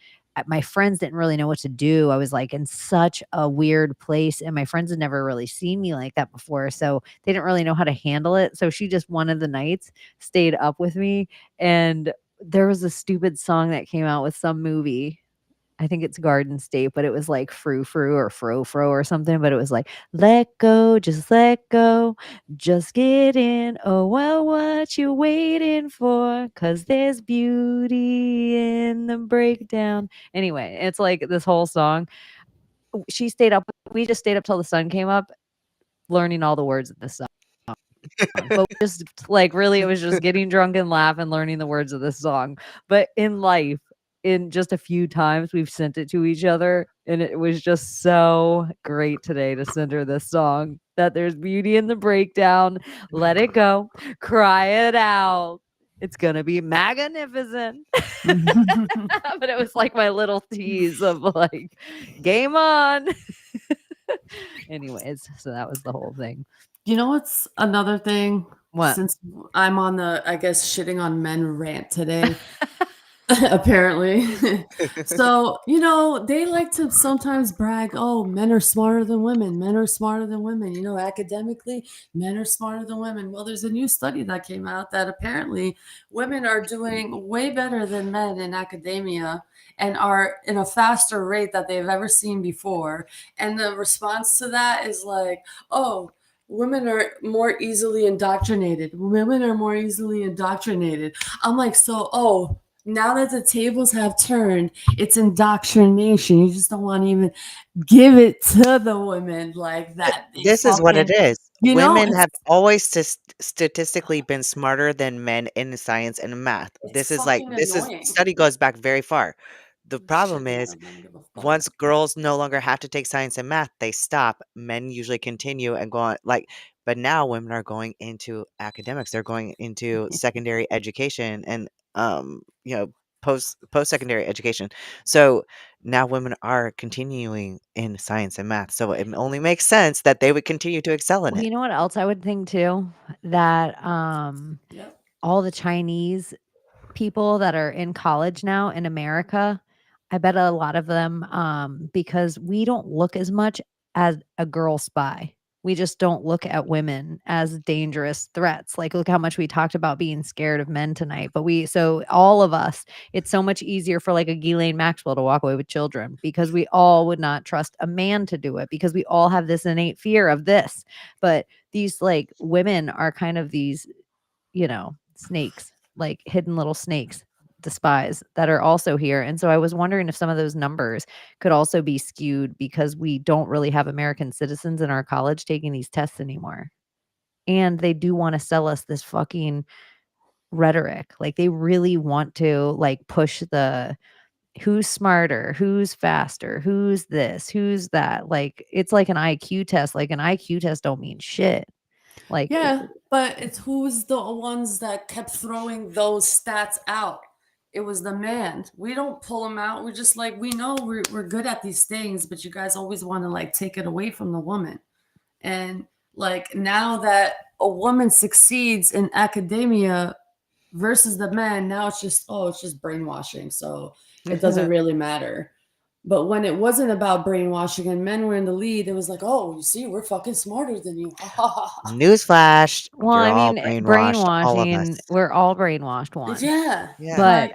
my friends didn't really know what to do. I was, like, in such a weird place, and my friends had never really seen me like that before, so they didn't really know how to handle it, so she just one of the nights stayed up with me, and there was a stupid song that came out with some movie. I think it's Garden State, but it was like Frou Frou or Fro Fro or something, but it was like, "Let go, just let go, just get in. Oh, well, what you waiting for? 'Cause there's beauty in the breakdown." Anyway, it's like this whole song. She stayed up we just stayed up till the sun came up learning all the words of this song. but just like really it was just getting drunk and laugh and learning the words of this song. But in life, in just a few times we've sent it to each other, and it was just so great today to send her this song, that there's beauty in the breakdown. Let it go, cry it out, it's gonna be magnificent. But it was like my little tease of like, game on. Anyways, so that was the whole thing. You know what's another thing? What? Since I'm on the, I guess, shitting on men rant today, apparently. So, they like to sometimes brag, oh, men are smarter than women. Men are smarter than women. Academically, men are smarter than women. Well, there's a new study that came out that apparently women are doing way better than men in academia and are in a faster rate that they've ever seen before. And the response to that is like, oh, women are more easily indoctrinated. Women are more easily indoctrinated. I'm like, so, now that the tables have turned, it's indoctrination. You just don't want to even give it to the women like that. This is what it is. Women it's, have always statistically been smarter than men in science and math. it's fucking This is annoying. study goes back very far. The problem Shit, is I don't give a fuck. once girls no longer have to take science and math, they stop. Men usually continue and go on but now women are going into academics. They're going into secondary education and post-secondary education. So now women are continuing in science and math. So it only makes sense that they would continue to excel in Well, it. you know what else I would think too? That Yep. all the Chinese people that are in college now in America, I bet a lot of them, because we don't look as much as a girl spy. We just don't look at women as dangerous threats. Like, look how much we talked about being scared of men tonight. But so all of us, it's so much easier for like a Ghislaine Maxwell to walk away with children because we all would not trust a man to do it because we all have this innate fear of this. But these like women are kind of these, snakes, like hidden little snakes, the spies that are also here. And so I was wondering if some of those numbers could also be skewed because we don't really have American citizens in our college taking these tests anymore. And they do want to sell us this fucking rhetoric. Like they really want to like push the who's smarter, who's faster, who's this, who's that. Like it's like an IQ test. Like an IQ test don't mean shit. Like Yeah, but it's who's the ones that kept throwing those stats out. It was the man. We don't pull them out. We're just like, we know we're good at these things, but you guys always want to like take it away from the woman. And like now that a woman succeeds in academia versus the man, now it's just brainwashing. So it doesn't really matter. But when it wasn't about brainwashing and men were in the lead, it was like, oh, you see, we're fucking smarter than you. Newsflash, well, you're I all mean, brainwashed, all of brainwashing, us. we're all brainwashed once. Yeah. Yeah. But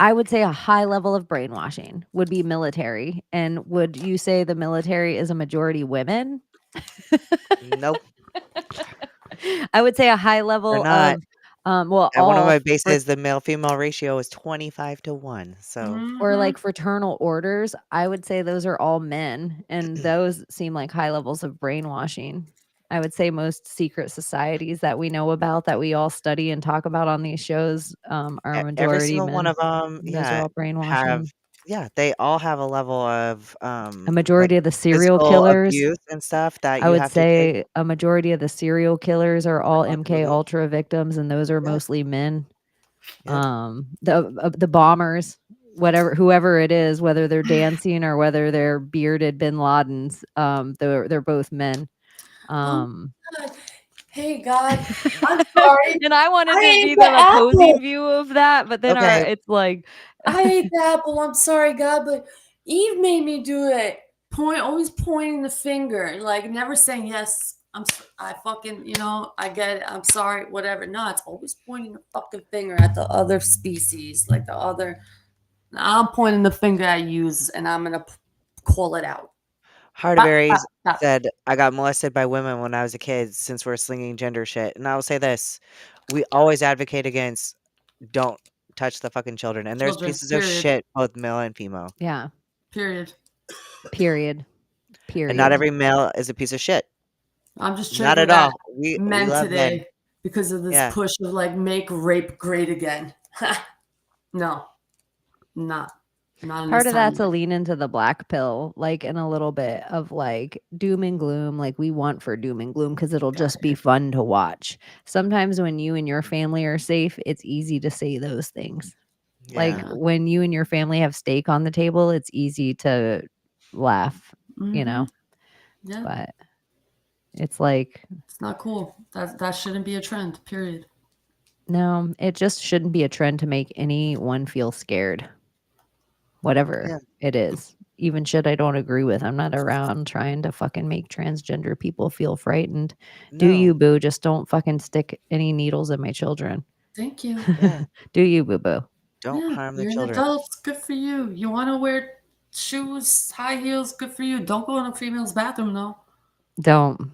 I would say a high level of brainwashing would be military. And would you say the military is a majority women? Nope, I would say a high they're level not. of well, At one of all my bases, the male-female ratio is 25-1. So or Mhm. like fraternal orders, I would say those are all men, and those seem like high levels of brainwashing. I would say most secret societies that we know about, that we all study and talk about on these shows, are every majority single one men. of them, And those are all have brainwashing. they all have a level of A like majority of the serial physical killers, abuse and stuff that I you would have to take. say a majority of the serial killers are all MK Absolutely. Ultra victims, and those are Yep. mostly men. Yep. The bombers, whoever it is, whether they're dancing or whether they're bearded Bin Ladens, they're both men. Oh Um, God. Hey God, I'm sorry. and I wanted I to ate be the the opposing apple. view of that, but then Okay. it's like, I ate the apple. I'm sorry, God, but Eve made me do it. Always pointing the finger, like never saying yes. I fucking, I get it. I'm sorry, whatever. No, it's always pointing the fucking finger at the other species, like the other. I'm pointing the finger at you, and I'm gonna call it out. Bop, bop, Hardaberries bop. said, "I got molested by women when I was a kid since we're slinging gender shit." And I will say this, we always advocate against don't touch the fucking children. And there's Children. pieces of Period. shit, both male and female. yeah, Period. period, And not period. every male is a piece of shit. I'm just Not triggering at at all. We men love men. today because of this Yeah. push of like make rape great again. No, not in Part this of time. that's a lean into the black pill, like, and a little bit of like doom and gloom, like we want for doom and gloom because it'll just be fun to watch. Sometimes when you and your family are safe, it's easy to say those things. Like Yeah. when you and your family have steak on the table, it's easy to laugh, you know, Yeah, but it's like, it's not cool. That shouldn't be a trend. Period. no, it just shouldn't be a trend to make anyone feel scared. Whatever Yeah. it is. Even shit I don't agree with. I'm not around trying to fucking make transgender people feel frightened. Do No. you, boo? Just don't fucking stick any needles in my children. Thank you. Yeah. Do you, boo boo? Don't Yeah, harm the you're an children. adult. Good for you. You want to wear shoes, high heels? Good for you. Don't go in a female's bathroom though. Don't.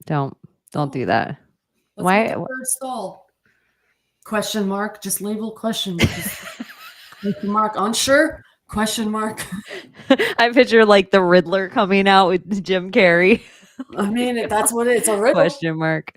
Don't do that. Let's make Why? a third stall. Question mark. Just label question mark. Question mark. Unsure? Question mark. I picture like the Riddler coming out with Jim Carrey. I mean, that's what it's a riddle. Question mark.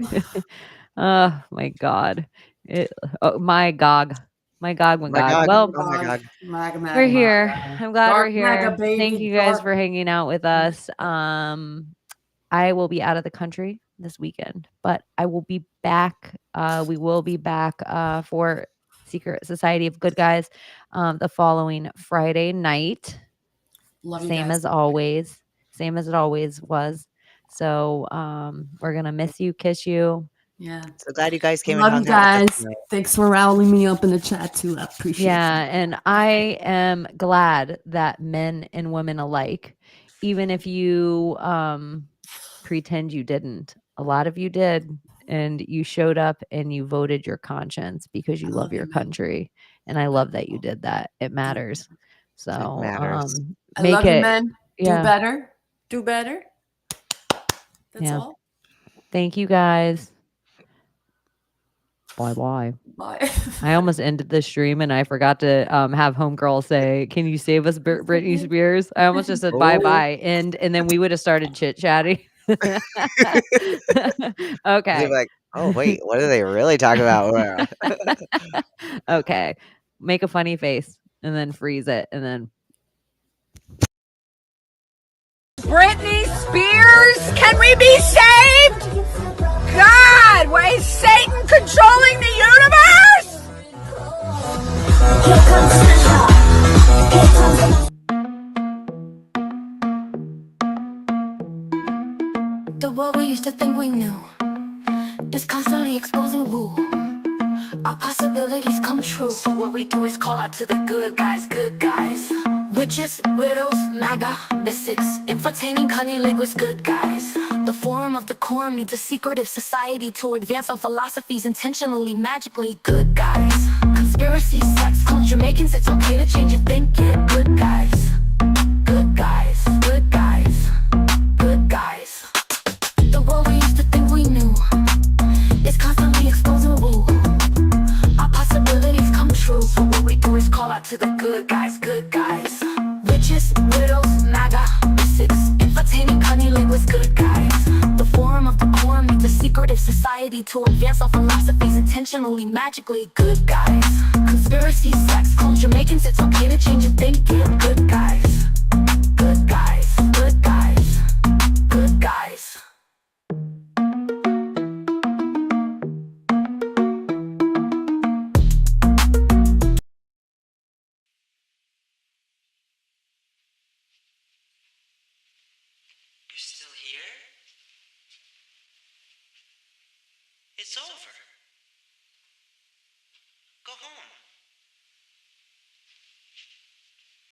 Oh my God. My God. My God, my My God. God. Well, Oh my God. Maga, maga, we're here. maga. I'm glad Dark we're here. maga, baby. Thank you guys Dark. for hanging out with us. I will be out of the country this weekend, but I will be back. We will be back for Secret Society of Good Guys the following Friday night. Love you Same guys. as always. Same as it always was. So we're gonna miss you, kiss you. Yeah. So glad you guys came and Love hung you out with us guys. tonight. Thanks for rallying me up in the chat too. I appreciate Yeah, it. and I am glad that men and women alike, even if you pretend you didn't, a lot of you did, and you showed up and you voted your conscience because you love your country. And I love that you did that. It matters. So matters. I make love you, it men. yeah. Do better. Do better. That's Yeah. all. Thank you guys. Bye. Bye. I almost ended the stream and I forgot to have homegirl say, "Can you save us, Britney Spears?" I almost just said Oh. bye, and then we would have started chit chatting. Okay. They're like, oh wait, what are they really talking about? Okay. Make a funny face and then freeze it and then Britney Spears, can we be saved? God, why is Satan controlling the universe? The world we used to think we knew is constantly exposing woo. Our possibilities come true. So what we do is call out to the good guys, good guys. Witches, widows, MAGA, mystics, entertaining cunnilinguist good guys. The forum of the quorum needs a secretive society to advance our philosophies intentionally, magically good guys. Conspiracy, sex, culture, Jamaicans, it's okay to change your thinking. Good guys, good guys, good guys, good guys. The world we used to think we knew is constantly exposing woo. Our possibilities come true. So what we do is call out to the good guys, good guys. Witches, widows, MAGA, mystics, entertaining cunnilinguist good guys. The forum of the quorum needs a secretive society to advance our philosophies intentionally, magically good guys. Conspiracy, sex, culture, Jamaicans, it's okay to change your thinking. Good guys, good guys, good guys, good guys. You're still here? It's over. Go home.